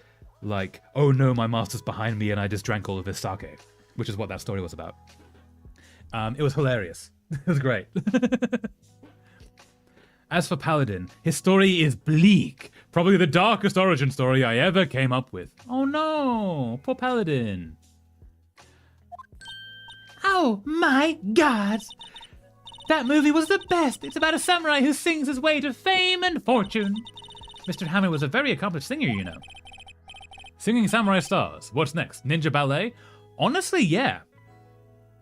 like, oh no, my master's behind me and I just drank all of his sake, which is what that story was about. It was hilarious. It was great. As for Paladin, his story is bleak. Probably the darkest origin story I ever came up with. Oh no, poor Paladin. Oh my god! That movie was the best! It's about a samurai who sings his way to fame and fortune. Mr. Hammer was a very accomplished singer, you know. Singing samurai stars. What's next? Ninja ballet? Honestly, yeah.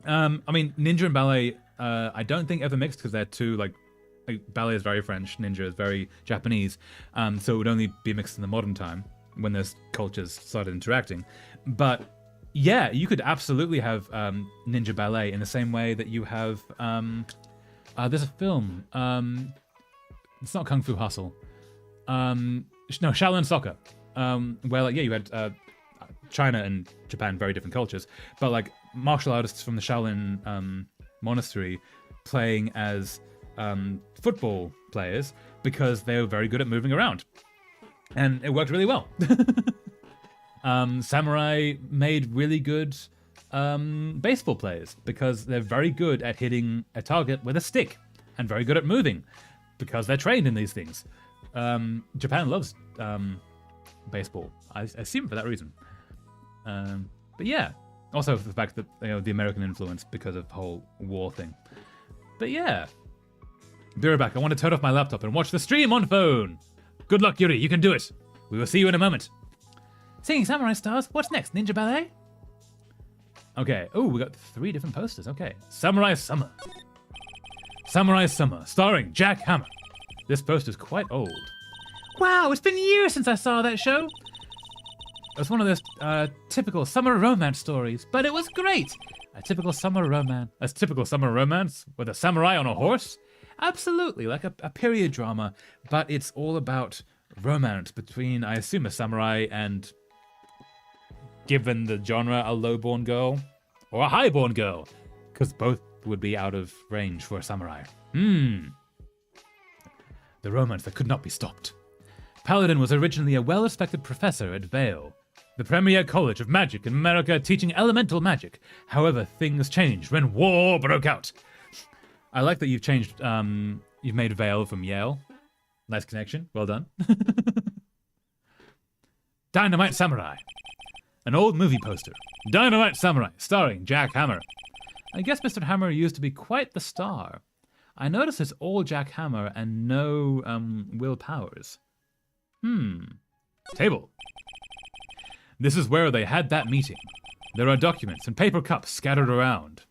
I mean, ninja and ballet, I don't think ever mixed, because they're two, like, ballet is very French, ninja is very Japanese, so it would only be mixed in the modern time. when those cultures started interacting. But yeah, you could absolutely have ninja ballet in the same way that you have. There's a film. It's not Kung Fu Hustle. No, Shaolin Soccer. Where like you had China and Japan, very different cultures, but like martial artists from the Shaolin monastery playing as football players because they were very good at moving around, and it worked really well. Samurai made really good baseball players because they're very good at hitting a target with a stick and very good at moving because they're trained in these things. Japan loves baseball, I assume for that reason. But yeah, also for the fact that the American influence because of the whole war thing. But yeah, be right back. I want to turn off my laptop and watch the stream on phone. Good luck, Yuri. You can do it. We will see you in a moment. Singing Samurai Stars. What's next? Ninja Ballet? Okay. Oh, we got 3 different posters. Okay. Samurai Summer. Samurai Summer, starring Jack Hammer. This poster's quite old. Wow, it's been years since I saw that show. It was one of those typical summer romance stories, but it was great. A typical summer romance. A typical summer romance with a samurai on a horse? Absolutely, like a period drama, but it's all about romance between, I assume, a samurai and, given the genre, a low-born girl or a high-born girl, because both would be out of range for a samurai. The romance that could not be stopped. Paladin was originally a well-respected professor at Vale, the premier college of magic in America, teaching elemental magic. However, things changed when war broke out. I like that you've changed, you've made Vale from Yale. Nice connection, well done. Dynamite Samurai. An old movie poster. Dynamite Samurai, starring Jack Hammer. I guess Mr. Hammer used to be quite the star. I notice it's all Jack Hammer and no, Will Powers. Table. This is where they had that meeting. There are documents and paper cups scattered around.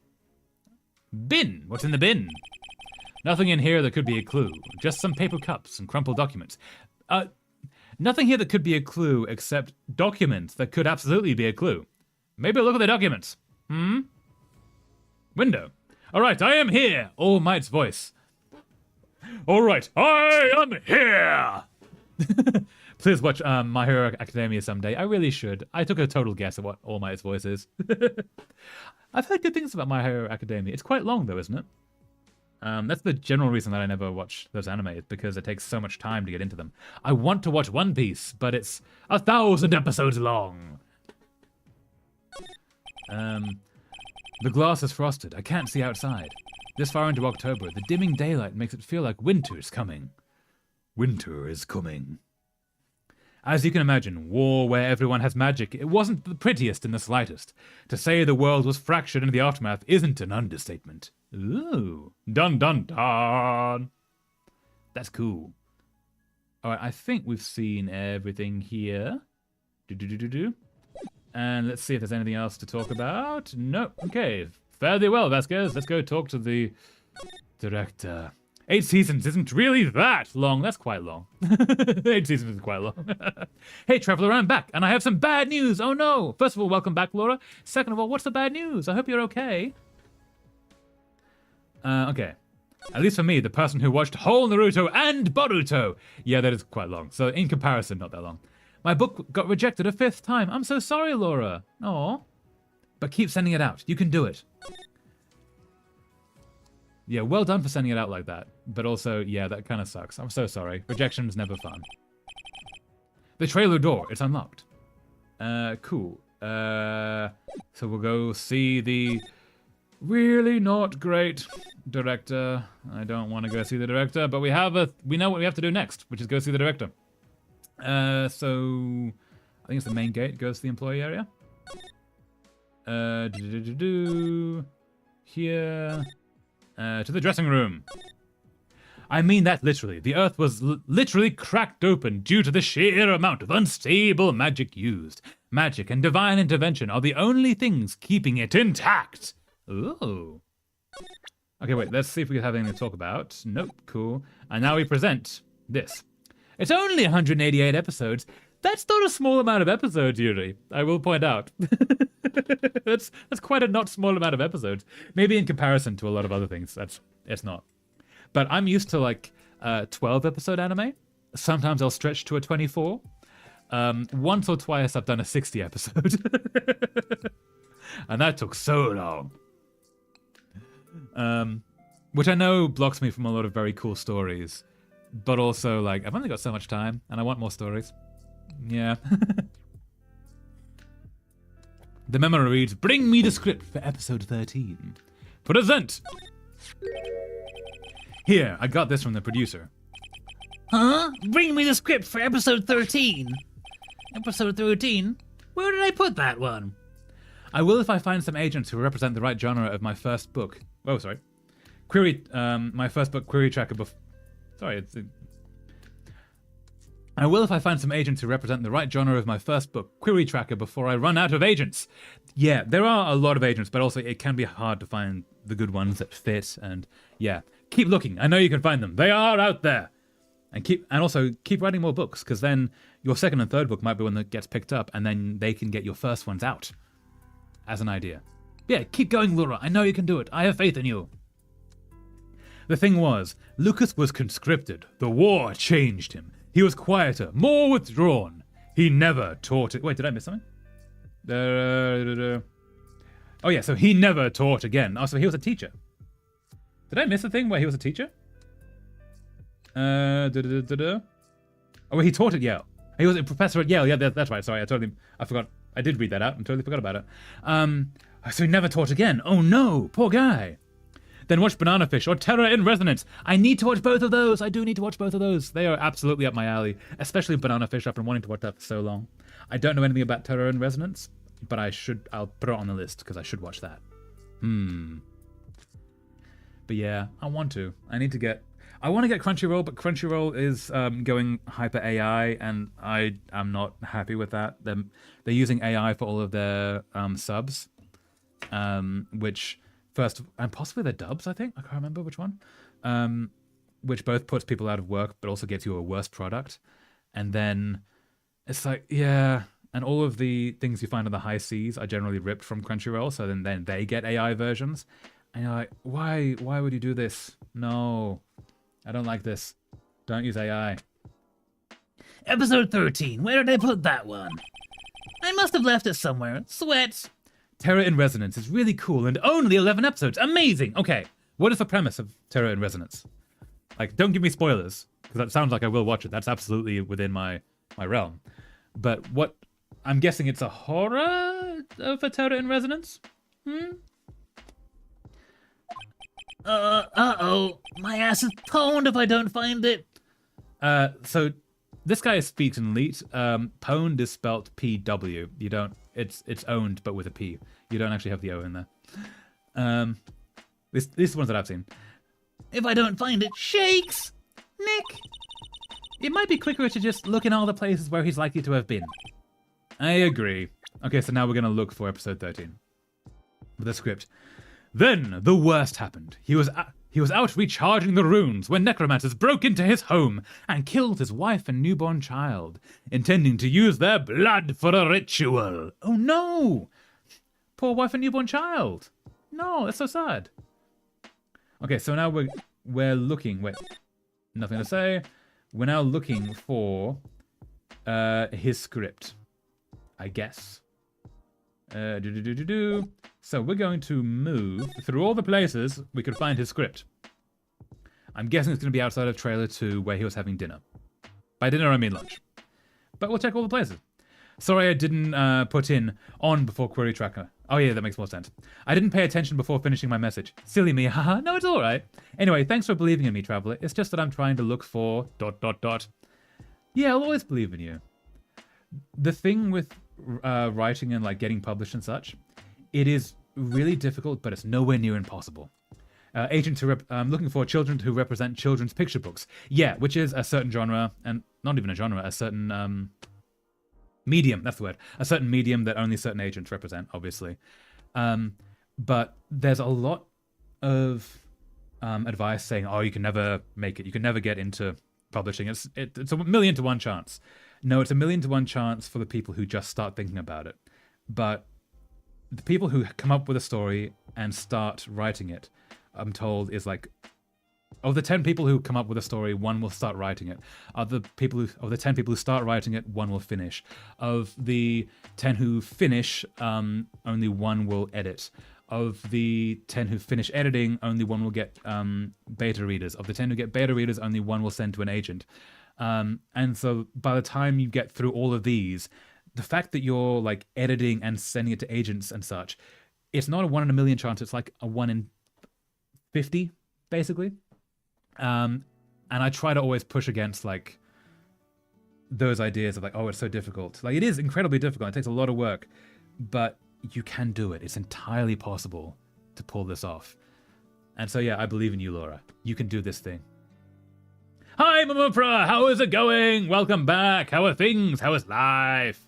Bin. What's in the bin? Nothing in here that could be a clue. Just some paper cups and crumpled documents. Nothing here that could be a clue except documents that could absolutely be a clue. Maybe look at the documents. Window. All right, I am here. All Might's voice. All right, I am here. Please watch My Hero Academia someday. I really should. I took a total guess at what All Might's voice is. I've heard good things about My Hero Academia. It's quite long, though, isn't it? That's the general reason that I never watch those animes, because it takes so much time to get into them. I want to watch One Piece, but it's 1,000 episodes long. The glass is frosted. I can't see outside. This far into October, the dimming daylight makes it feel like winter's coming. Winter is coming. As you can imagine, war where everyone has magic, it wasn't the prettiest in the slightest. To say the world was fractured in the aftermath isn't an understatement. Ooh. Dun dun dun. That's cool. Alright, I think we've seen everything here. And let's see if there's anything else to talk about. No. Okay. Fairly well, Vasquez. Let's go talk to the director. 8 seasons isn't really that long. That's quite long. 8 seasons is quite long. Hey, Traveler, I'm back, and I have some bad news. Oh, no. First of all, welcome back, Laura. Second of all, what's the bad news? I hope you're okay. Okay. At least for me, the person who watched whole Naruto and Boruto. Yeah, that is quite long. So in comparison, not that long. My book got rejected a 5th time. I'm so sorry, Laura. Aw. But keep sending it out. You can do it. Yeah, well done for sending it out like that. But also, yeah, that kind of sucks. I'm so sorry. Rejection's never fun. The trailer door. It's unlocked. Cool. So we'll go see the really not great director. I don't want to go see the director, but we know what we have to do next, which is go see the director. So I think it's the main gate. Goes to the employee area. Here. To the dressing room. I mean that literally. The earth was literally cracked open due to the sheer amount of unstable magic used. Magic and divine intervention are the only things keeping it intact. Ooh. Okay, wait, let's see if we have anything to talk about. Nope, cool. And now we present this. It's only 188 episodes. That's not a small amount of episodes, Yuri. I will point out. that's quite a not small amount of episodes. Maybe in comparison to a lot of other things, it's not. But I'm used to like 12 episode anime. Sometimes I'll stretch to a 24. Once or twice I've done a 60 episode. And that took so long. Which I know blocks me from a lot of very cool stories. But also, like, I've only got so much time, and I want more stories. Yeah. The memo reads, "Bring me the script for episode 13. Present!" Here, I got this from the producer. Huh? Bring me the script for episode 13. Episode 13? Where did I put that one? I will if I find some agents who represent the right genre of my first book. Oh, sorry. My first book, Query Tracker. I will if I find some agents who represent the right genre of my first book, Query Tracker, before I run out of agents. Yeah, there are a lot of agents, but also it can be hard to find the good ones that fit. And yeah, keep looking. I know you can find them. They are out there. And also keep writing more books, because then your second and third book might be one that gets picked up, and then they can get your first ones out as an idea. Yeah, keep going, Laura. I know you can do it. I have faith in you. The thing was, Lucas was conscripted. The war changed him. He was quieter, more withdrawn. He never taught it. Wait, did I miss something? Oh yeah, so he never taught again. Oh, so he was a teacher. Did I miss a thing where he was a teacher? Oh, well, he taught at Yale. He was a professor at Yale. Yeah, that's right. Sorry, I forgot. I did read that out and totally forgot about it. So he never taught again. Oh no, poor guy. Then watch Banana Fish or Terror in Resonance. I need to watch both of those. I do need to watch both of those. They are absolutely up my alley, especially Banana Fish. I've been wanting to watch that for so long. I don't know anything about Terror in Resonance, but I'll put it on the list because I should watch that. But yeah, I want to get Crunchyroll, but Crunchyroll is going hyper AI, and I'm not happy with that. They're using AI for all of their subs, which first, and possibly their dubs, I think. I can't remember which one. Which both puts people out of work, but also gives you a worse product. And then it's like, yeah, and all of the things you find on the high seas are generally ripped from Crunchyroll, so then they get AI versions. And you're like, why would you do this? No. I don't like this. Don't use AI. Episode 13. Where did I put that one? I must have left it somewhere. Sweats. Terror in Resonance is really cool and only 11 episodes. Amazing. Okay. What is the premise of Terror in Resonance? Like, don't give me spoilers, because that sounds like I will watch it. That's absolutely within my realm. But what... I'm guessing it's a horror for Terror in Resonance? Uh-oh. My ass is pwned if I don't find it. So this guy speaks in Leet. Pwned is spelt P-W. You don't... It's owned, but with a P. You don't actually have the O in there. This is the ones that I've seen. If I don't find it, shakes! Nick! It might be quicker to just look in all the places where he's likely to have been. I agree. Okay, so now we're going to look for episode 13. With the script. Then the worst happened. He was out recharging the runes when necromancers broke into his home and killed his wife and newborn child, intending to use their blood for a ritual. Oh no! Poor wife and newborn child. No, that's so sad. Okay, so now we're looking. Wait, nothing to say. We're now looking for his script, I guess. So we're going to move through all the places we could find his script. I'm guessing it's going to be outside of trailer 2 where he was having dinner. By dinner, I mean lunch. But we'll check all the places. Sorry I didn't put in on before Query Tracker. Oh yeah, that makes more sense. I didn't pay attention before finishing my message. Silly me, haha. No, it's alright. Anyway, thanks for believing in me, Traveler. It's just that I'm trying to look for ... Yeah, I'll always believe in you. The thing with writing and like getting published and such, it is really difficult, but it's nowhere near impossible. Agents who looking for children who represent children's picture books. Yeah, which is a certain genre, and not even a genre, a certain medium, that's the word. A certain medium that only certain agents represent, obviously. But there's a lot of advice saying, oh, you can never make it. You can never get into publishing. It's a 1,000,000 to 1 chance. No, it's 1,000,000 to 1 chance for the people who just start thinking about it. But the people who come up with a story and start writing it, I'm told, is like, of the 10 people who come up with a story, 1 will start writing it. Of the 10 people who start writing it, 1 will finish. Of the 10 who finish, only 1 will edit. Of the 10 who finish editing, only 1 will get beta readers. Of the 10 who get beta readers, only 1 will send to an agent. And so by the time you get through all of these, the fact that you're like editing and sending it to agents and such, it's not a 1 in a million chance. It's like a 1 in 50, basically. And I try to always push against like those ideas of like, oh, it's so difficult. Like, it is incredibly difficult. It takes a lot of work, but you can do it. It's entirely possible to pull this off. And so, yeah, I believe in you, Laura. You can do this thing. Hi, Mamupra. How is it going? Welcome back. How are things? How is life?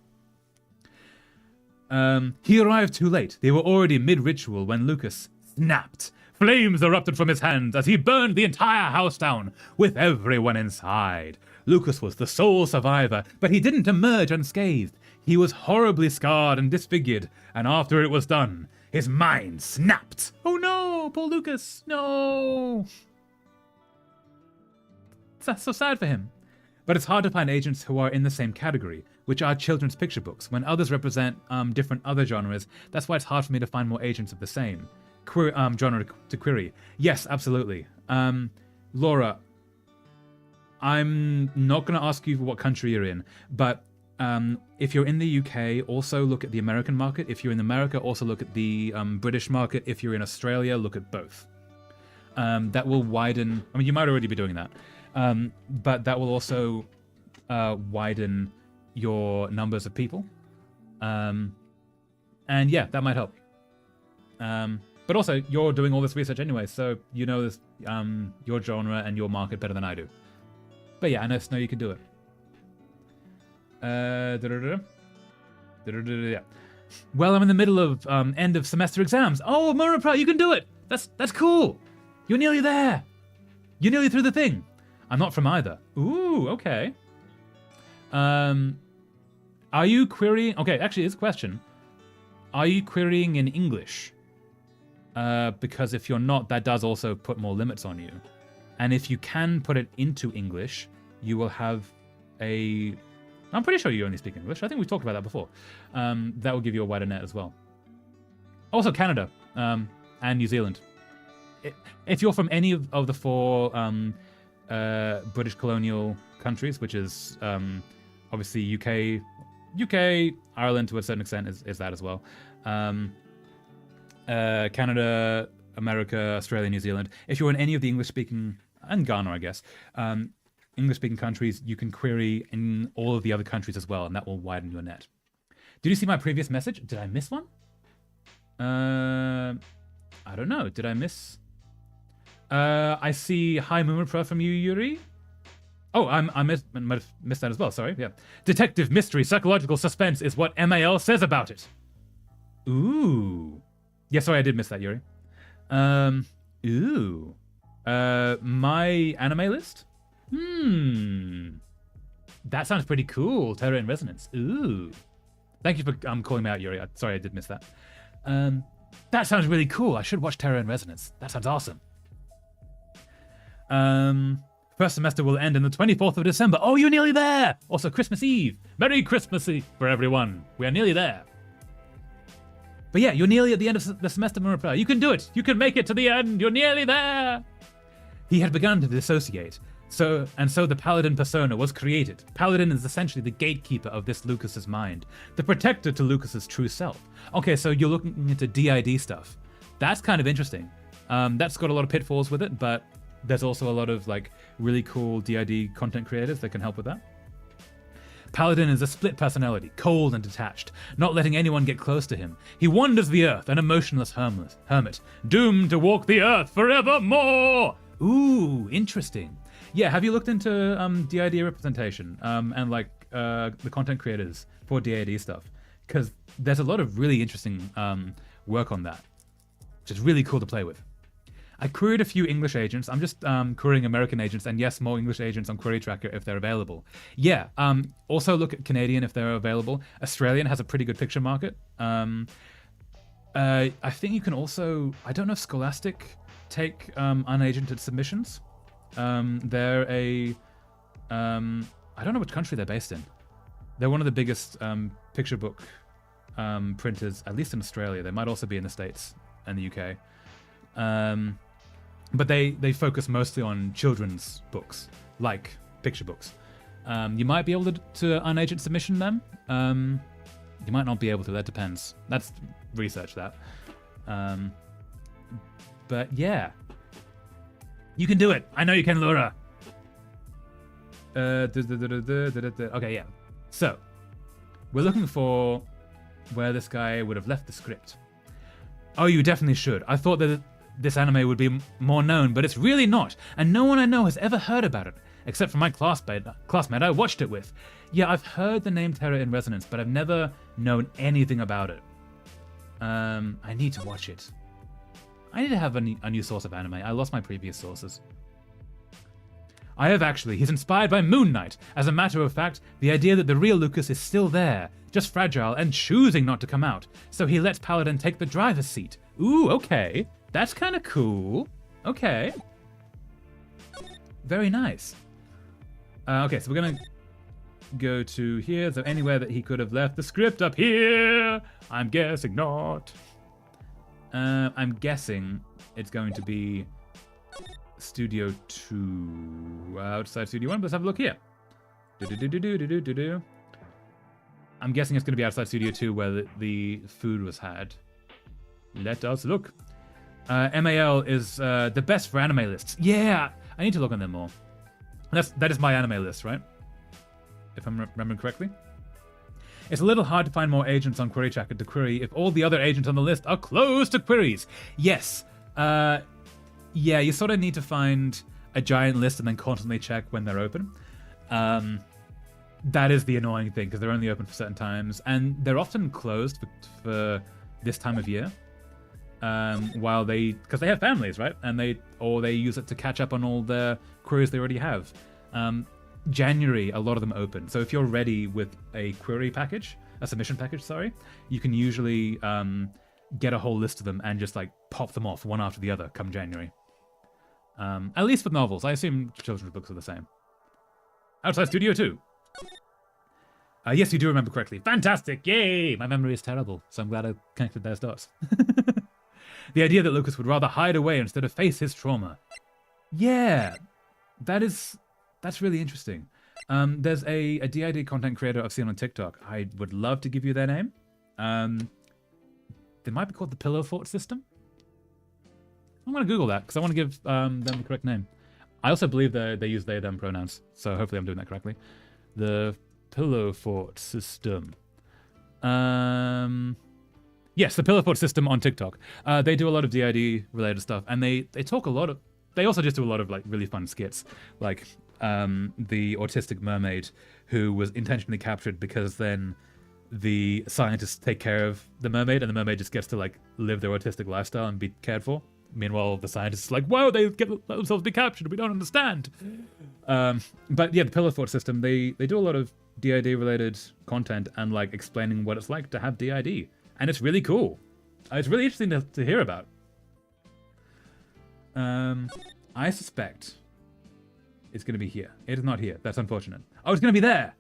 He arrived too late. They were already mid-ritual when Lucas snapped. Flames erupted from his hands as he burned the entire house down, with everyone inside. Lucas was the sole survivor, but he didn't emerge unscathed. He was horribly scarred and disfigured, and after it was done, his mind snapped. Oh no, poor Lucas, no. That's so sad for him. But it's hard to find agents who are in the same category, which are children's picture books. When others represent different other genres, that's why it's hard for me to find more agents of the same genre to query. Yes, absolutely. Laura, I'm not going to ask you what country you're in, but if you're in the UK, also look at the American market. If you're in America, also look at the British market. If you're in Australia, look at both. That will widen. I mean, you might already be doing that, but that will also widen your numbers of people. And yeah, that might help. But also, you're doing all this research anyway, so you know this, your genre and your market better than I do. But yeah, I know you can do it. Yeah. Well, I'm in the middle of end of semester exams. Oh, Murapra, you can do it. That's cool. You're nearly there. You're nearly through the thing. I'm not from either. Ooh, okay. Are you querying? Okay, actually, it's a question. Are you querying in English? Because if you're not, that does also put more limits on you. And if you can put it into English, you will have a... I'm pretty sure you only speak English. I think we've talked about that before. That will give you a wider net as well. Also Canada and New Zealand. If you're from any of the 4 British colonial countries, which is obviously UK, Ireland to a certain extent is that as well. Canada, America, Australia, New Zealand. If you're in any of the English-speaking, and Ghana, I guess, English-speaking countries, you can query in all of the other countries as well, and that will widen your net. Did you see my previous message? Did I miss one? I don't know. Did I miss? I see Hi Mumipra from you, Yuri. Oh, I might have missed that as well. Sorry. Yeah. Detective mystery, psychological suspense is what MAL says about it. Ooh. Yeah, sorry, I did miss that, Yuri. Ooh. My anime list? That sounds pretty cool. Terror in Resonance. Ooh. Thank you for calling me out, Yuri. Sorry, I did miss that. That sounds really cool. I should watch Terror in Resonance. That sounds awesome. First semester will end on the 24th of December. Oh, you're nearly there. Also, Christmas Eve. Merry Christmas Eve for everyone. We are nearly there. But yeah, you're nearly at the end of the semester, Murapra. You can do it. You can make it to the end. You're nearly there. He had begun to dissociate. So the Paladin persona was created. Paladin is essentially the gatekeeper of this Lucas's mind, the protector to Lucas's true self. Okay, so you're looking into DID stuff. That's kind of interesting. That's got a lot of pitfalls with it, but there's also a lot of like really cool DID content creators that can help with that. Paladin is a split personality, cold and detached, not letting anyone get close to him. He wanders the earth, an emotionless hermit, doomed to walk the earth forevermore. Ooh, interesting. Yeah, have you looked into DID representation and like the content creators for DID stuff? Because there's a lot of really interesting work on that, which is really cool to play with. I queried a few English agents. I'm just querying American agents, and yes, more English agents on Query Tracker if they're available. Yeah. Also look at Canadian if they're available. Australian has a pretty good picture market. I think you can also. I don't know if Scholastic take unagented submissions. They're a. I don't know which country they're based in. They're one of the biggest picture book printers, at least in Australia. They might also be in the States and the UK. But they focus mostly on children's books, like picture books. You might be able to unagent submission them. You might not be able to. That depends. That's research that. But yeah, you can do it. I know you can, Laura. Okay, yeah. So we're looking for where this guy would have left the script. Oh, you definitely should. I thought that this anime would be more known, but it's really not. And no one I know has ever heard about it, except for my classmate I watched it with. Yeah, I've heard the name Terror in Resonance, but I've never known anything about it. I need to watch it. I need to have a new source of anime. I lost my previous sources. I have actually. He's inspired by Moon Knight. As a matter of fact, the idea that the real Lucas is still there, just fragile and choosing not to come out. So he lets Paladin take the driver's seat. Ooh, okay. That's kind of cool. Okay. Very nice. Okay, so we're going to go to here. So anywhere that he could have left the script up here. I'm guessing not. I'm guessing it's going to be Studio 2 outside Studio 1. Let's have a look here. I'm guessing it's going to be outside Studio 2 where the food was had. Let us look. MAL is the best for anime lists. Yeah, I need to look on them more. That is my anime list, right? If I'm remembering correctly. It's a little hard to find more agents on Query Tracker to query if all the other agents on the list are closed to queries. Yes. Yeah, you sort of need to find a giant list and then constantly check when they're open. That is the annoying thing, because they're only open for certain times, and they're often closed for this time of year. Because they have families, right? And they use it to catch up on all the queries they already have. January, a lot of them open. So if you're ready with a submission package, you can usually get a whole list of them and just like pop them off one after the other come January. At least with novels. I assume children's books are the same. Outside Studio 2. Yes, you do remember correctly. Fantastic! Yay! My memory is terrible, so I'm glad I connected those dots. The idea that Lucas would rather hide away instead of face his trauma. Yeah, that's really interesting. There's a DID content creator I've seen on TikTok. I would love to give you their name. They might be called the Pillow Fort System. I'm going to Google that because I want to give them the correct name. I also believe they use they, them pronouns, so hopefully I'm doing that correctly. The Pillow Fort System. Yes, the Pillow Fort System on TikTok. They do a lot of DID related stuff, and they talk a lot of. They also just do a lot of like really fun skits, like the autistic mermaid who was intentionally captured because then the scientists take care of the mermaid, and the mermaid just gets to like live their autistic lifestyle and be cared for. Meanwhile, the scientists are like, "Whoa, they let themselves be captured. We don't understand." But yeah, the Pillow Fort System. They do a lot of DID related content and like explaining what it's like to have DID, and it's really cool. It's really interesting to hear about. I suspect it's going to be here. It is not here. That's unfortunate. Oh, it's going to be there.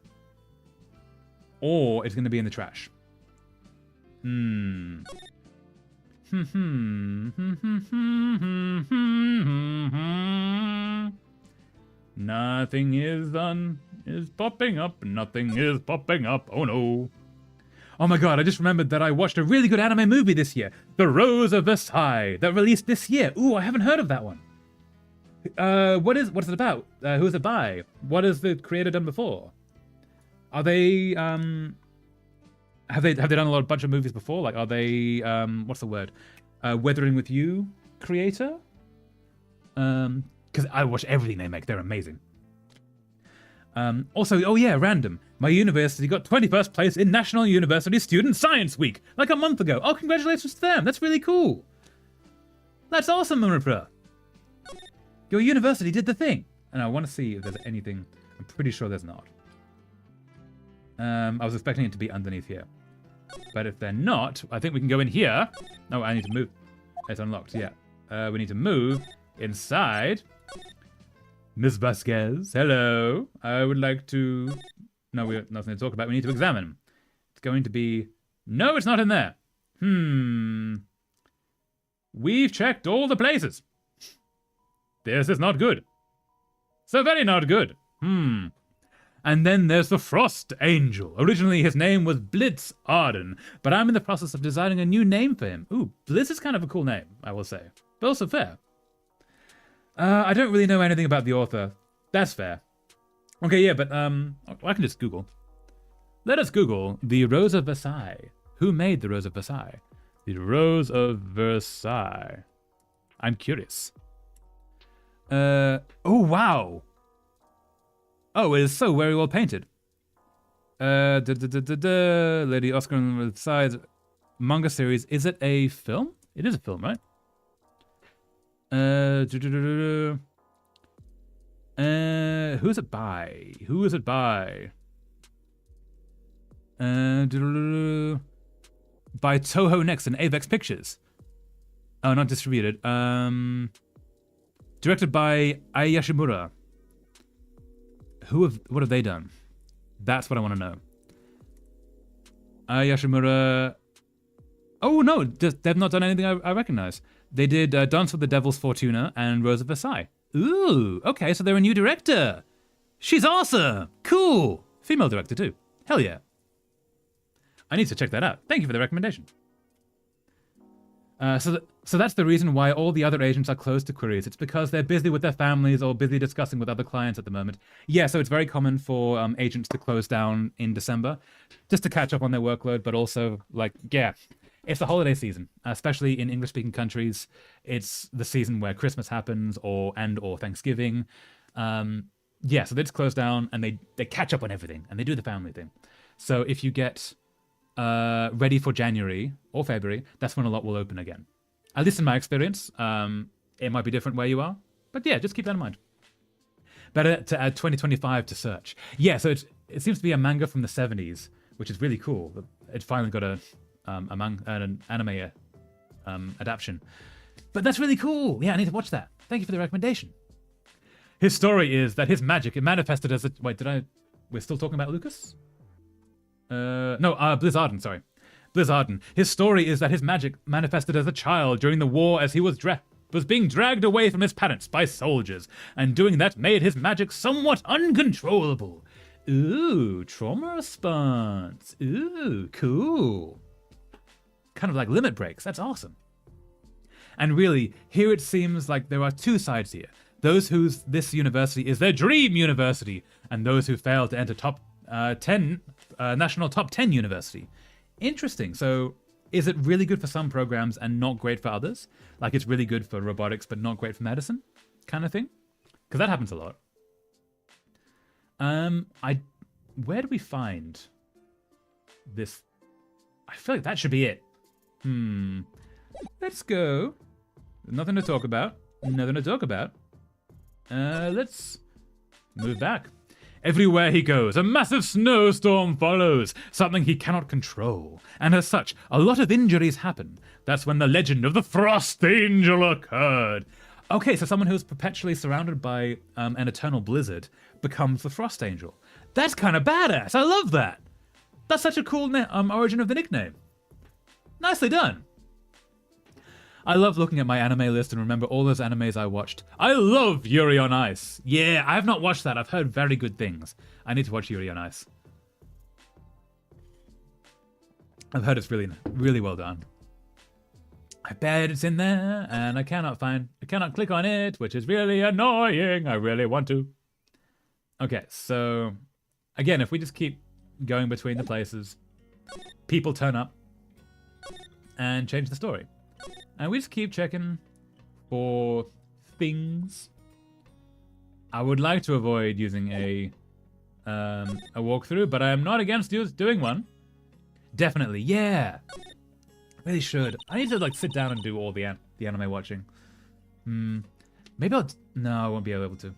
Or it's going to be in the trash. Nothing is popping up. Nothing is popping up. Oh no. Oh my god, I just remembered that I watched a really good anime movie this year. The Rose of Versailles, that released this year. Ooh, I haven't heard of that one. What's it about? Who's it by? What has the creator done before? Are they have they done a bunch of movies before? Like, are they what's the word? Weathering with You creator? Because I watch everything they make. They're amazing. Also, oh yeah, random. My university got 21st place in National University Student Science Week, like a month ago. Oh, congratulations to them. That's really cool. That's awesome, Munipra. Your university did the thing. And I want to see if there's anything. I'm pretty sure there's not. I was expecting it to be underneath here. But if they're not, I think we can go in here. No, I need to move. It's unlocked, yeah. We need to move inside. Ms. Vasquez, hello. I would like to... No, we have nothing to talk about. We need to examine. It's going to be... No, it's not in there. We've checked all the places. This is not good. So very not good. And then there's the Frost Angel. Originally, his name was Blitz Arden, but I'm in the process of designing a new name for him. Ooh, Blitz is kind of a cool name, I will say. But also fair. I don't really know anything about the author. That's fair. Okay, yeah, but I can just Google. Let us Google the Rose of Versailles. Who made the Rose of Versailles? The Rose of Versailles. I'm curious. Oh, wow. Oh, it is so very well painted. Lady Oscar on the Versailles manga series. Is it a film? It is a film, right? Who is it by? Who is it by? By Toho Next and Avex Pictures. Oh, not distributed. Directed by Ai Yashimura. What have they done? That's what I want to know. Ai Yashimura. Oh no, they've not done anything I recognize. They did Dance with the Devil's Fortuna and Rose of Versailles. Ooh, okay, so they're a new director. She's awesome. Cool. Female director too. Hell yeah. I need to check that out. Thank you for the recommendation. So that's the reason why all the other agents are closed to queries. It's because they're busy with their families or busy discussing with other clients at the moment. Yeah, so it's very common for agents to close down in December just to catch up on their workload, but also, like, yeah, it's the holiday season, especially in English-speaking countries. It's the season where Christmas happens or Thanksgiving. Yeah, so they just close down and they catch up on everything and they do the family thing. So if you get ready for January or February, that's when a lot will open again. At least in my experience. It might be different where you are, but yeah, just keep that in mind. Better to add 2025 to search. Yeah, so it seems to be a manga from the 70s, which is really cool. It finally got an anime adaptation. But that's really cool. Yeah, I need to watch that. Thank you for the recommendation. His story is that his magic, it manifested as a... Wait, we're still talking about Lucas? Blizz Arden, sorry. Blizz Arden. His story is that his magic manifested as a child during the war as he was being dragged away from his parents by soldiers, and doing that made his magic somewhat uncontrollable. Ooh, trauma response. Ooh, cool. Kind of like limit breaks. That's awesome. And really, here it seems like there are two sides here. Those whose this university is their dream university, and those who fail to enter national top 10 university. Interesting. So is it really good for some programs and not great for others? Like it's really good for robotics but not great for medicine kind of thing? Because that happens a lot. Where do we find this? I feel like that should be it. Let's go. Nothing to talk about. Nothing to talk about. Let's move back. Everywhere he goes, a massive snowstorm follows, something he cannot control. And as such, a lot of injuries happen. That's when the legend of the Frost Angel occurred. Okay, so someone who's perpetually surrounded by an eternal blizzard becomes the Frost Angel. That's kind of badass. I love that. That's such a cool origin of the nickname. Nicely done. I love looking at my anime list and remember all those animes I watched. I love Yuri on Ice. Yeah, I have not watched that. I've heard very good things. I need to watch Yuri on Ice. I've heard it's really, really well done. I bet it's in there, and I cannot click on it, which is really annoying. I really want to. Okay, so again, if we just keep going between the places, people turn up and change the story. And we just keep checking for things. I would like to avoid using a walkthrough, but I am not against doing one. Definitely, yeah. Really should. I need to like sit down and do all the anime watching. Maybe no, I won't be able to.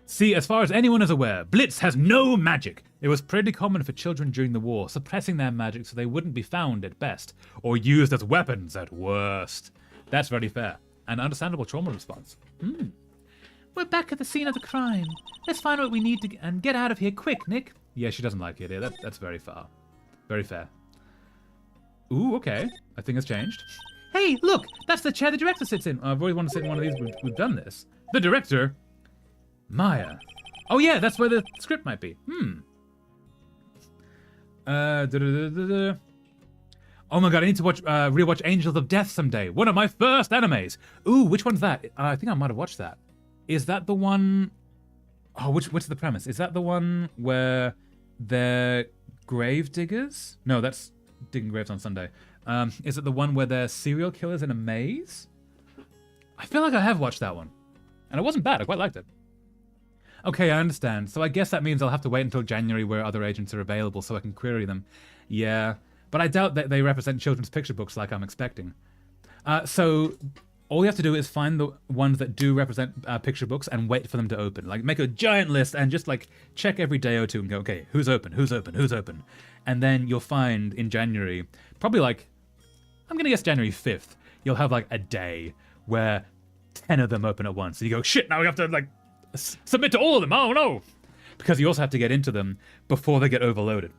See, as far as anyone is aware, Blitz has no magic. It was pretty common for children during the war, suppressing their magic so they wouldn't be found at best, or used as weapons at worst. That's very fair. An understandable trauma response. We're back at the scene of the crime. Let's find what we need to and get out of here quick, Nick. Yeah, she doesn't like it. Yeah, that's very far. Very fair. Ooh, okay. I think it's changed. Hey, look! That's the chair the director sits in. I've always wanted to sit in one of these. We've done this. The director? Maya. Oh yeah, that's where the script might be. Oh my god, I need to rewatch Angels of Death someday. One of my first animes. Ooh, which one's that? I think I might have watched that. Is that the one... Oh, what's the premise? Is that the one where they're grave diggers? No, that's digging graves on Sunday. Is it the one where they're serial killers in a maze? I feel like I have watched that one. And it wasn't bad, I quite liked it. Okay, I understand. So I guess that means I'll have to wait until January where other agents are available so I can query them. Yeah, but I doubt that they represent children's picture books like I'm expecting. So all you have to do is find the ones that do represent picture books and wait for them to open. Like, make a giant list and just, like, check every day or two and go, okay, who's open, who's open, who's open? And then you'll find in January, probably like, I'm going to guess January 5th, you'll have, like, a day where 10 of them open at once. And you go, shit, now we have to, like, submit to all of them. Oh, no. Because you also have to get into them before they get overloaded.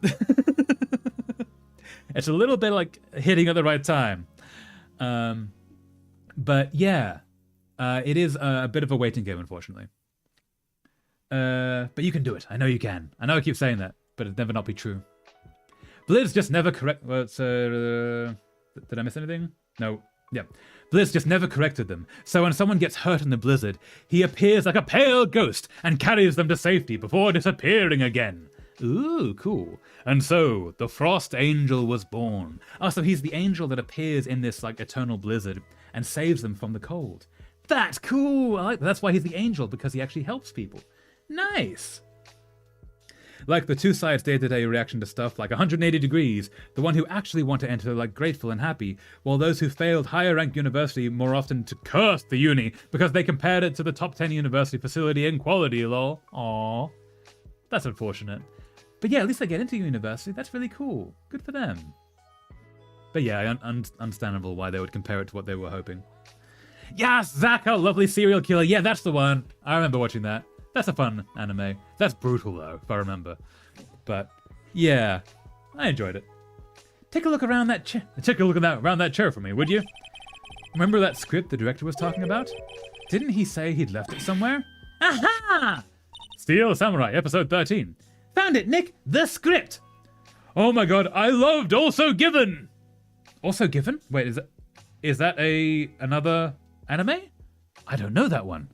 It's a little bit like hitting at the right time. But yeah, it is a bit of a waiting game, unfortunately. But you can do it. I know you can. I know I keep saying that, but it'll never not be true. Blizz just never correct... Well, did I miss anything? No. Yeah. Blizz just never corrected them. So when someone gets hurt in the blizzard, he appears like a pale ghost and carries them to safety before disappearing again. Ooh, cool. And so, the Frost Angel was born. Oh, so he's the angel that appears in this, like, eternal blizzard and saves them from the cold. That's cool! I like that. That's why he's the angel, because he actually helps people. Nice! Like the two sides day-to-day reaction to stuff, like 180 degrees, the one who actually want to enter, like, grateful and happy, while those who failed higher-ranked university more often to curse the uni because they compared it to the top 10 university facility in quality, lol. Aww. That's unfortunate. But yeah, at least they get into university. That's really cool. Good for them. But yeah, understandable why they would compare it to what they were hoping. Yes, Zack, a lovely serial killer. Yeah, that's the one. I remember watching that. That's a fun anime. That's brutal, though, if I remember. But yeah, I enjoyed it. Take a look around that chair. Take a look around that chair for me, would you? Remember that script the director was talking about? Didn't he say he'd left it somewhere? Aha! Steel Samurai, episode 13. Found it, Nick! The script! Oh my god, I loved Also Given! Also Given? Wait, is that another anime? I don't know that one.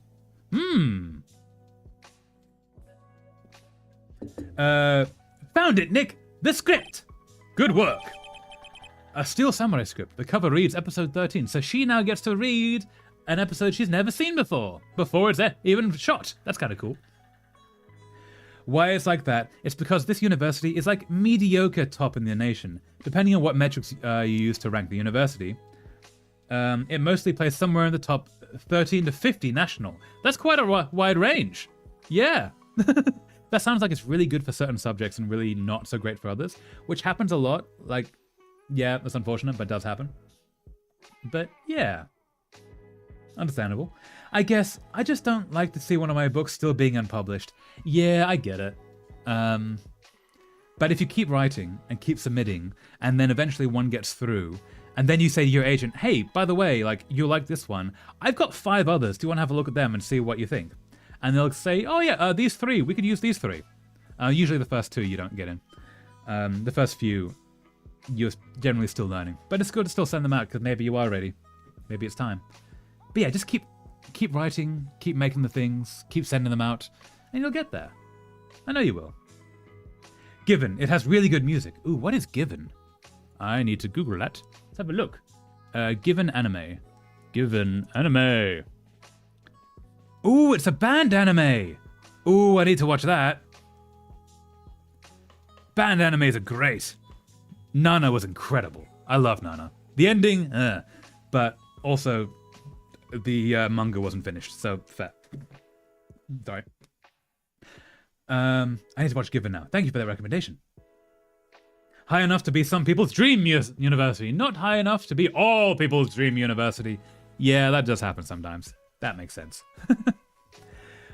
Found it, Nick! The script! Good work! A Steel Samurai script. The cover reads episode 13, so she now gets to read an episode she's never seen before it's even shot. That's kind of cool. Why it's like that, it's because this university is like mediocre top in the nation. Depending on what metrics you use to rank the university, it mostly plays somewhere in the top 13 to 50 national. That's quite a wide range. Yeah. That sounds like it's really good for certain subjects and really not so great for others, which happens a lot. Like, yeah, that's unfortunate, but does happen. But yeah, understandable. I guess I just don't like to see one of my books still being unpublished. Yeah, I get it. But if you keep writing and keep submitting, and then eventually one gets through, and then you say to your agent, hey, by the way, like, you like this one, I've got 5 others. Do you want to have a look at them and see what you think? And they'll say, oh yeah, these 3, we could use these 3. Usually the first 2 you don't get in. The first few, you're generally still learning. But it's good to still send them out, because maybe you are ready. Maybe it's time. But yeah, just keep writing, keep making the things, keep sending them out, and you'll get there. I know you will. Given. It has really good music. Ooh, what is Given? I need to Google that. Let's have a look. Given anime. Given anime. Ooh, it's a band anime. Ooh, I need to watch that. Band animes are great. Nana was incredible. I love Nana. The ending, but also the manga wasn't finished, so fair. Sorry. I need to watch Given now. Thank you for that recommendation. High enough to be some people's dream university, not high enough to be all people's dream university. Yeah, that does happen sometimes. That makes sense.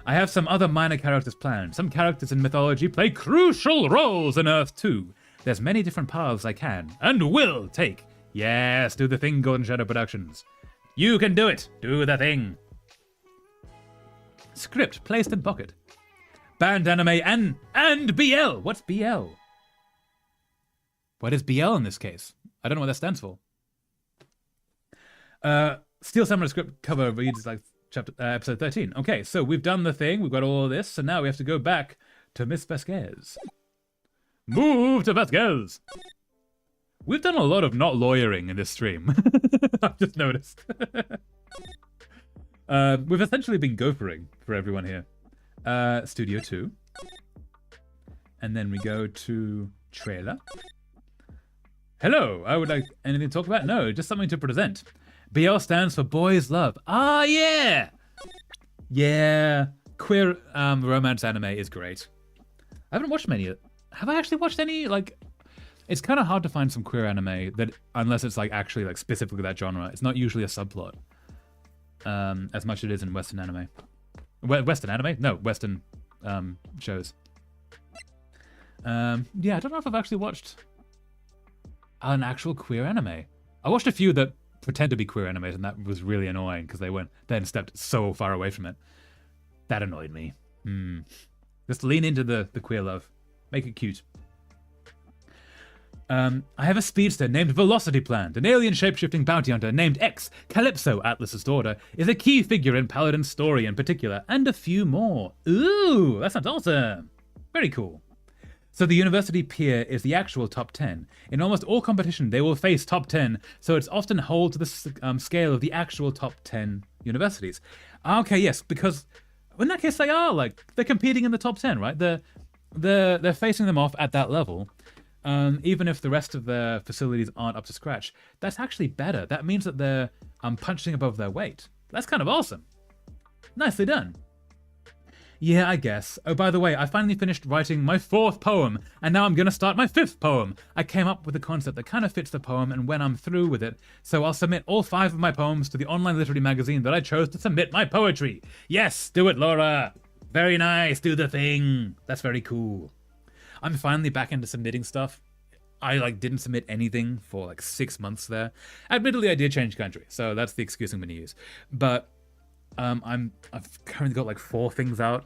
I have some other minor characters planned. Some characters in mythology play crucial roles in Earth too. There's many different paths I can and will take. Yes, do the thing, Golden Shadow Productions. You can do it. Do the thing. Script placed in pocket. Banned anime and BL. What's BL? What is BL in this case? I don't know what that stands for. Steel Samurai script cover reads like episode 13. Okay, so we've done the thing. We've got all of this. So now we have to go back to Miss Vasquez. Move to Vasquez. We've done a lot of not lawyering in this stream. I've just noticed. We've essentially been gophering for everyone here. Studio 2. And then we go to trailer. Hello, I would like anything to talk about? No, just something to present. BL stands for Boys Love. Ah, yeah! Yeah, queer romance anime is great. I haven't watched many. Have I actually watched any? Like, it's kind of hard to find some queer anime that, unless it's like actually like specifically that genre. It's not usually a subplot, as much as it is in Western anime. Western anime? No, Western shows. Yeah, I don't know if I've actually watched an actual queer anime. I watched a few that pretend to be queer animes, and that was really annoying because they then stepped so far away from it. That annoyed me. Just lean into the queer love. Make it cute. I have a speedster named Velocity Plant. An alien shape-shifting bounty hunter named X, Calypso, Atlas's daughter, is a key figure in Paladin's story in particular, and a few more. Ooh, that sounds awesome. Very cool. So the university peer is the actual top 10. In almost all competition, they will face top 10, so it's often held to the scale of the actual top 10 universities. Okay, yes, because in that case they are, like, they're competing in the top 10, right? They're facing them off at that level. Even if the rest of their facilities aren't up to scratch. That's actually better. That means that they're punching above their weight. That's kind of awesome. Nicely done. Yeah, I guess. Oh, by the way, I finally finished writing my 4th poem, and now I'm going to start my 5th poem. I came up with a concept that kind of fits the poem, and when I'm through with it, so I'll submit all 5 of my poems to the online literary magazine that I chose to submit my poetry. Yes, do it, Laura. Very nice, do the thing. That's very cool. I'm finally back into submitting stuff. I didn't submit anything for 6 months there. Admittedly, I did change country, so that's the excuse I'm going to use. But I've currently got 4 things out.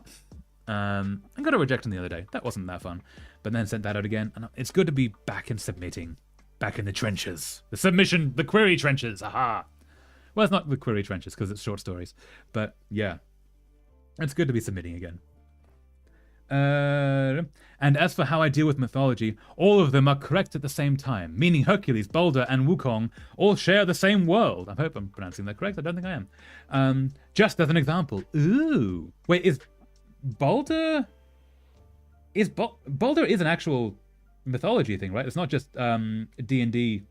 I got a rejection the other day. That wasn't that fun. But then sent that out again, and it's good to be back in submitting, back in the trenches, the query trenches. Aha! Well, it's not the query trenches because it's short stories, but yeah, it's good to be submitting again. And as for how I deal with mythology, all of them are correct at the same time, meaning Hercules, Balder, and Wukong all share the same world. I hope I'm pronouncing that correct. I don't think I am. Just as an example. Ooh. Wait, is Balder... Balder is an actual mythology thing, right? It's not just D&D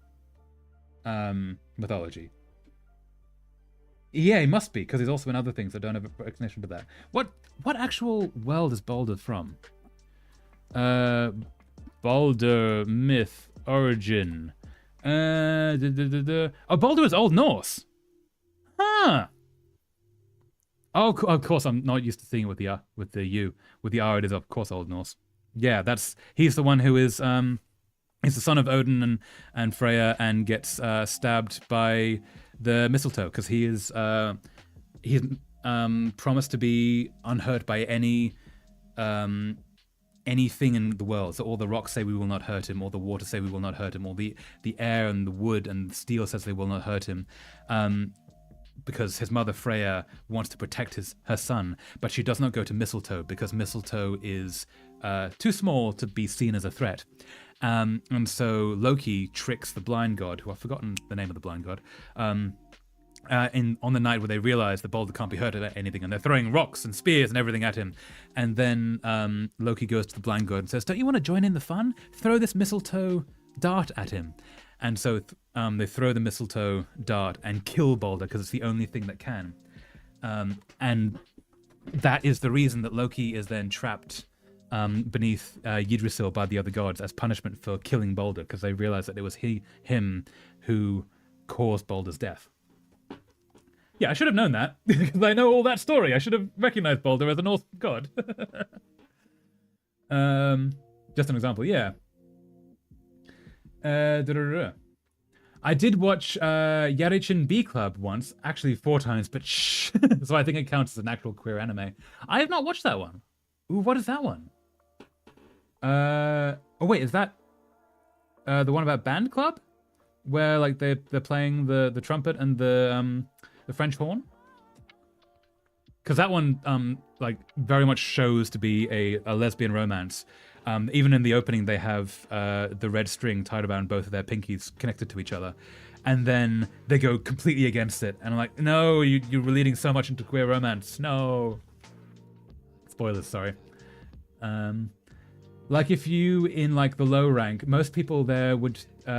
mythology. Yeah, he must be, because he's also in other things that don't have a recognition to that. What actual world is Balder from? Balder myth origin. Oh, Balder is Old Norse. Huh. Oh, of course, I'm not used to seeing it with the U. With the R, it is of course Old Norse. Yeah, he's the one who is he's the son of Odin and Freya, and gets stabbed by the mistletoe because he's promised to be unhurt by anything in the world. So all the rocks say we will not hurt him, all the water say we will not hurt him, all the air and the wood and the steel says they will not hurt him, because his mother Freya wants to protect her son, but she does not go to mistletoe because mistletoe is too small to be seen as a threat. And so Loki tricks the blind god, who I've forgotten the name of the blind god, on the night where they realize that Balder can't be hurt at anything, and they're throwing rocks and spears and everything at him. And then Loki goes to the blind god and says, "Don't you want to join in the fun? Throw this mistletoe dart at him." And so they throw the mistletoe dart and kill Balder because it's the only thing that can. And that is the reason that Loki is then trapped beneath Yggdrasil by the other gods as punishment for killing Balder, because they realize that it was him who caused Balder's death. Yeah, I should have known that, because I know all that story. I should have recognized Balder as a Norse god. Just an example, yeah. I did watch Yarichin B Club once, actually 4 times, but shh. So I think it counts as an actual queer anime. I have not watched that one. Ooh, what is that one? Oh wait, is that the one about band club, where like they're playing the trumpet and the French horn? Because that one like very much shows to be a lesbian romance. Even in the opening, they have the red string tied around both of their pinkies connected to each other. And then they go completely against it. And I'm like, no, you're leading so much into queer romance. No. Spoilers, sorry. Like if you in like the low rank, most people there would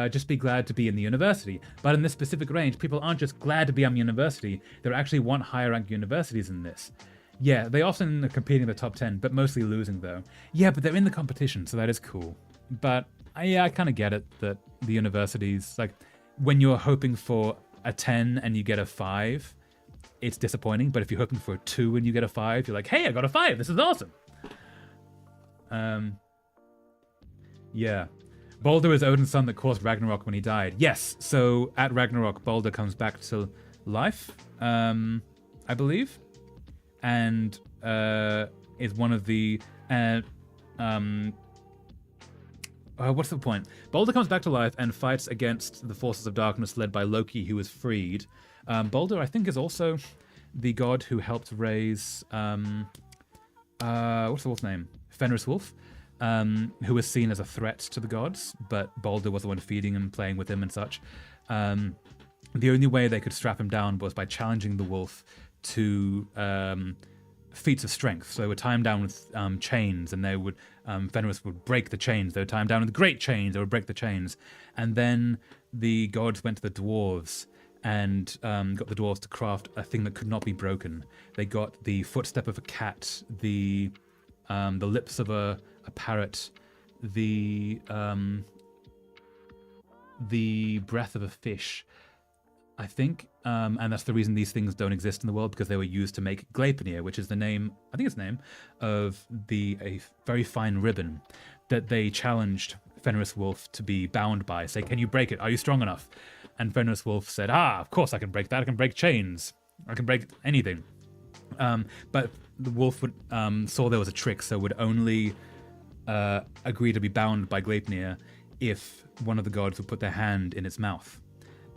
just be glad to be in the university. But in this specific range, people aren't just glad to be on university. They actually want higher rank universities in this. Yeah, they often are competing in the top 10, but mostly losing though. Yeah, but they're in the competition, so that is cool. But I kind of get it that the universities, like when you're hoping for a 10 and you get a 5, it's disappointing. But if you're hoping for a 2 and you get a 5, you're like, hey, I got a 5. This is awesome. Yeah. Balder is Odin's son that caused Ragnarok when he died. Yes, so at Ragnarok, Balder comes back to life, I believe. And is one of the what's the point? Balder comes back to life and fights against the forces of darkness led by Loki, who is freed. Balder, I think, is also the god who helped raise what's the wolf's name? Fenris Wolf, who was seen as a threat to the gods, but Balder was the one feeding him, playing with him, and such. The only way they could strap him down was by challenging the wolf to feats of strength. So they would tie him down with chains, and they would Fenris would break the chains. They would tie him down with great chains. They would break the chains, and then the gods went to the dwarves and got the dwarves to craft a thing that could not be broken. They got the footstep of a cat, the lips of a parrot, the breath of a fish, I think, and that's the reason these things don't exist in the world, because they were used to make Gleipnir, which is the name, I think it's the name, of a very fine ribbon that they challenged Fenris Wolf to be bound by. Say, can you break it? Are you strong enough? And Fenris Wolf said, of course I can break that. I can break chains. I can break anything. But the wolf would saw there was a trick, so would only agree to be bound by Gleipnir if one of the gods would put their hand in its mouth.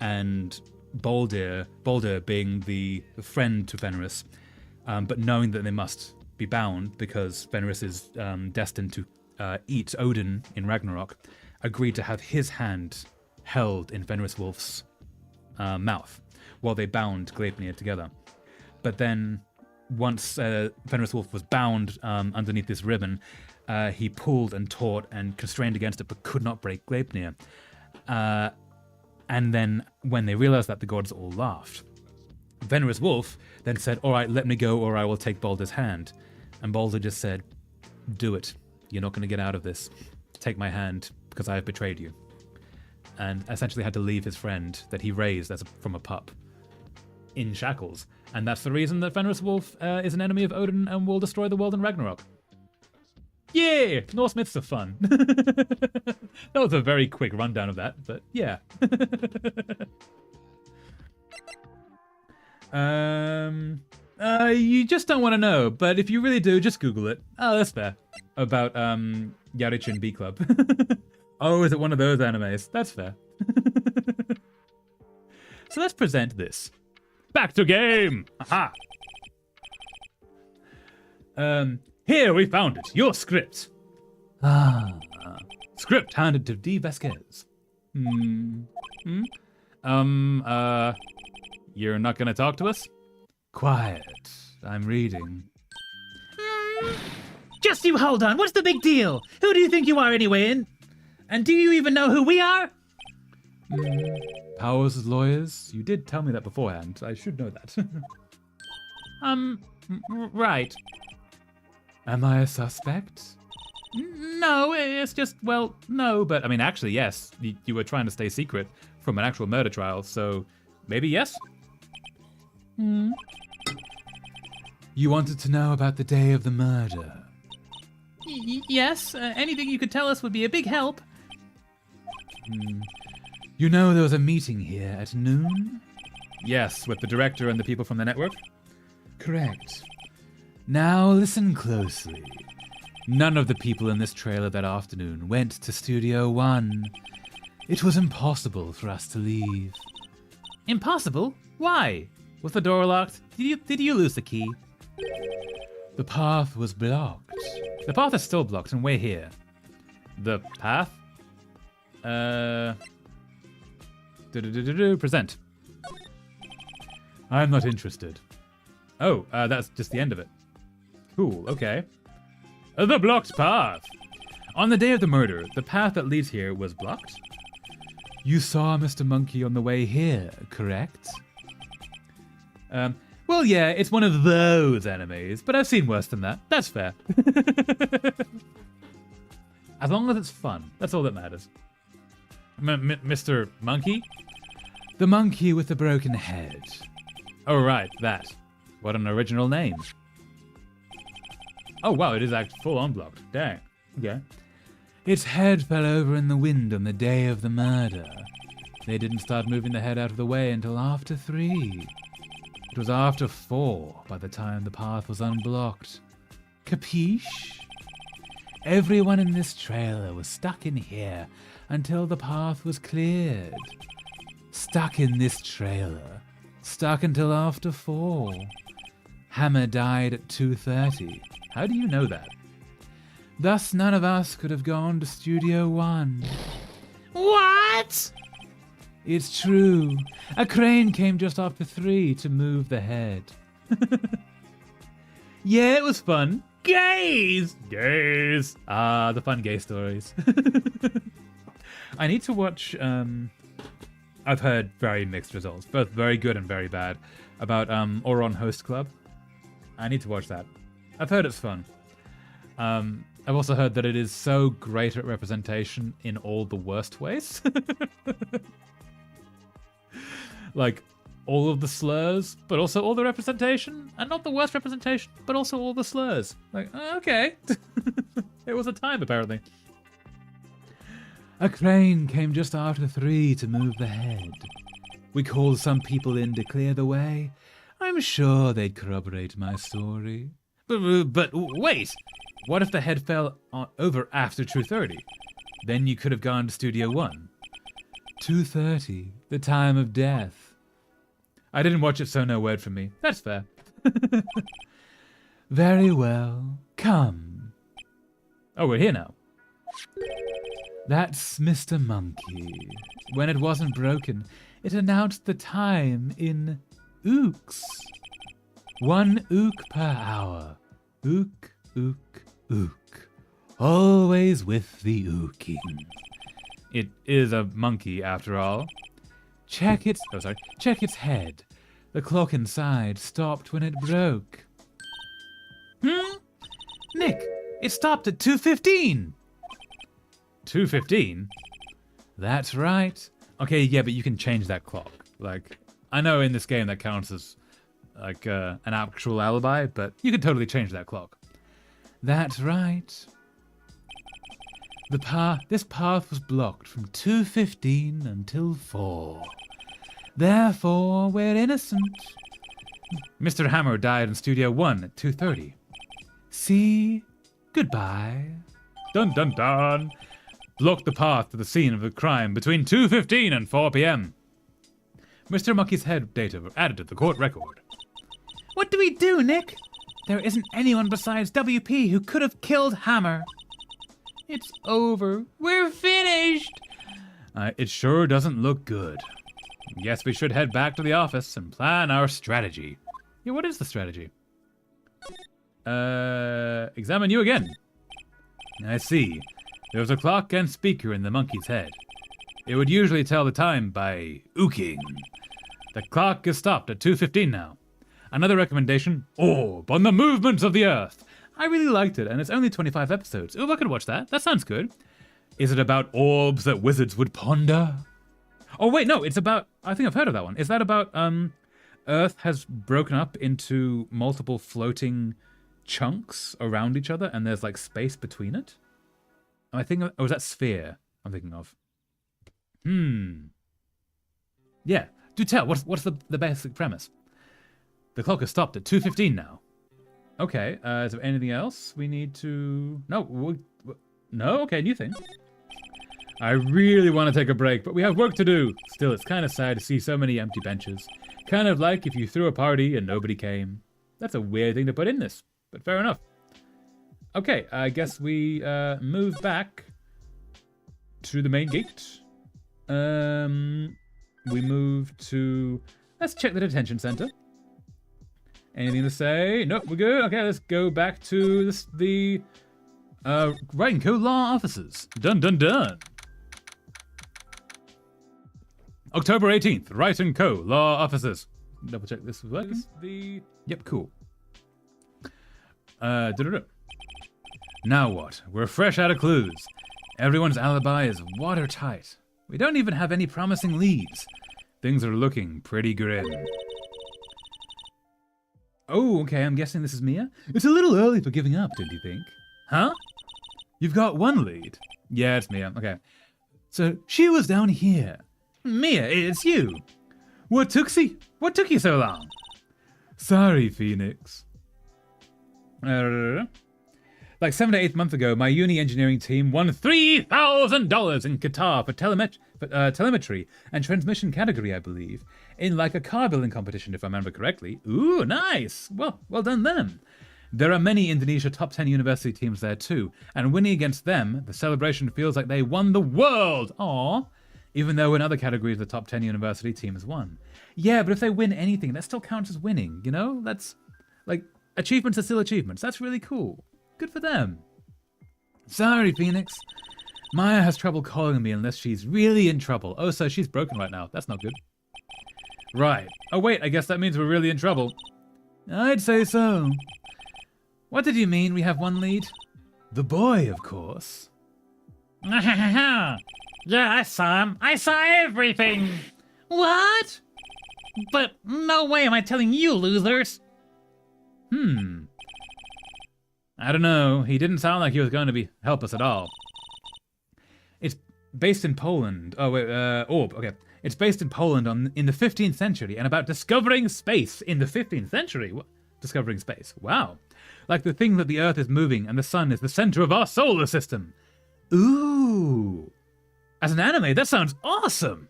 And Balder being the friend to Fenris, but knowing that they must be bound because Fenris is destined to eat Odin in Ragnarok, agreed to have his hand held in Fenris Wolf's mouth while they bound Gleipnir together. But then once Fenris Wolf was bound underneath this ribbon, he pulled and taut and constrained against it, but could not break Gleipnir. And then when they realized that, the gods all laughed. Fenris Wolf then said, all right, let me go or I will take Balder's hand. And Balder just said, do it. You're not going to get out of this. Take my hand because I have betrayed you. And essentially had to leave his friend that he raised from a pup in shackles. And that's the reason that Fenris Wolf is an enemy of Odin and will destroy the world in Ragnarok. Yeah, Norse myths are fun. That was a very quick rundown of that, but yeah. You just don't want to know, but if you really do, just Google it. Oh, that's fair. About Yarichin B Club. Oh, is it one of those animes? That's fair. So let's present this. Back to game! Aha! Here we found it. Your script. Script handed to D. Vasquez. You're not gonna talk to us? Quiet. I'm reading. Just you hold on. What's the big deal? Who do you think you are anyway? And do you even know who we are? Powers as lawyers? You did tell me that beforehand. I should know that. Right. Am I a suspect? No, it's just, well, no, but I mean, actually, yes. You were trying to stay secret from an actual murder trial, so maybe yes? You wanted to know about the day of the murder. Yes, anything you could tell us would be a big help. You know there was a meeting here at noon? Yes, with the director and the people from the network? Correct. Now listen closely. None of the people in this trailer that afternoon went to Studio One. It was impossible for us to leave. Impossible? Why? Was the door locked? Did you lose the key? The path was blocked. The path is still blocked, and we're here. The path? Present. I'm not interested. Oh, that's just the end of it. Cool, okay. The blocked path! On the day of the murder, the path that leads here was blocked? You saw Mr. Monkey on the way here, correct? Well, yeah, it's one of those enemies, but I've seen worse than that. That's fair. As long as it's fun, that's all that matters. Mr. Monkey? The monkey with the broken head. Oh, right, that. What an original name. Oh, wow, it is actually full unblocked. Dang. Okay. Its head fell over in the wind on the day of the murder. They didn't start moving the head out of the way until after 3. It was after 4 by the time the path was unblocked. Capiche? Everyone in this trailer was stuck in here until the path was cleared. Stuck in this trailer. Stuck until after 4. Hammer died at 2:30. How do you know that? Thus, none of us could have gone to Studio One. What? It's true. A crane came just after 3 to move the head. Yeah, it was fun. Gays! Gays! Ah, the fun gay stories. I need to watch, I've heard very mixed results, both very good and very bad, about Oron Host Club. I need to watch that. I've heard it's fun. I've also heard that it is so great at representation in all the worst ways. Like, all of the slurs, but also all the representation, and not the worst representation, but also all the slurs. Like, okay. It was a time, apparently. A crane came just after 3 to move the head. We called some people in to clear the way. I'm sure they'd corroborate my story. But wait! What if the head fell over after 2:30? Then you could have gone to Studio One. 2:30, the time of death. I didn't watch it, so no word from me. That's fair. Very well. Come. Oh, we're here now. That's Mr. Monkey. When it wasn't broken, it announced the time in ooks. 1 ook per hour. Ook, ook, ook. Always with the ooking. It is a monkey, after all. Check its head. The clock inside stopped when it broke. Nick, it stopped at 2:15. 2:15? That's right. Okay, yeah, but you can change that clock. Like, I know in this game that counts as like an actual alibi, but you can totally change that clock. That's right. This path was blocked from 2:15 until 4. Therefore, we're innocent. Mr. Hammer died in Studio One at 2:30. See? Goodbye. Dun dun dun. Blocked the path to the scene of the crime between 2:15 and 4 p.m. Mr. Monkey's head data were added to the court record. What do we do, Nick? There isn't anyone besides WP who could have killed Hammer. It's over. We're finished. It sure doesn't look good. Guess we should head back to the office and plan our strategy. Yeah, what is the strategy? Examine you again. I see. There's a clock and speaker in the monkey's head. It would usually tell the time by ooking. The clock is stopped at 2:15 now. Another recommendation, Orb on the Movements of the Earth. I really liked it, and it's only 25 episodes. Ooh, I could watch that. That sounds good. Is it about orbs that wizards would ponder? Oh, wait, no, it's about... I think I've heard of that one. Is that about, Earth has broken up into multiple floating chunks around each other, and there's, like, space between it? I think... Oh, is that Sphere I'm thinking of? Yeah, do tell. What's the basic premise? The clock has stopped at 2:15 now. Okay, is there anything else we need to... No, no? Okay, new thing. I really want to take a break, but we have work to do. Still, it's kind of sad to see so many empty benches. Kind of like if you threw a party and nobody came. That's a weird thing to put in this, but fair enough. Okay, I guess we move back to the main gate. We move to... Let's check the detention center. Anything to say? Nope, we're good. Okay, let's go back to the Wright & Co. law offices. Dun dun dun. October 18th, Wright & Co. law offices. Double check this works. Yep, cool. Now what? We're fresh out of clues. Everyone's alibi is watertight. We don't even have any promising leads. Things are looking pretty grim. Oh, okay, I'm guessing this is Mia? It's a little early for giving up, don't you think? Huh? You've got one lead. Yeah, it's Mia. Okay. So, she was down here. Mia, it's you. What took you so long? Sorry, Phoenix. Like 7 to 8 months ago, my uni engineering team won $3,000 in Qatar for telemetry and transmission category, I believe, in like a car building competition, if I remember correctly. Ooh, nice. Well done them. There are many Indonesia top 10 university teams there too, and winning against them, the celebration feels like they won the world. Aww. Even though in other categories the top 10 university teams won. Yeah, but if they win anything, that still counts as winning, you know? That's like achievements are still achievements. That's really cool. Good for them. Sorry, Phoenix. Maya has trouble calling me unless she's really in trouble. Oh, so she's broken right now. That's not good. Right. Oh, wait, I guess that means we're really in trouble. I'd say so. What did you mean we have one lead? The boy, of course. Yeah, I saw him. I saw everything. What? But no way am I telling you, losers. I don't know. He didn't sound like he was going to help us at all. It's based in Poland. Oh, wait, Orb, okay. It's based in Poland in the 15th century and about discovering space in the 15th century. What? Discovering space. Wow. Like the thing that the Earth is moving and the sun is the center of our solar system. Ooh. As an anime, that sounds awesome.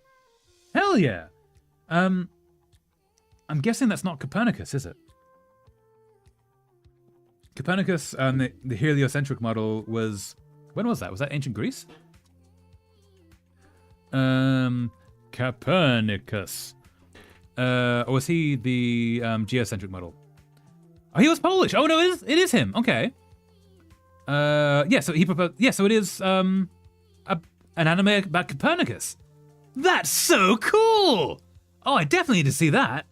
Hell yeah. I'm guessing that's not Copernicus, is it? Copernicus, the heliocentric model was... When was that? Was that ancient Greece? Copernicus. Or was he the geocentric model? Oh, he was Polish. Oh no, it is him. Okay. Yeah. So he proposed. Yeah. So it is an anime about Copernicus. That's so cool. Oh, I definitely need to see that.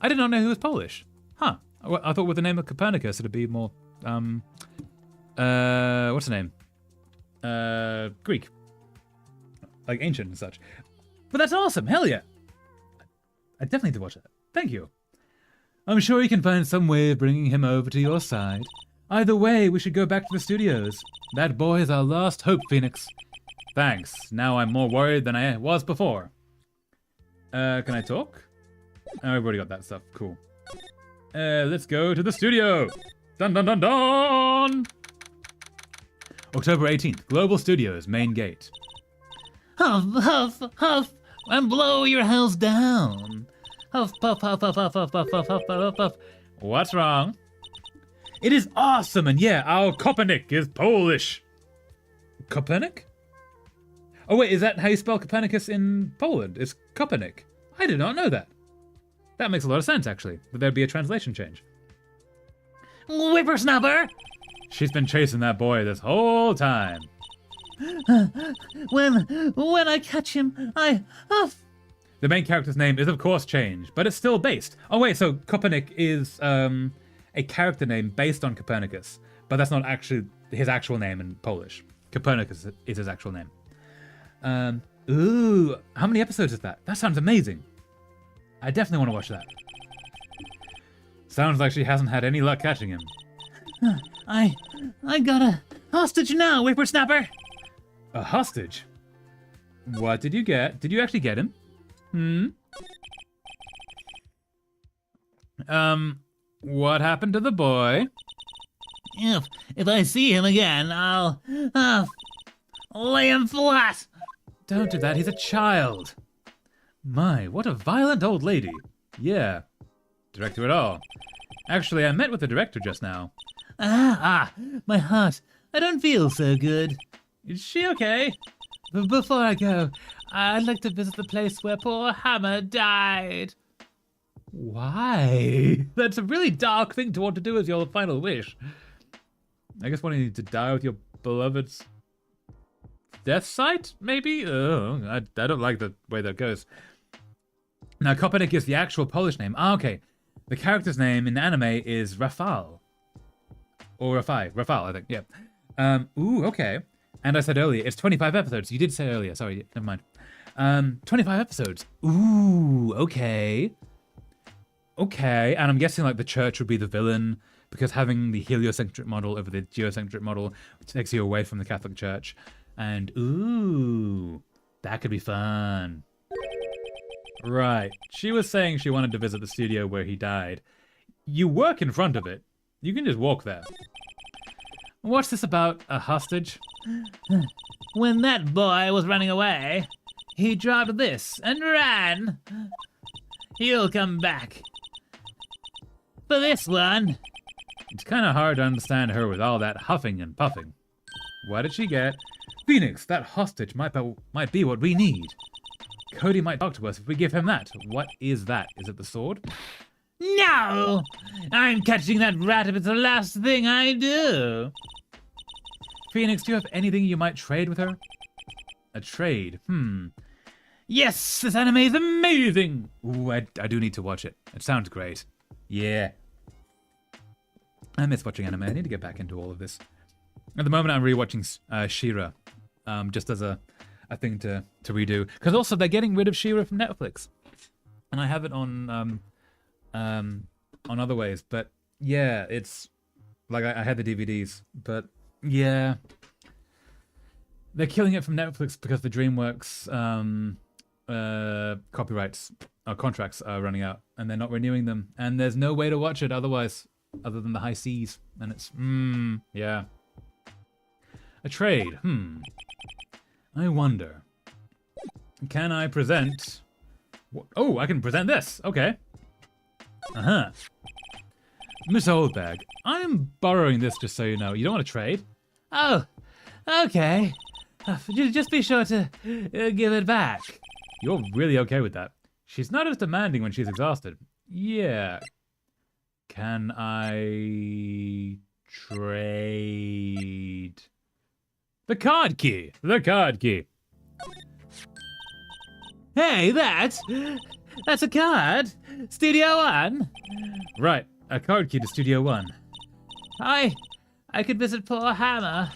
I did not know he was Polish. Huh. I thought with the name of Copernicus it'd be more what's the name? Greek. Like ancient and such. But that's awesome. Hell yeah. I definitely need to watch that. Thank you. I'm sure you can find some way of bringing him over to your side. Either way, we should go back to the studios. That boy is our last hope, Phoenix. Thanks. Now I'm more worried than I was before. Can I talk? Oh, I've already got that stuff. Cool. Let's go to the studio. Dun dun dun dun! October 18th, Global Studios, main gate. Huff, huff, huff, and blow your house down. Huff, puff, huff, huff, huff, huff, huff, huff, huff, huff, huff. What's wrong? It is awesome, and yeah, our Kopernik is Polish. Kopernik? Oh wait, is that how you spell Copernicus in Poland? It's Kopernik. I did not know that. That makes a lot of sense, actually, that there'd be a translation change. Whippersnapper! She's been chasing that boy this whole time. When I catch him, The main character's name is of course changed, but it's still based. Oh wait, so Kopernik is a character name based on Copernicus, but that's not actually his actual name in Polish. Copernicus is his actual name. Ooh, how many episodes is that? That sounds amazing. I definitely want to watch that. Sounds like she hasn't had any luck catching him. I got a hostage now, whippersnapper. A hostage? What did you get? Did you actually get him? What happened to the boy? If I see him again, I'll lay him flat. Don't do that, he's a child. My, what a violent old lady. Yeah, director at all. Actually, I met with the director just now. My heart. I don't feel so good. Is she okay? Before I go, I'd like to visit the place where poor Hammer died. Why? That's a really dark thing to want to do as your final wish. I guess wanting to die with your beloved's death site, maybe? Oh, I don't like the way that goes. Now, Kopernik is the actual Polish name. Okay. The character's name in the anime is Rafal. Or Rafai. Rafal, I think. Yeah. Ooh, okay. And I said earlier, it's 25 episodes. You did say earlier. Sorry, never mind. 25 episodes. Ooh, okay. Okay, and I'm guessing like the church would be the villain because having the heliocentric model over the geocentric model takes you away from the Catholic Church. And ooh, that could be fun. Right, she was saying she wanted to visit the studio where he died. You work in front of it. You can just walk there. What's this about a hostage? When that boy was running away, he dropped this and ran. He'll come back. For this one. It's kind of hard to understand her with all that huffing and puffing. What did she get? Phoenix, that hostage might be what we need. Cody might talk to us if we give him that. What is that? Is it the sword? No! I'm catching that rat if it's the last thing I do. Phoenix, do you have anything you might trade with her? A trade? Yes, this anime is amazing! Ooh, I do need to watch it. It sounds great. Yeah. I miss watching anime. I need to get back into all of this. At the moment, I'm rewatching She-Ra, just as a thing to redo. Because also, they're getting rid of She-Ra from Netflix. And I have it on other ways. But yeah, it's... Like, I had the DVDs. But yeah... They're killing it from Netflix because the DreamWorks copyrights contracts are running out and they're not renewing them, and there's no way to watch it otherwise other than the high seas, and it's yeah. A trade. I wonder, can I present oh, I can present this. Okay. Miss Oldbag, I'm borrowing this just so you know. You don't want to trade? Oh, okay. Just be sure to give it back. You're really okay with that. She's not as demanding when she's exhausted. Yeah. Can I trade? The card key. The card key. Hey, that's a card. Studio One. Right, a card key to Studio One. I could visit poor Hammer.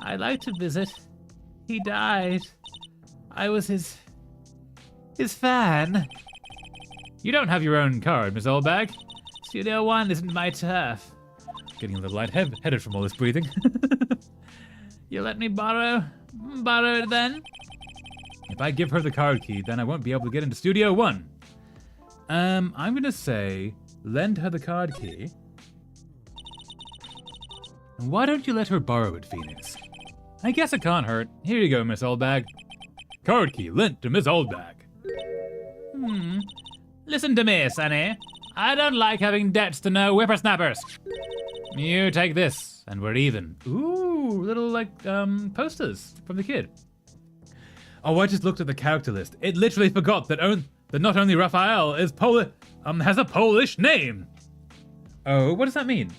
I'd like to visit. He died. I was his fan. You don't have your own card, Miss Oldbag. Studio One isn't my turf. Getting a little lightheaded from all this breathing. You let me borrow it then? If I give her the card key, then I won't be able to get into Studio One. I'm gonna say, lend her the card key. And why don't you let her borrow it, Phoenix? I guess it can't hurt. Here you go, Miss Oldbag. Card key lent to Miss Oldbag. Listen to me, Sonny. I don't like having debts to no whippersnappers. You take this, and we're even. Ooh, little, like, posters from the kid. Oh, I just looked at the character list. It literally forgot that not only Raphael is has a Polish name. Oh, what does that mean?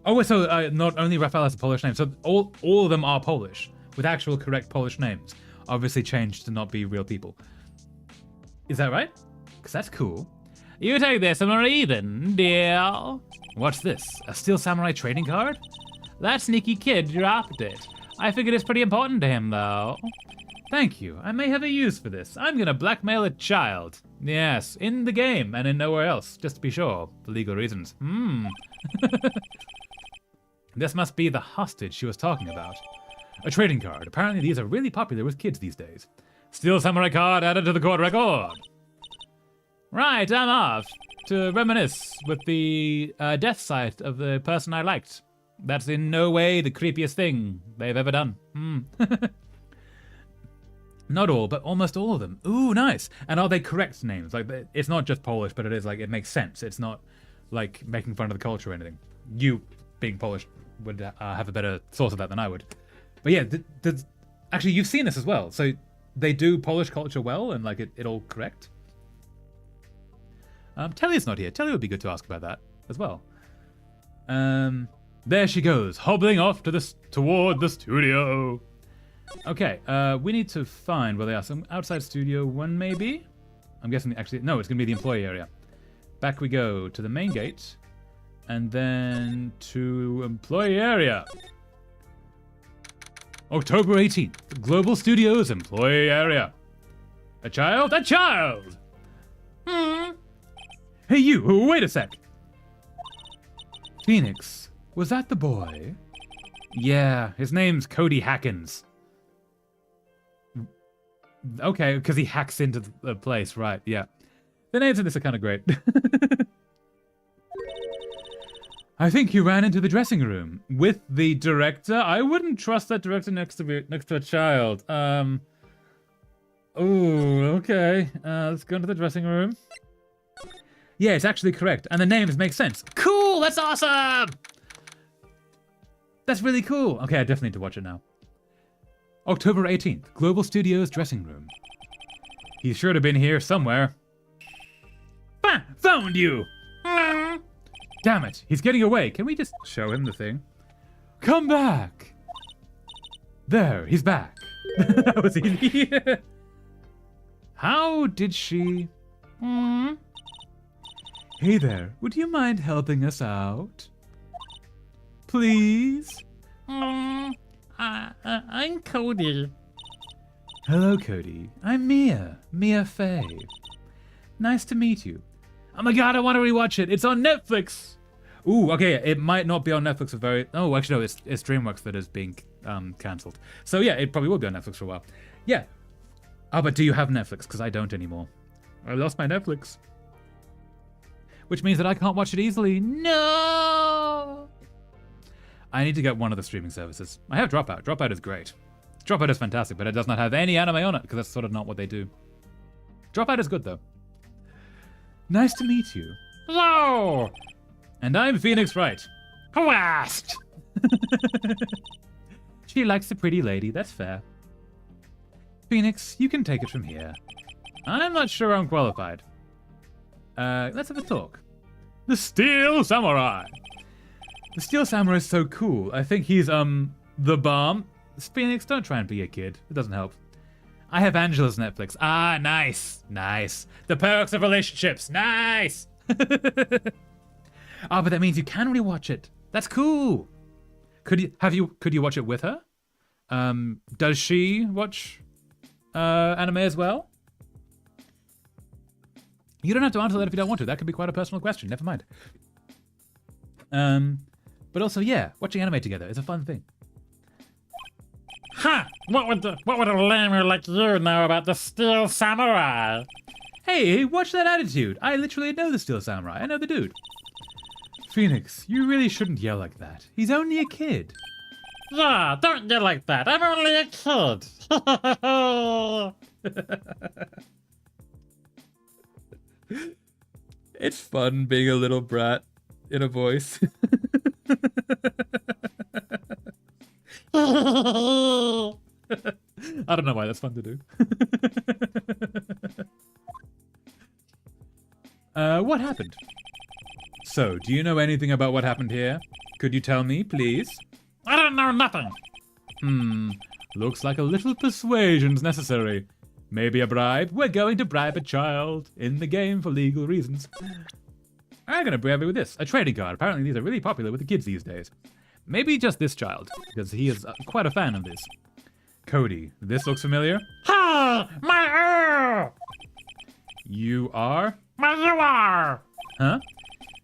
Oh, so not only Raphael has a Polish name, so all of them are Polish, with actual correct Polish names. Obviously changed to not be real people. Is that right? Because that's cool. You take this and we're even, deal. What's this? A Steel Samurai trading card? That sneaky kid dropped it. I figured it's pretty important to him, though. Thank you. I may have a use for this. I'm gonna blackmail a child. Yes, in the game and in nowhere else, just to be sure, for legal reasons. This must be the hostage she was talking about. A trading card. Apparently these are really popular with kids these days. Steel Samurai card added to the court record. Right, I'm off to reminisce with the death site of the person I liked. That's in no way the creepiest thing they've ever done. Not all, but almost all of them. Ooh, nice. And are they correct names? Like, it's not just Polish, but it is like, it makes sense. It's not like making fun of the culture or anything. You, being Polish, would have a better source of that than I would. But yeah, actually, you've seen this as well. So they do Polish culture well and like it all correct. Telly's not here. Telly would be good to ask about that as well. There she goes, hobbling off toward the studio. Okay, we need to find where they are. Some outside studio 1, maybe? I'm guessing, actually, no, it's going to be the employee area. Back we go to the main gate, and then to employee area. October 18th, Global Studios employee area. A child? A child! Hey, you, wait a sec. Phoenix, was that the boy? Yeah, his name's Cody Hackins. Okay, because he hacks into the place, right, yeah. The names in this are kind of great. I think you ran into the dressing room with the director. I wouldn't trust that director next to a child. Oh, okay. Let's go into the dressing room. Yeah, it's actually correct, and the names make sense. Cool, that's awesome! That's really cool. Okay, I definitely need to watch it now. October 18th, Global Studios dressing room. He should have been here somewhere. Bah! Found you! Damn it, he's getting away. Can we just show him the thing? Come back! There, he's back. That was easy. How did she... Hey there, would you mind helping us out? Please? I'm Cody. Hello, Cody. I'm Mia Fey. Nice to meet you. Oh my god, I want to rewatch it. It's on Netflix. Ooh, okay, it might not be on Netflix for very... Oh, actually, no, it's DreamWorks that is being cancelled. So yeah, it probably will be on Netflix for a while. Yeah. Oh, but do you have Netflix? Because I don't anymore. I lost my Netflix. Which means that I can't watch it easily. No! I need to get one of the streaming services. I have Dropout. Dropout is great. Dropout is fantastic, but it does not have any anime on it, because that's sort of not what they do. Dropout is good, though. Nice to meet you. Hello! And I'm Phoenix Wright. Who asked? She likes the pretty lady, that's fair. Phoenix, you can take it from here. I'm not sure I'm qualified. Let's have a talk. The Steel Samurai! The Steel Samurai is so cool. I think he's, the bomb. Phoenix, don't try and be a kid. It doesn't help. I have Angela's Netflix. Ah, nice. Nice. The perks of relationships. Nice! Ah, but that means you can rewatch it. That's cool. Could you watch it with her? Does she watch anime as well? You don't have to answer that if you don't want to. That could be quite a personal question. Never mind. But also, yeah, watching anime together is a fun thing. Ha! What would a lamer like you know about the Steel Samurai? Hey, watch that attitude. I literally know the Steel Samurai. I know the dude. Phoenix, you really shouldn't yell like that. He's only a kid. Yeah, don't yell like that. I'm only a kid. It's fun being a little brat in a voice. I don't know why that's fun to do. What happened? So, do you know anything about what happened here? Could you tell me, please? I don't know nothing. Looks like a little persuasion's necessary. Maybe a bribe? We're going to bribe a child in the game for legal reasons. I'm gonna bribe you with this, a trading card. Apparently these are really popular with the kids these days. Maybe just this child, because he is quite a fan of this. Cody, this looks familiar? Hey, my You are? you are. Huh?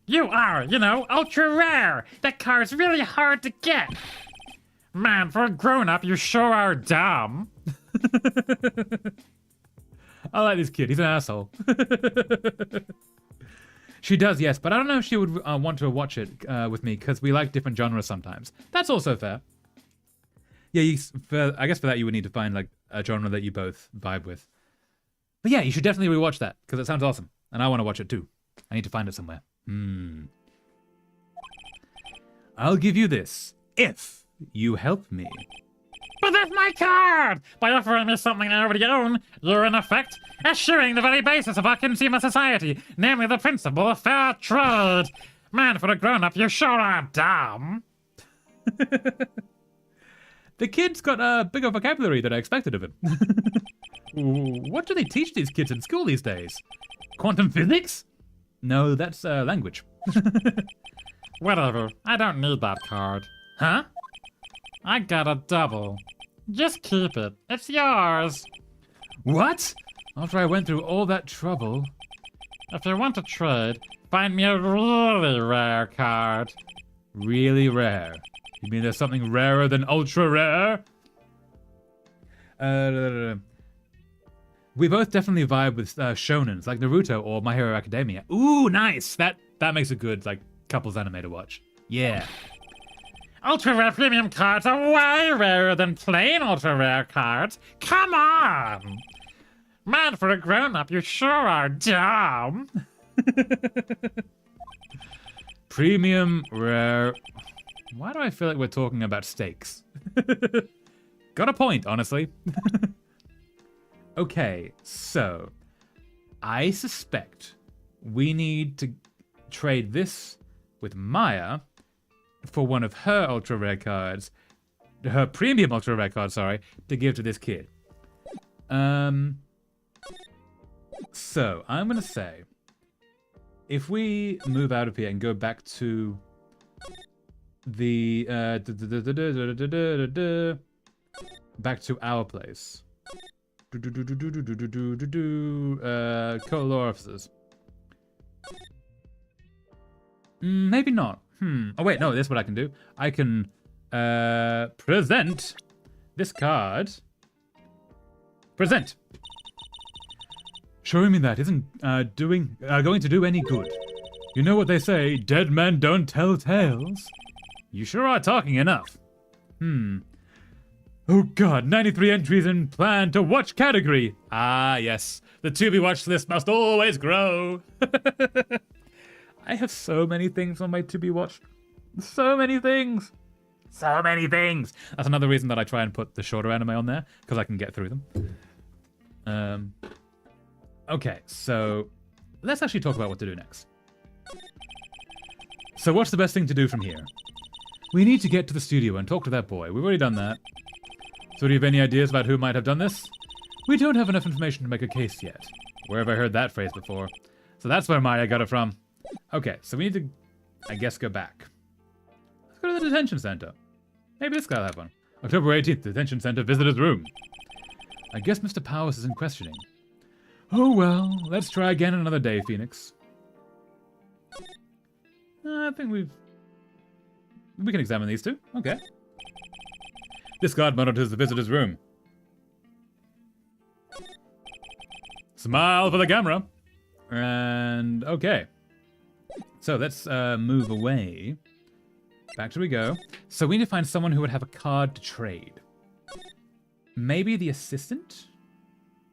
You are, you know, ultra rare. That card's really hard to get. Man, for a grown-up, you sure are dumb. I like this kid. He's an asshole. She does, yes, but I don't know if she would want to watch it with me because we like different genres sometimes. That's also fair. Yeah, I guess for that you would need to find like a genre that you both vibe with. But yeah, you should definitely rewatch that because it sounds awesome, and I want to watch it too. I need to find it somewhere. I'll give you this if you help me. But that's my card! By offering me something I already own, you're in effect eschewing the very basis of our consumer society, namely the principle of fair trade. Man, for a grown-up, you sure are dumb. The kid's got a bigger vocabulary than I expected of him. What do they teach these kids in school these days? Quantum physics? No, that's language. Whatever, I don't need that card. Huh? I got a double. Just keep it. It's yours. What? After I went through all that trouble. If you want to trade, find me a really rare card. Really rare? You mean there's something rarer than ultra rare? We both definitely vibe with shonens like Naruto or My Hero Academia. Ooh, nice! That makes a good like couples anime to watch. Yeah. Ultra rare premium cards are way rarer than plain ultra rare cards. Come on! Man, for a grown-up, you sure are dumb. Premium rare. Why do I feel like we're talking about steaks? Got a point, honestly. Okay, so I suspect we need to trade this with Maya for one of her ultra rare cards, her premium ultra rare card, sorry, to give to this kid. So I'm gonna say, if we move out of here and go back to the back to our place. Color officers. Maybe not. Oh wait, no, this is what I can do. I can present this card. Present. Showing me that isn't going to do any good. You know what they say, dead men don't tell tales. You sure are talking enough. Oh god, 93 entries in plan to watch category. Ah, yes. The to be watched list must always grow. I have so many things on my to be watched. So many things. So many things. That's another reason that I try and put the shorter anime on there, because I can get through them. Okay, so let's actually talk about what to do next. So what's the best thing to do from here? We need to get to the studio and talk to that boy. We've already done that. So do you have any ideas about who might have done this? We don't have enough information to make a case yet. Where have I heard that phrase before? So that's where Maya got it from. Okay, so we need to, I guess, go back. Let's go to the detention center. Maybe this guy will have one. October 18th, detention center visitor's room. I guess Mr. Powers is in questioning. Oh well, let's try again another day, Phoenix. I think we can examine these two. Okay. This guard monitors the visitor's room. Smile for the camera. And okay. So let's move away. Back to we go. So we need to find someone who would have a card to trade. Maybe the assistant?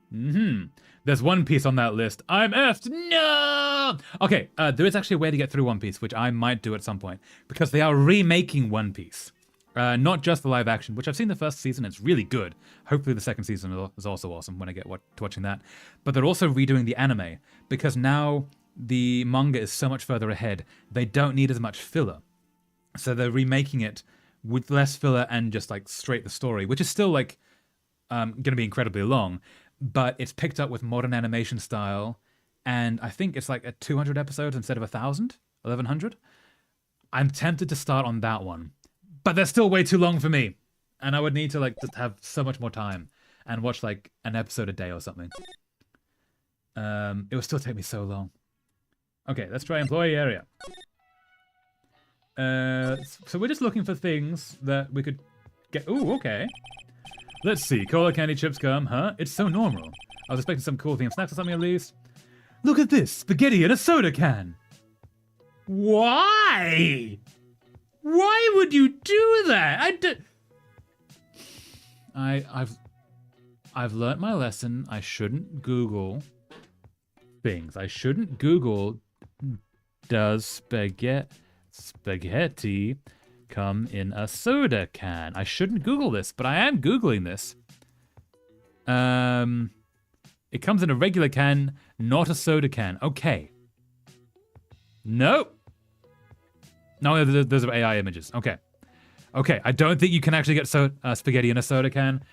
There's One Piece on that list. I'm effed. No! Okay, there is actually a way to get through One Piece, which I might do at some point, because they are remaking One Piece. Not just the live action, which I've seen the first season. It's really good. Hopefully the second season is also awesome when I get to watching that. But they're also redoing the anime, because now the manga is so much further ahead. They don't need as much filler. So they're remaking it with less filler and just like straight the story, which is still like going to be incredibly long, but it's picked up with modern animation style, and I think it's like at 200 episodes instead of 1,000, 1,100. I'm tempted to start on that one, but they're still way too long for me, and I would need to like just have so much more time and watch like an episode a day or something. It would still take me so long. Okay, let's try employee area. So we're just looking for things that we could get. Ooh, okay. Let's see. Cola candy chips gum, huh? It's so normal. I was expecting some cool themed snacks or something at least. Look at this. Spaghetti in a soda can. Why? Why would you do that? I've learnt my lesson. I shouldn't Google things. I shouldn't Google, does spaghetti come in a soda can? I shouldn't Google this, but I am Googling this. It comes in a regular can, not a soda can. Okay. Nope. No, those are AI images. Okay. Okay, I don't think you can actually get spaghetti in a soda can.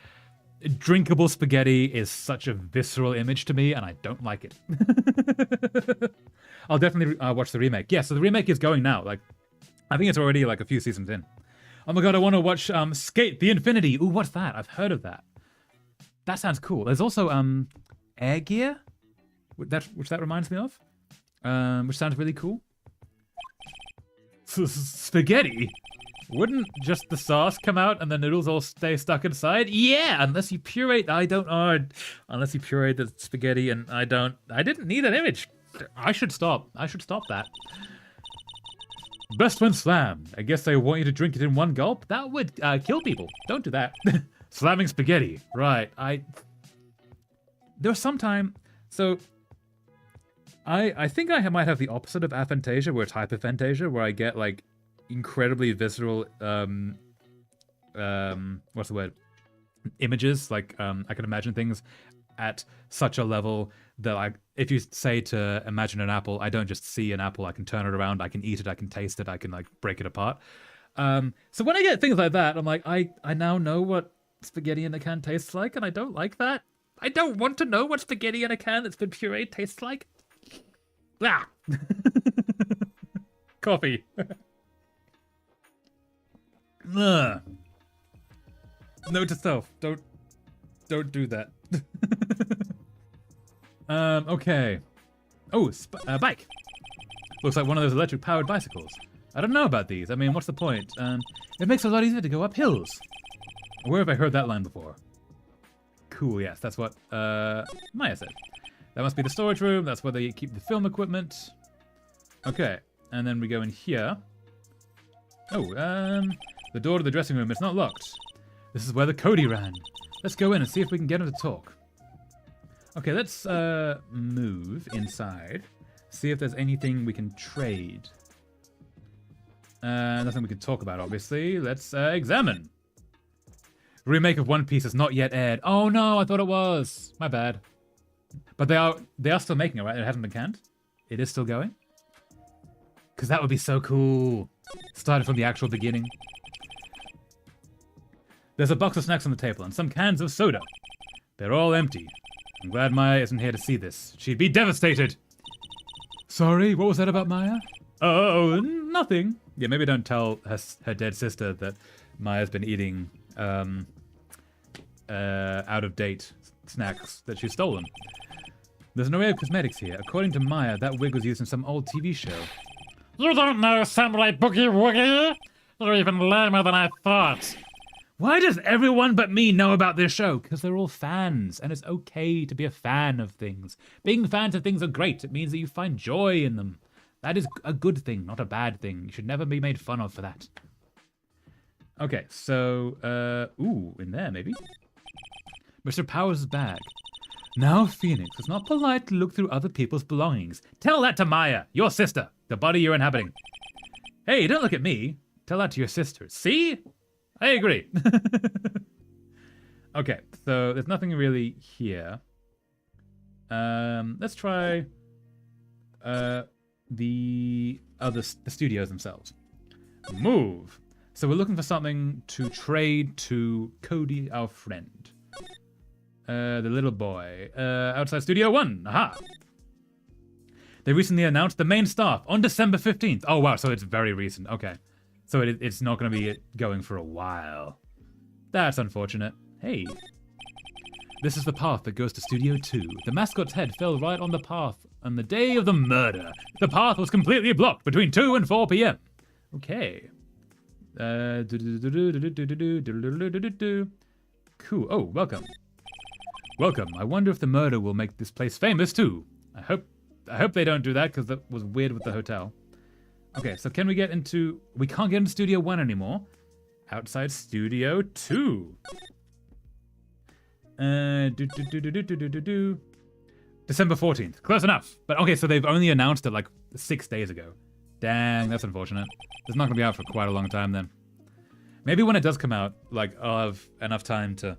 Drinkable spaghetti is such a visceral image to me, and I don't like it. I'll definitely watch the remake. Yeah, so the remake is going now. Like, I think it's already like a few seasons in. Oh my god, I want to watch Skate the Infinity. Ooh, what's that? I've heard of that. That sounds cool. There's also Air Gear, which that reminds me of, which sounds really cool. Spaghetti? Wouldn't just the sauce come out and the noodles all stay stuck inside? Yeah, unless you puree. Unless you puree the spaghetti, and I didn't need an image. I should stop that. Best friend slam. I guess they want you to drink it in one gulp. That would kill people. Don't do that. Slamming spaghetti. Right. There was some time. So I think I might have the opposite of aphantasia, where it's hyperphantasia, where I get like incredibly visceral what's the word, images. Like I can imagine things at such a level that, like, if you say to imagine an apple, I don't just see an apple, I can turn it around, I can eat it, I can taste it, I can like break it apart. So when I get things like that, I'm like, I now know what spaghetti in a can tastes like, and I don't like that. I don't want to know what spaghetti in a can that's been pureed tastes like. Ah. Coffee. Note to self: don't do that. Okay. Oh, bike. Looks like one of those electric-powered bicycles. I don't know about these. I mean, what's the point? It makes it a lot easier to go up hills. Where have I heard that line before? Cool. Yes, that's what Maya said. That must be the storage room. That's where they keep the film equipment. Okay, and then we go in here. Oh, the door to the dressing room. It's not locked. This is where the Cody ran. Let's go in and see if we can get him to talk. Okay, let's move inside. See if there's anything we can trade. Nothing we can talk about, obviously. Let's examine. Remake of One Piece is not yet aired. Oh no, I thought it was. My bad. But they are still making it, right? It hasn't been canned. It is still going. Because that would be so cool. Started from the actual beginning. There's a box of snacks on the table and some cans of soda. They're all empty. I'm glad Maya isn't here to see this. She'd be devastated. Sorry, what was that about Maya? Oh, nothing. Yeah, maybe don't tell her dead sister that Maya's been eating out-of-date snacks that she's stolen. There's an array of cosmetics here. According to Maya, that wig was used in some old TV show. You don't know Samurai Boogie Woogie? You're even lamer than I thought. Why does everyone but me know about this show? Because they're all fans, and it's okay to be a fan of things. Being fans of things are great. It means that you find joy in them. That is a good thing, not a bad thing. You should never be made fun of for that. Okay, so, ooh, in there, maybe? Mr. Powers' bag. Now, Phoenix, it's not polite to look through other people's belongings. Tell that to Maya, your sister, the body you're inhabiting. Hey, don't look at me. Tell that to your sister. See? I agree. Okay, so there's nothing really here. Let's try the studios themselves. Move. So we're looking for something to trade to Cody, our friend. The little boy. Outside Studio 1. Aha. They recently announced the main staff on December 15th. Oh, wow. So it's very recent. Okay. So it's not going to be going for a while. That's unfortunate. Hey. This is the path that goes to Studio 2. The mascot's head fell right on the path on the day of the murder. The path was completely blocked between 2 and 4 p.m. Okay. Cool. Oh, welcome. Welcome. I wonder if the murder will make this place famous too. I hope they don't do that because that was weird with the hotel. Okay, so can we get into... We can't get into Studio 1 anymore. Outside Studio 2. December 14th. Close enough. But okay, so they've only announced it like 6 days ago. Dang, that's unfortunate. It's not going to be out for quite a long time then. Maybe when it does come out, like, I'll have enough time to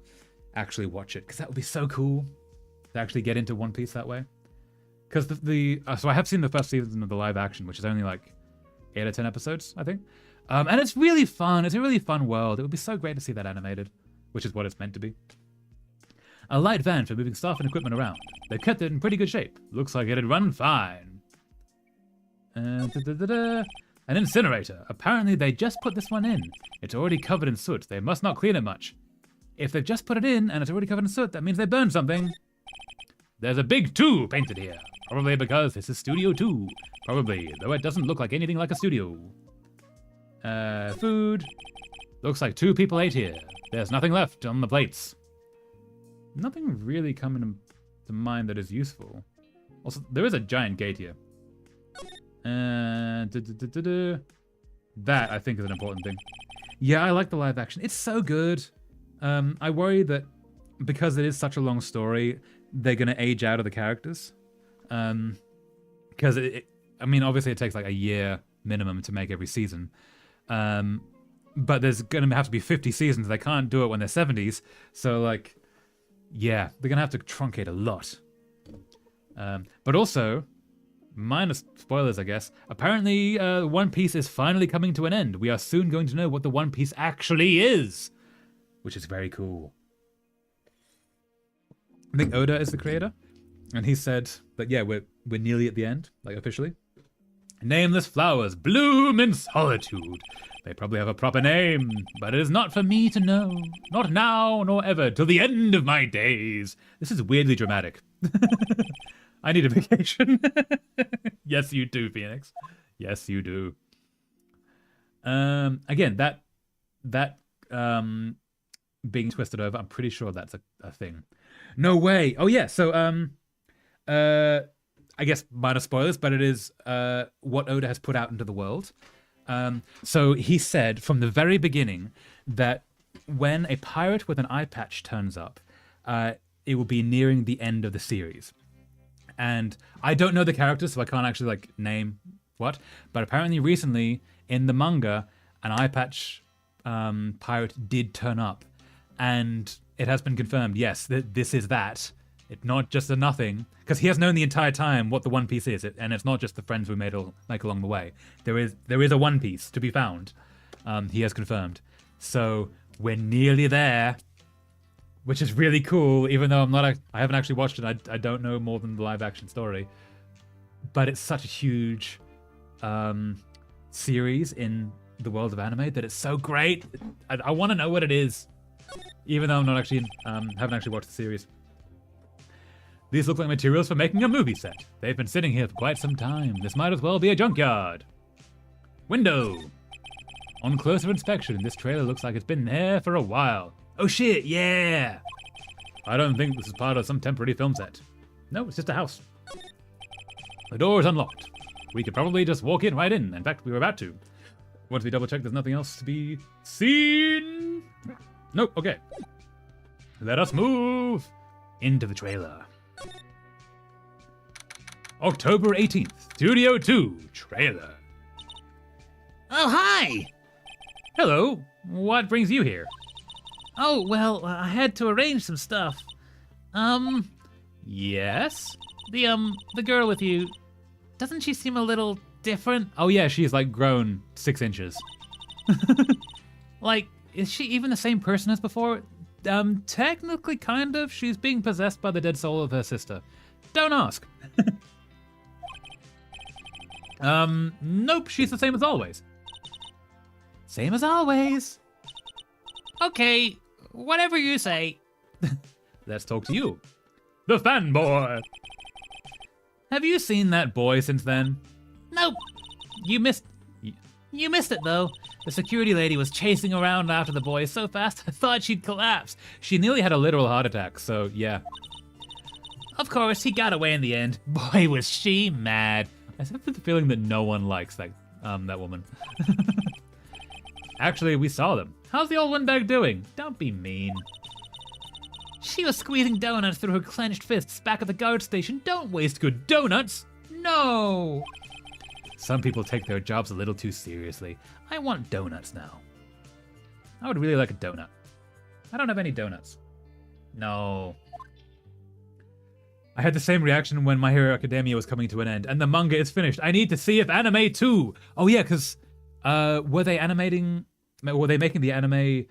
actually watch it. Because that would be so cool to actually get into One Piece that way. Because so I have seen the first season of the live action, which is only like 8 or 10 episodes, I think. And it's really fun. It's a really fun world. It would be so great to see that animated, which is what it's meant to be. A light van for moving staff and equipment around. They've kept it in pretty good shape. Looks like it'd run fine. An incinerator. Apparently they just put this one in. It's already covered in soot. They must not clean it much. If they've just put it in and it's already covered in soot, that means they burned something. There's a big 2 painted here. Probably because this is Studio 2. Probably, though it doesn't look like anything like a studio. Food. Looks like 2 people ate here. There's nothing left on the plates. Nothing really coming to mind that is useful. Also, there is a giant gate here. That, I think, is an important thing. Yeah, I like the live action. It's so good. I worry that because it is such a long story, they're going to age out of the characters. Because, I mean, obviously it takes like a year minimum to make every season. But there's going to have to be 50 seasons. They can't do it when they're 70s. So, like, yeah, they're going to have to truncate a lot. But also, minus spoilers, I guess, apparently One Piece is finally coming to an end. We are soon going to know what the One Piece actually is, which is very cool. I think Oda is the creator, and he said that, yeah, we're nearly at the end, like officially. Nameless flowers bloom in solitude. They probably have a proper name, but it is not for me to know. Not now, nor ever, till the end of my days. This is weirdly dramatic. I need a vacation. Yes, you do, Phoenix. Yes, you do. Again, that being twisted over, I'm pretty sure that's a thing. No way. Oh yeah. So I guess minor spoilers, but it is what Oda has put out into the world. So he said from the very beginning that when a pirate with an eye patch turns up, it will be nearing the end of the series. And I don't know the characters, so I can't actually like name what. But apparently recently in the manga, an eye patch pirate did turn up. And it has been confirmed, yes, this is that. It's not just a nothing. Because he has known the entire time what the One Piece is. And it's not just the friends we made along the way. There is a One Piece to be found. He has confirmed. So we're nearly there. Which is really cool, even though I haven't actually watched it. I don't know more than the live action story. But it's such a huge series in the world of anime that it's so great. I want to know what it is, even though I'm not actually haven't actually watched the series. These look like materials for making a movie set. They've been sitting here for quite some time. This might as well be a junkyard. Window. On closer inspection, this trailer looks like it's been there for a while. Oh shit, yeah! I don't think this is part of some temporary film set. No, it's just a house. The door is unlocked. We could probably just walk right in. In fact, we were about to. Once we double check, there's nothing else to be seen. Nope, okay. Let us move into the trailer. October 18th, Studio 2 trailer. Oh, hi! Hello, what brings you here? Oh, well, I had to arrange some stuff. Yes? The girl with you, doesn't she seem a little different? Oh yeah, she's like grown 6 inches. Like, is she even the same person as before? Technically, kind of. She's being possessed by the dead soul of her sister. Don't ask. Nope, she's the same as always. Same as always. Okay, whatever you say. Let's talk to you. The fanboy. Have you seen that boy since then? Nope. You missed it, though. The security lady was chasing around after the boy so fast I thought she'd collapse. She nearly had a literal heart attack, so yeah. Of course, he got away in the end. Boy, was she mad. I have the feeling that no one likes that woman. Actually, we saw them. How's the old windbag doing? Don't be mean. She was squeezing donuts through her clenched fists back at the guard station. Don't waste good donuts. No. Some people take their jobs a little too seriously. I want donuts now. I would really like a donut. I don't have any donuts. No. I had the same reaction when My Hero Academia was coming to an end, and the manga is finished. I need to see if anime too. Oh yeah, because were they making the anime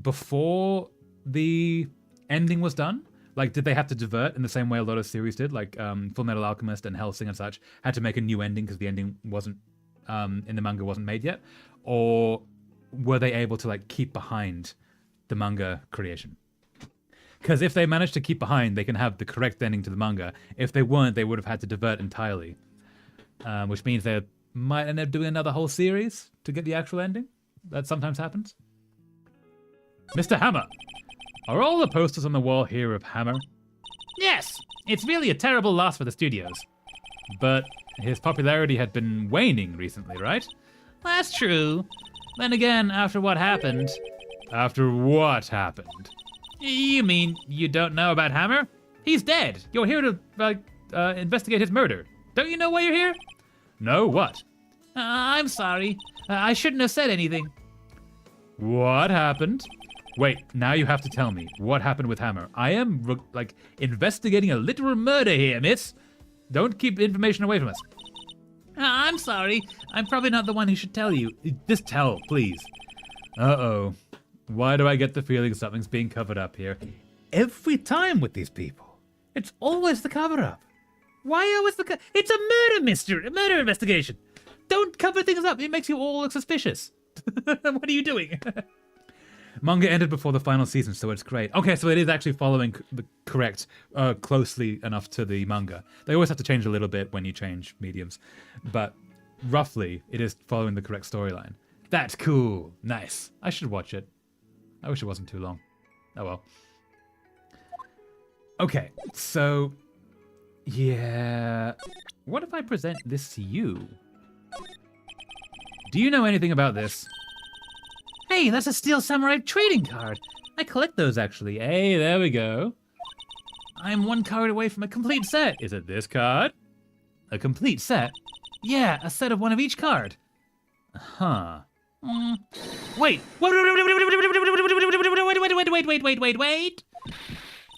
before the ending was done? Like, did they have to divert in the same way a lot of series did? Like Full Metal Alchemist and Hellsing and such had to make a new ending because the ending wasn't in the manga wasn't made yet, or were they able to like keep behind the manga creation? Because if they managed to keep behind, they can have the correct ending to the manga. If they weren't, they would have had to divert entirely, which means they might end up doing another whole series to get the actual ending. That sometimes happens. Mr. Hammer. Are all the posters on the wall here of Hammer? Yes, it's really a terrible loss for the studios. But his popularity had been waning recently, right? That's true. Then again, after what happened... After what happened? You mean you don't know about Hammer? He's dead. You're here to, investigate his murder. Don't you know why you're here? No, what? I'm sorry. I shouldn't have said anything. What happened? Wait, now you have to tell me. What happened with Hammer? I am, investigating a literal murder here, miss. Don't keep information away from us. I'm sorry. I'm probably not the one who should tell you. Just tell, please. Uh-oh. Why do I get the feeling something's being covered up here? Every time with these people. It's always the cover-up. Why always the It's a murder investigation. Don't cover things up. It makes you all look suspicious. What are you doing? Manga ended before the final season, so it's great. Okay, so it is actually following the correct, closely enough to the manga. They always have to change a little bit when you change mediums, but roughly, it is following the correct storyline. That's cool. Nice. I should watch it. I wish it wasn't too long. Oh well. Okay, so... yeah... what if I present this to you? Do you know anything about this? Hey, that's a Steel Samurai trading card. I collect those, actually. Hey, there we go. I'm one card away from a complete set. Is it this card? A complete set? Yeah, a set of one of each card. Huh. Wait. Wait.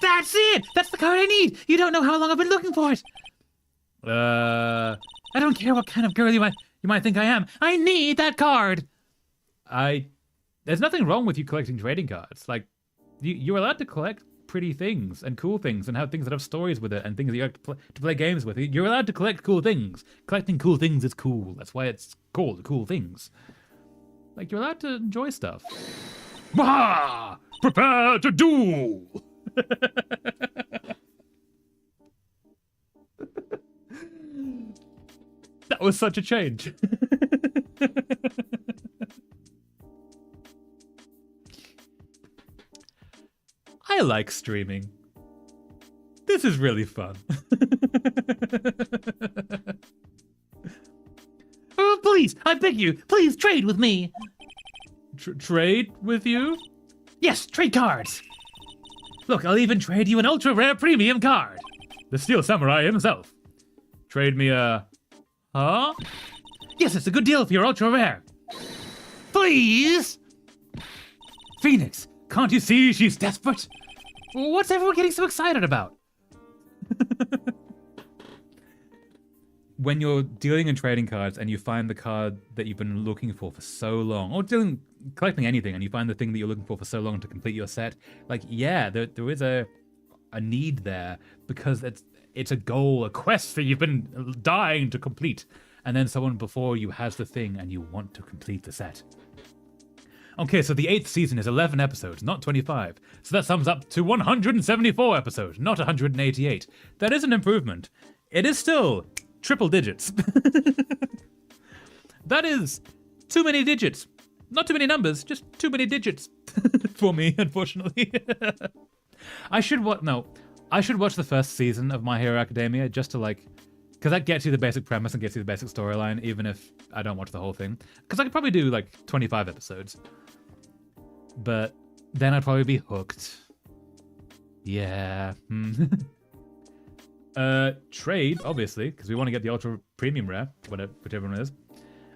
That's it! That's the card I need! You don't know how long I've been looking for it! I don't care what kind of girl you might think I am. I need that card! There's nothing wrong with you collecting trading cards. Like, you're allowed to collect pretty things and cool things and have things that have stories with it and things that you like to play games with. You're allowed to collect cool things. Collecting cool things is cool. That's why it's called cool things. Like, you're allowed to enjoy stuff. Bah! Prepare to duel! That was such a change. I like streaming. This is really fun. Oh, please, I beg you, please trade with me. Trade with you? Yes, trade cards. Look, I'll even trade you an ultra rare premium card. The Steel Samurai himself. Trade me a... huh? Yes, it's a good deal for your ultra rare. Please? Phoenix, can't you see she's desperate? What's everyone getting so excited about? when you're dealing in trading cards and you find the card that you've been looking for so long, or collecting anything, and you find the thing that you're looking for so long to complete your set, like, yeah, there is a need there, because it's a goal, a quest that you've been dying to complete, and then someone before you has the thing and you want to complete the set. Okay, so the 8th season is 11 episodes, not 25. So that sums up to 174 episodes, not 188. That is an improvement. It is still triple digits. That is too many digits. Not too many numbers, just too many digits for me, unfortunately. I should watch the first season of My Hero Academia just to because that gets you the basic premise and gets you the basic storyline, even if I don't watch the whole thing. Because I could probably do 25 episodes. But then I'd probably be hooked. Yeah. Trade, obviously, because we want to get the ultra premium rare, whichever one it is.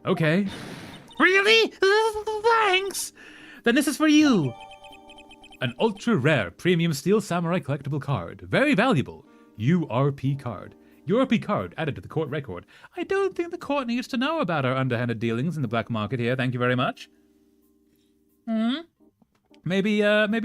Okay. Really? Thanks! Then this is for you. An ultra rare premium steel samurai collectible card. Very valuable. URP card. URP card added to the court record. I don't think the court needs to know about our underhanded dealings in the black market here. Thank you very much. Maybe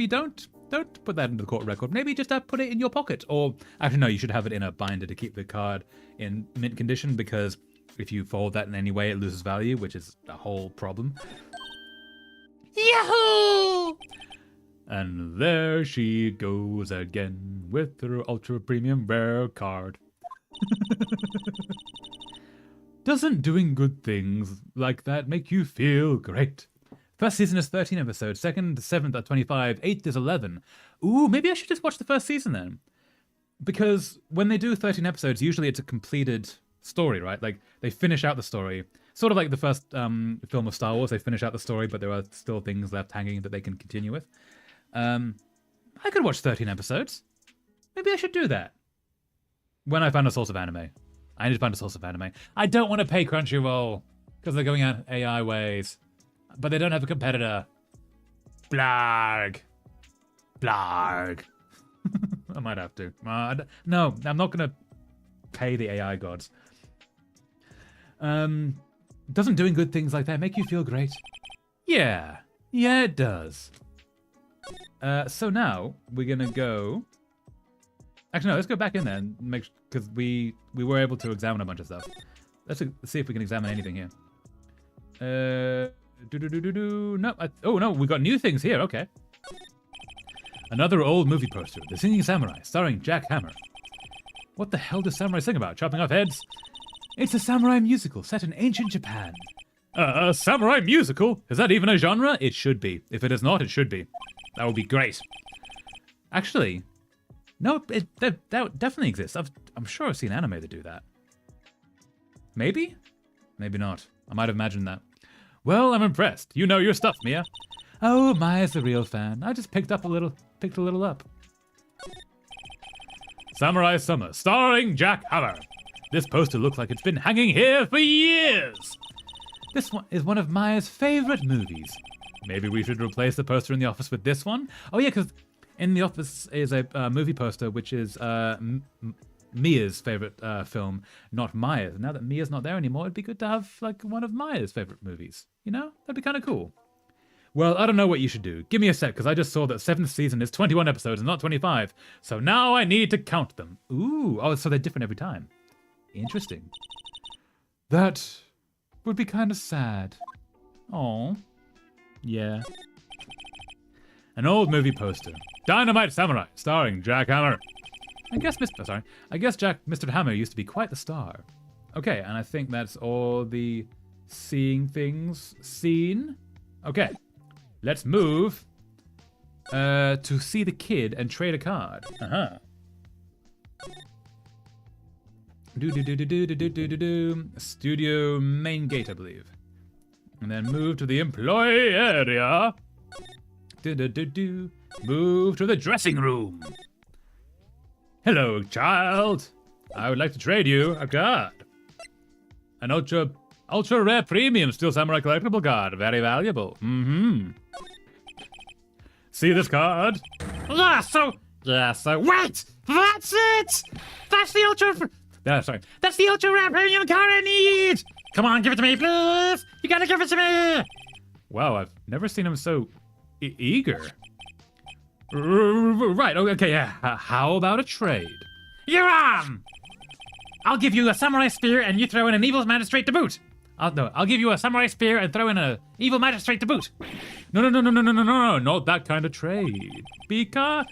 don't put that into the court record. Maybe just put it in your pocket. Or actually, no, you should have it in a binder to keep the card in mint condition, because if you fold that in any way, it loses value, which is a whole problem. Yahoo! And there she goes again with her ultra premium rare card. Doesn't doing good things like that make you feel great? First season is 13 episodes, second to 7th are 25, 8th is 11. Ooh, maybe I should just watch the first season then. Because when they do 13 episodes, usually it's a completed story, right? Like, they finish out the story. Sort of like the first film of Star Wars, they finish out the story, but there are still things left hanging that they can continue with. I could watch 13 episodes. Maybe I should do that. When I find a source of anime. I need to find a source of anime. I don't want to pay Crunchyroll, because they're going out AI ways. But they don't have a competitor. Blarg. Blarg. I might have to. No, I'm not going to pay the AI gods. Doesn't doing good things like that make you feel great? Yeah. Yeah, it does. So now, we're going to go... Actually, no, let's go back in there and make sure, because we were able to examine a bunch of stuff. Let's see if we can examine anything here. No, oh no, we got new things here, okay. Another old movie poster, The Singing Samurai, starring Jack Hammer. What the hell does samurai sing about? Chopping off heads? It's a samurai musical set in ancient Japan. A samurai musical? Is that even a genre? It should be. If it is not, it should be. That would be great. Actually... No, that definitely exists. I'm sure I've seen anime that do that. Maybe? Maybe not. I might have imagined that. Well, I'm impressed. You know your stuff, Mia. Oh, Maya's the real fan. I just picked a little up. Samurai Summer, starring Jack Hammer. This poster looks like it's been hanging here for years. This one is one of Maya's favorite movies. Maybe we should replace the poster in the office with this one? Oh yeah, because... In the office is a movie poster, which is Mia's favorite film, not Maya's. Now that Mia's not there anymore, it'd be good to have one of Maya's favorite movies. You know? That'd be kind of cool. Well, I don't know what you should do. Give me a sec, because I just saw that 7th season is 21 episodes and not 25. So now I need to count them. Ooh, oh, so they're different every time. Interesting. That would be kind of sad. Oh, yeah. An old movie poster. Dynamite Samurai, starring Jack Hammer. I guess Mr. Hammer used to be quite the star. Okay, and I think that's all the seeing things seen. Okay, let's move to see the kid and trade a card. Studio main gate, I believe. And then move to the employee area. Move to the dressing room. Hello, child. I would like to trade you a card. An ultra rare premium steel samurai collectible card. Very valuable. See this card? Yeah, so wait! That's it! That's the ultra... Sorry. That's the ultra rare premium card I need! Come on, give it to me, please! You gotta give it to me! Wow, I've never seen him so eager. Right, okay, yeah. How about a trade? You're on! I'll give you a samurai spear and you throw in an evil magistrate to boot. I'll give you a samurai spear and throw in a evil magistrate to boot. No, not that kind of trade. Be calm,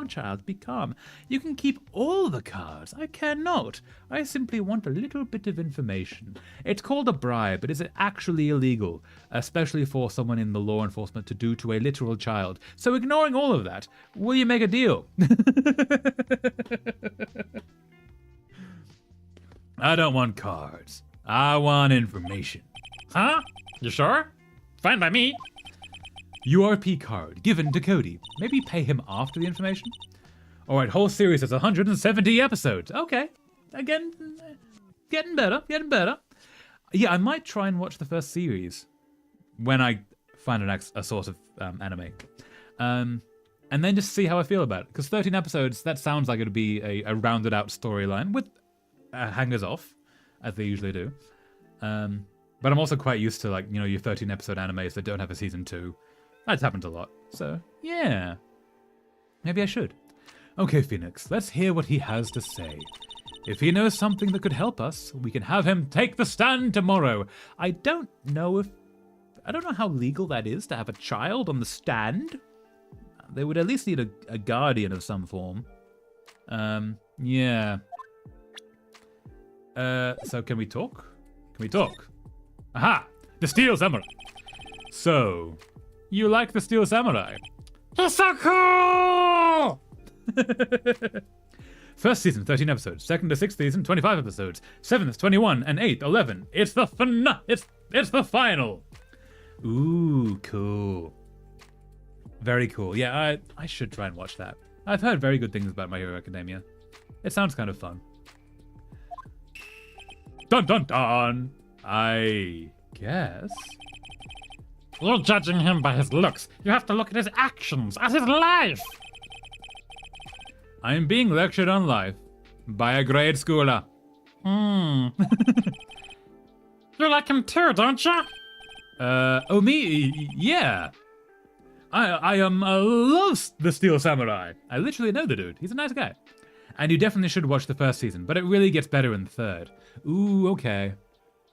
child, be calm. You can keep all the cards. I cannot. I simply want a little bit of information. It's called a bribe, but is it actually illegal? Especially for someone in the law enforcement to do to a literal child. So ignoring all of that, will you make a deal? I don't want cards. I want information. Huh? You sure? Fine by me. URP card given to Cody. Maybe pay him after the information? Alright, whole series has 170 episodes. Okay. Again, getting better. Yeah, I might try and watch the first series when I find a source of anime. And then just see how I feel about it. Because 13 episodes, that sounds like it would be a rounded out storyline with hangers off, as they usually do. But I'm also quite used to, like, you know, your 13 episode animes that don't have a season 2. That's happened a lot. So, yeah. Maybe I should. Okay, Phoenix, let's hear what he has to say. If he knows something that could help us, we can have him take the stand tomorrow. I don't know how legal that is to have a child on the stand. They would at least need a guardian of some form. Yeah. So can we talk? Aha! The Steel Samurai. So, you like the Steel Samurai? He's so cool! First season, 13 episodes. Second to sixth season, 25 episodes. Seventh, 21, and eighth, 11. It's the it's the final. Ooh, cool. Very cool. Yeah, I should try and watch that. I've heard very good things about My Hero Academia. It sounds kind of fun. Dun dun dun! I guess. You're judging him by his looks. You have to look at his actions, at his life. I am being lectured on life by a grade schooler. You like him too, don't you? Oh me? Yeah. I love the Steel Samurai. I literally know the dude. He's a nice guy. And you definitely should watch the first season, but it really gets better in the third. Ooh, okay.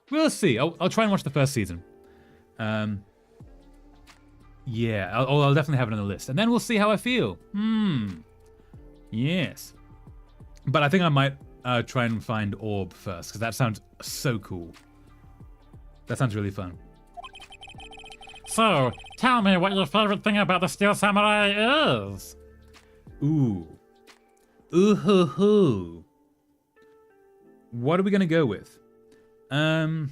We'll see. I'll try and watch the first season. Yeah, I'll definitely have it on the list. And then we'll see how I feel. Yes. But I think I might try and find Orb first, because that sounds so cool. That sounds really fun. So, tell me what your favorite thing about the Steel Samurai is. Ooh. Ooh-hoo-hoo. What are we gonna go with? I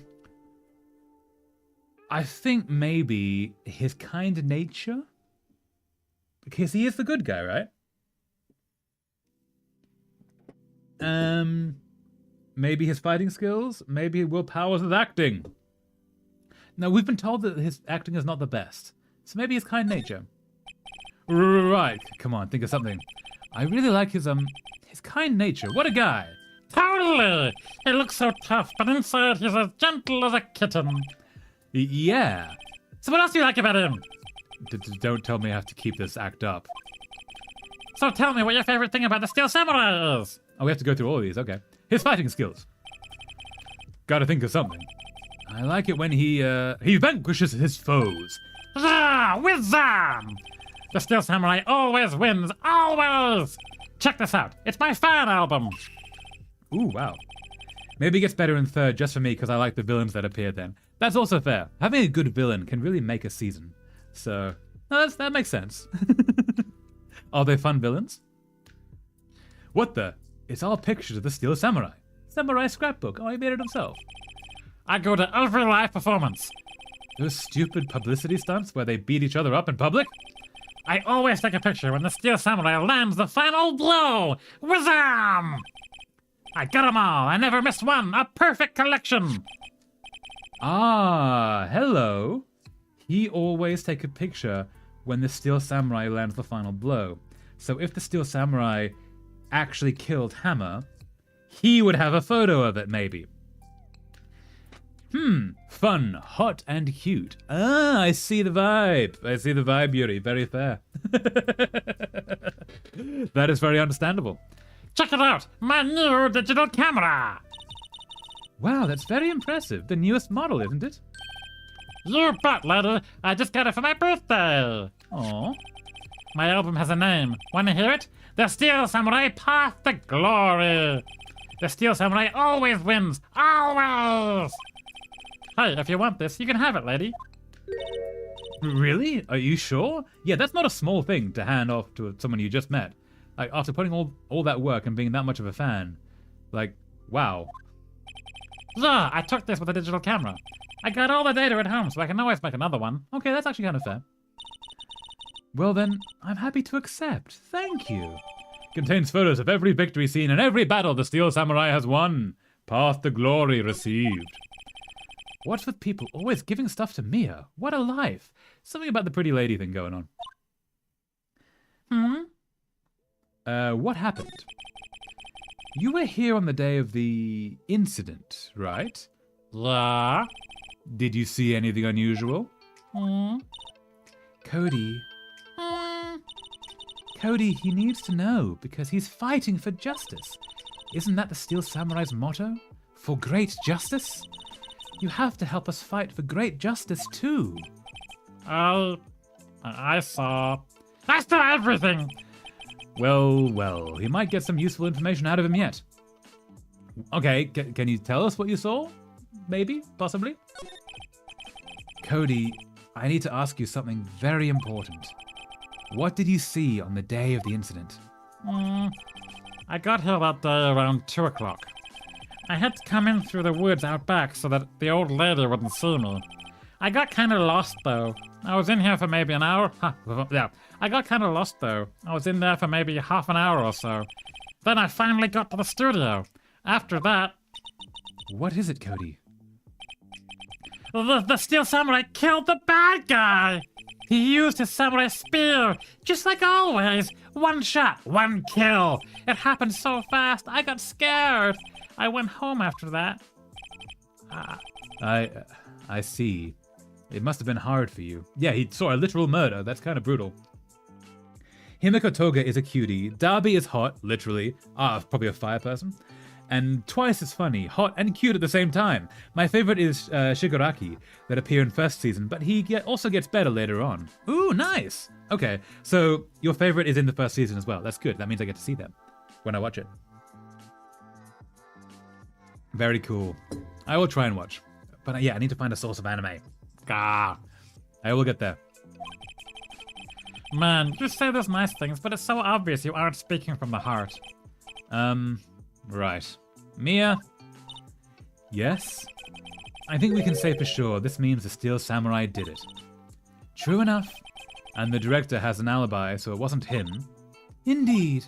think maybe his kind nature? Because he is the good guy, right? Maybe his fighting skills? Maybe Will Powers' acting? No, we've been told that his acting is not the best. So maybe his kind nature. Right, come on, think of something. I really like his kind nature. What a guy. Totally! He looks so tough, but inside he's as gentle as a kitten. Yeah. So what else do you like about him? Don't tell me I have to keep this act up. So tell me what your favorite thing about the Steel Samurai is. Oh, we have to go through all of these, okay. His fighting skills. Gotta think of something. I like it when he vanquishes his foes. Wisdom! The Steel Samurai always wins, always! Check this out, it's my fan album! Ooh, wow. Maybe it gets better in third just for me because I like the villains that appear then. That's also fair. Having a good villain can really make a season. So, no, that makes sense. Are they fun villains? What the? It's all pictures of the Steel Samurai. Samurai scrapbook. Oh, he made it himself. I go to every live performance. Those stupid publicity stunts where they beat each other up in public? I always take a picture when the Steel Samurai lands the final blow. Wisdom! I got them all. I never missed one. A perfect collection. Ah, hello. He always take a picture when the Steel Samurai lands the final blow. So if the Steel Samurai actually killed Hammer, he would have a photo of it, maybe. Fun, hot, and cute. Ah, I see the vibe. I see the vibe, Yuri. Very fair. That is very understandable. Check it out, my new digital camera. Wow, that's very impressive. The newest model, isn't it? You bet, lady. I just got it for my birthday. Aw. My album has a name. Want to hear it? The Steel Samurai Path to Glory. The Steel Samurai always wins. Always. Hey, if you want this, you can have it, lady. Really? Are you sure? Yeah, that's not a small thing to hand off to someone you just met. Like, after putting all that work and being that much of a fan. Like, wow. Yeah, I took this with a digital camera. I got all the data at home, so I can always make another one. Okay, that's actually kind of fair. Well then, I'm happy to accept. Thank you. Contains photos of every victory scene and every battle the Steel Samurai has won. Path to glory received. What's with people always giving stuff to Mia? What a life. Something about the pretty lady thing going on. What happened? You were here on the day of the incident, right? Yeah. Did you see anything unusual? Cody. Cody, he needs to know because he's fighting for justice. Isn't that the Steel Samurai's motto? For great justice? You have to help us fight for great justice too. I saw everything. Well, he might get some useful information out of him yet. Okay, can you tell us what you saw? Maybe, possibly? Cody, I need to ask you something very important. What did you see on the day of the incident? I got here that day around 2 o'clock. I had to come in through the woods out back so that the old lady wouldn't see me. I got kind of lost, though. I was in here for maybe an hour. Yeah, I got kind of lost, though. I was in there for maybe half an hour or so. Then I finally got to the studio. After that... What is it, Cody? The Steel Samurai killed the bad guy! He used his samurai spear, just like always. One shot, one kill. It happened so fast, I got scared. I went home after that. I see. It must have been hard for you. Yeah, he saw a literal murder. That's kind of brutal. Himiko Toga is a cutie. Darby is hot, literally. Probably a fire person. And twice as funny, hot and cute at the same time. My favorite is Shigaraki, that appear in first season, but he also gets better later on. Ooh, nice! Okay, so your favorite is in the first season as well. That's good. That means I get to see them when I watch it. Very cool. I will try and watch. But yeah, I need to find a source of anime. Gah. I will get there. Man, you say those nice things, but it's so obvious you aren't speaking from the heart. Right. Mia? Yes? I think we can say for sure this means the Steel Samurai did it. True enough. And the director has an alibi, so it wasn't him. Indeed.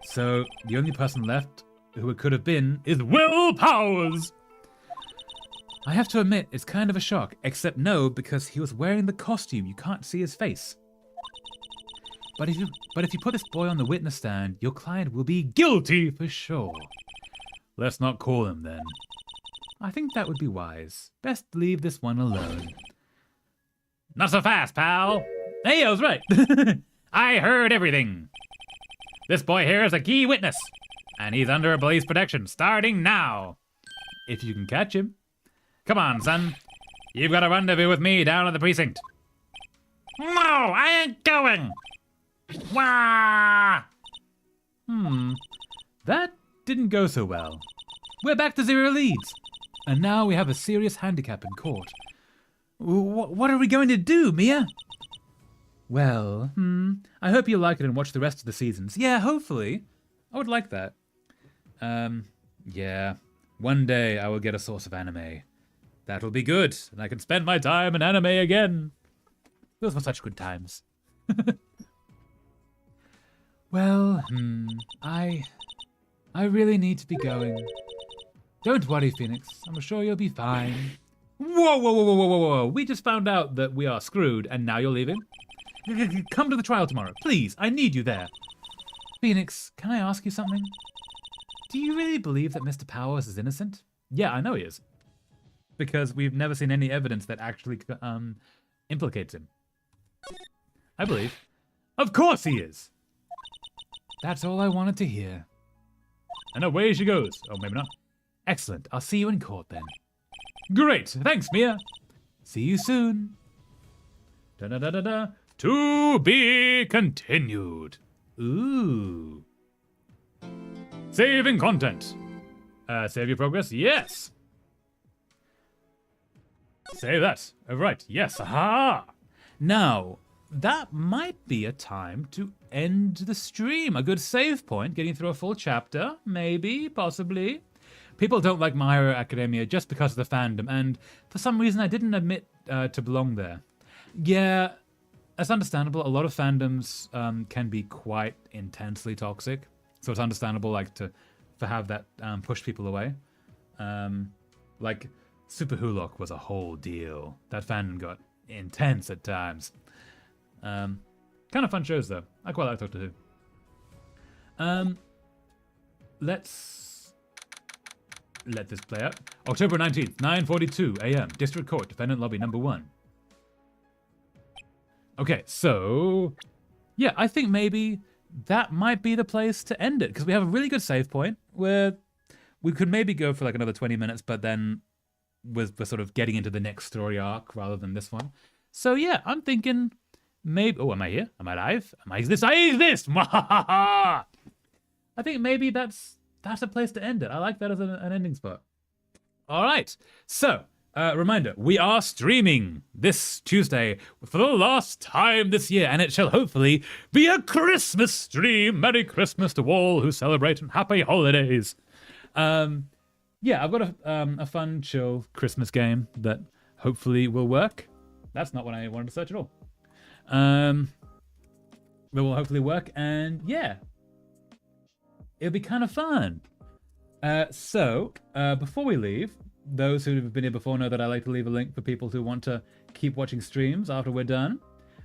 So the only person left who it could have been is Will Powers! I have to admit, it's kind of a shock, except no, because he was wearing the costume. You can't see his face. But if you put this boy on the witness stand, your client will be guilty for sure. Let's not call him then. I think that would be wise. Best leave this one alone. Not so fast, pal. Hey, I was right. I heard everything. This boy here is a key witness, and he's under police protection starting now. If you can catch him. Come on, son. You've got a rendezvous with me down at the precinct. No, I ain't going. Wah! That didn't go so well. We're back to 0 leads. And now we have a serious handicap in court. What are we going to do, Mia? Well, I hope you like it and watch the rest of the seasons. Yeah, hopefully. I would like that. Yeah. One day I will get a source of anime. That'll be good, and I can spend my time in anime again. Those were such good times. Well, I really need to be going. Don't worry, Phoenix. I'm sure you'll be fine. Whoa. We just found out that we are screwed, and now you're leaving? Come to the trial tomorrow. Please, I need you there. Phoenix, can I ask you something? Do you really believe that Mr. Powers is innocent? Yeah, I know he is. Because we've never seen any evidence that actually implicates him. I believe. Of course he is! That's all I wanted to hear. And away she goes. Oh, maybe not. Excellent. I'll see you in court then. Great. Thanks, Mia. See you soon. Da-da-da-da-da. To be continued. Ooh. Saving content. Save your progress? Yes. Save that. Oh, right. Yes. Aha. Now, that might be a time to end the stream. A good save point, getting through a full chapter. Maybe, possibly. People don't like My Hero Academia just because of the fandom, and for some reason I didn't admit to belong there. Yeah, that's understandable. A lot of fandoms can be quite intensely toxic, so it's understandable, like, to have that push people away. Like, Super Hulock was a whole deal. That fandom got intense at times. Kind of fun shows, though. I quite like Doctor Who. Let's let this play out. October 19th, 9:42 a.m. District Court, Defendant Lobby number 1. Okay, so yeah, I think maybe that might be the place to end it, because we have a really good save point where we could maybe go for like another 20 minutes, but then we're sort of getting into the next story arc rather than this one. So yeah, I'm thinking maybe... Oh, am I here? Am I live? Is this? I think maybe that's a place to end it. I like that as an ending spot. All right. So, reminder, we are streaming this Tuesday for the last time this year, and it shall hopefully be a Christmas stream. Merry Christmas to all who celebrate, and happy holidays. Yeah, I've got a fun, chill Christmas game that hopefully will work. That's not what I wanted to search at all. It will hopefully work, and yeah, it'll be kind of fun. So, before we leave, those who have been here before know that I like to leave a link for people who want to keep watching streams after we're done.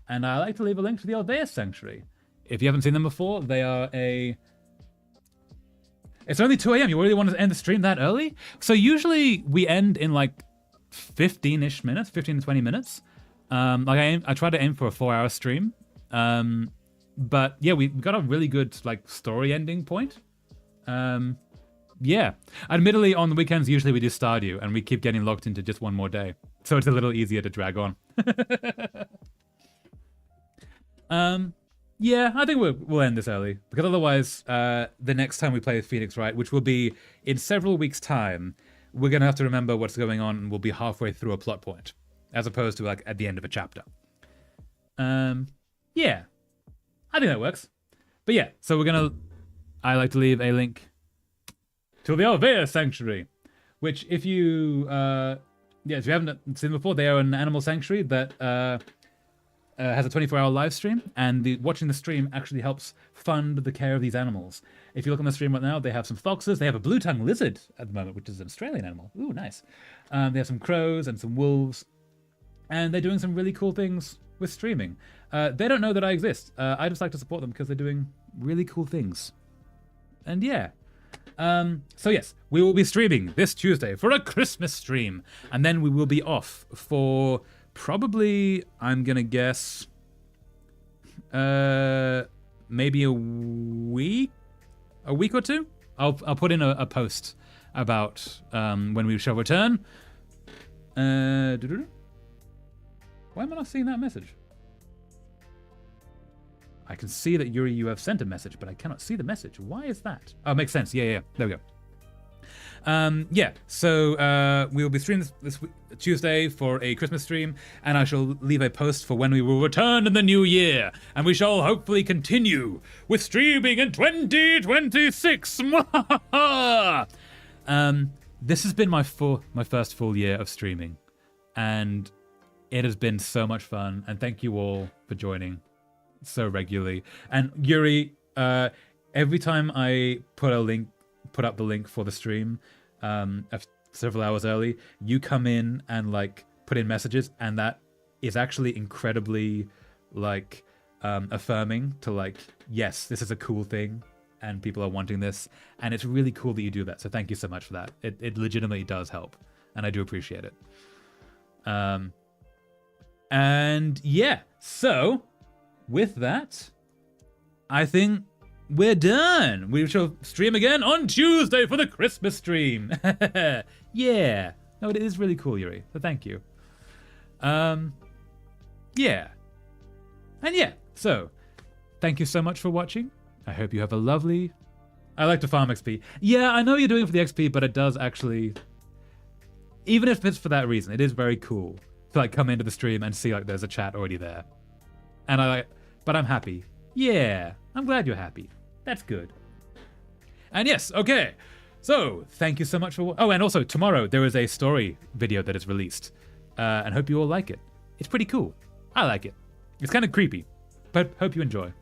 And I like to leave a link to the Alveus Sanctuary. If you haven't seen them before, they are a... It's only 2 a.m. You really want to end the stream that early? So usually we end in like 15-ish minutes, 15 to 20 minutes. I try to aim for a 4-hour stream. But yeah, we got a really good like story ending point. Yeah. Admittedly, on the weekends, usually we do Stardew, and we keep getting locked into just one more day. So it's a little easier to drag on. Yeah, I think we'll end this early, because otherwise, the next time we play with Phoenix Wright, which will be in several weeks' time, we're going to have to remember what's going on, and we'll be halfway through a plot point, as opposed to like at the end of a chapter. Yeah. I think that works. But yeah, so I like to leave a link to the Alveus Sanctuary, which if you haven't seen before, they are an animal sanctuary that has a 24-hour live stream, and watching the stream actually helps fund the care of these animals. If you look on the stream right now, they have some foxes, they have a blue-tongued lizard at the moment, which is an Australian animal. Ooh, nice. They have some crows and some wolves, and they're doing some really cool things with streaming. They don't know that I exist. I just like to support them because they're doing really cool things. And yeah. So yes, we will be streaming this Tuesday for a Christmas stream. And then we will be off for probably, I'm going to guess, maybe a week or two. I'll put in a post about when we shall return. Why am I not seeing that message? I can see that Yuri, you have sent a message, but I cannot see the message. Why is that? Oh, makes sense. Yeah. There we go. Yeah, so we will be streaming this Tuesday for a Christmas stream, and I shall leave a post for when we will return in the new year, and we shall hopefully continue with streaming in 2026. This has been my first full year of streaming, and it has been so much fun, and thank you all for joining so regularly. And Yuri, every time I put up the link for the stream several hours early, you come in and like put in messages, and that is actually incredibly like affirming to like, yes, this is a cool thing and people are wanting this, and it's really cool that you do that. So thank you so much for that. It legitimately does help, and I do appreciate it. And yeah, so with that, I think we're done. We shall stream again on Tuesday for the Christmas stream. Yeah. No, it is really cool, Yuri. So thank you. Yeah. And yeah, so thank you so much for watching. I hope you have a lovely... I like to farm XP. Yeah, I know you're doing it for the XP, but it does actually... Even if it's for that reason, it is very cool to like come into the stream and see like there's a chat already there. And but I'm happy. Yeah, I'm glad you're happy. That's good. And yes, okay. So thank you so much for... Oh, and also tomorrow there is a story video that is released. And hope you all like it. It's pretty cool. I like it. It's kind of creepy, but hope you enjoy.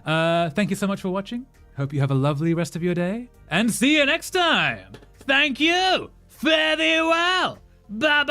Thank you so much for watching. Hope you have a lovely rest of your day. And see you next time. Thank you. Fare thee well. Bye-bye.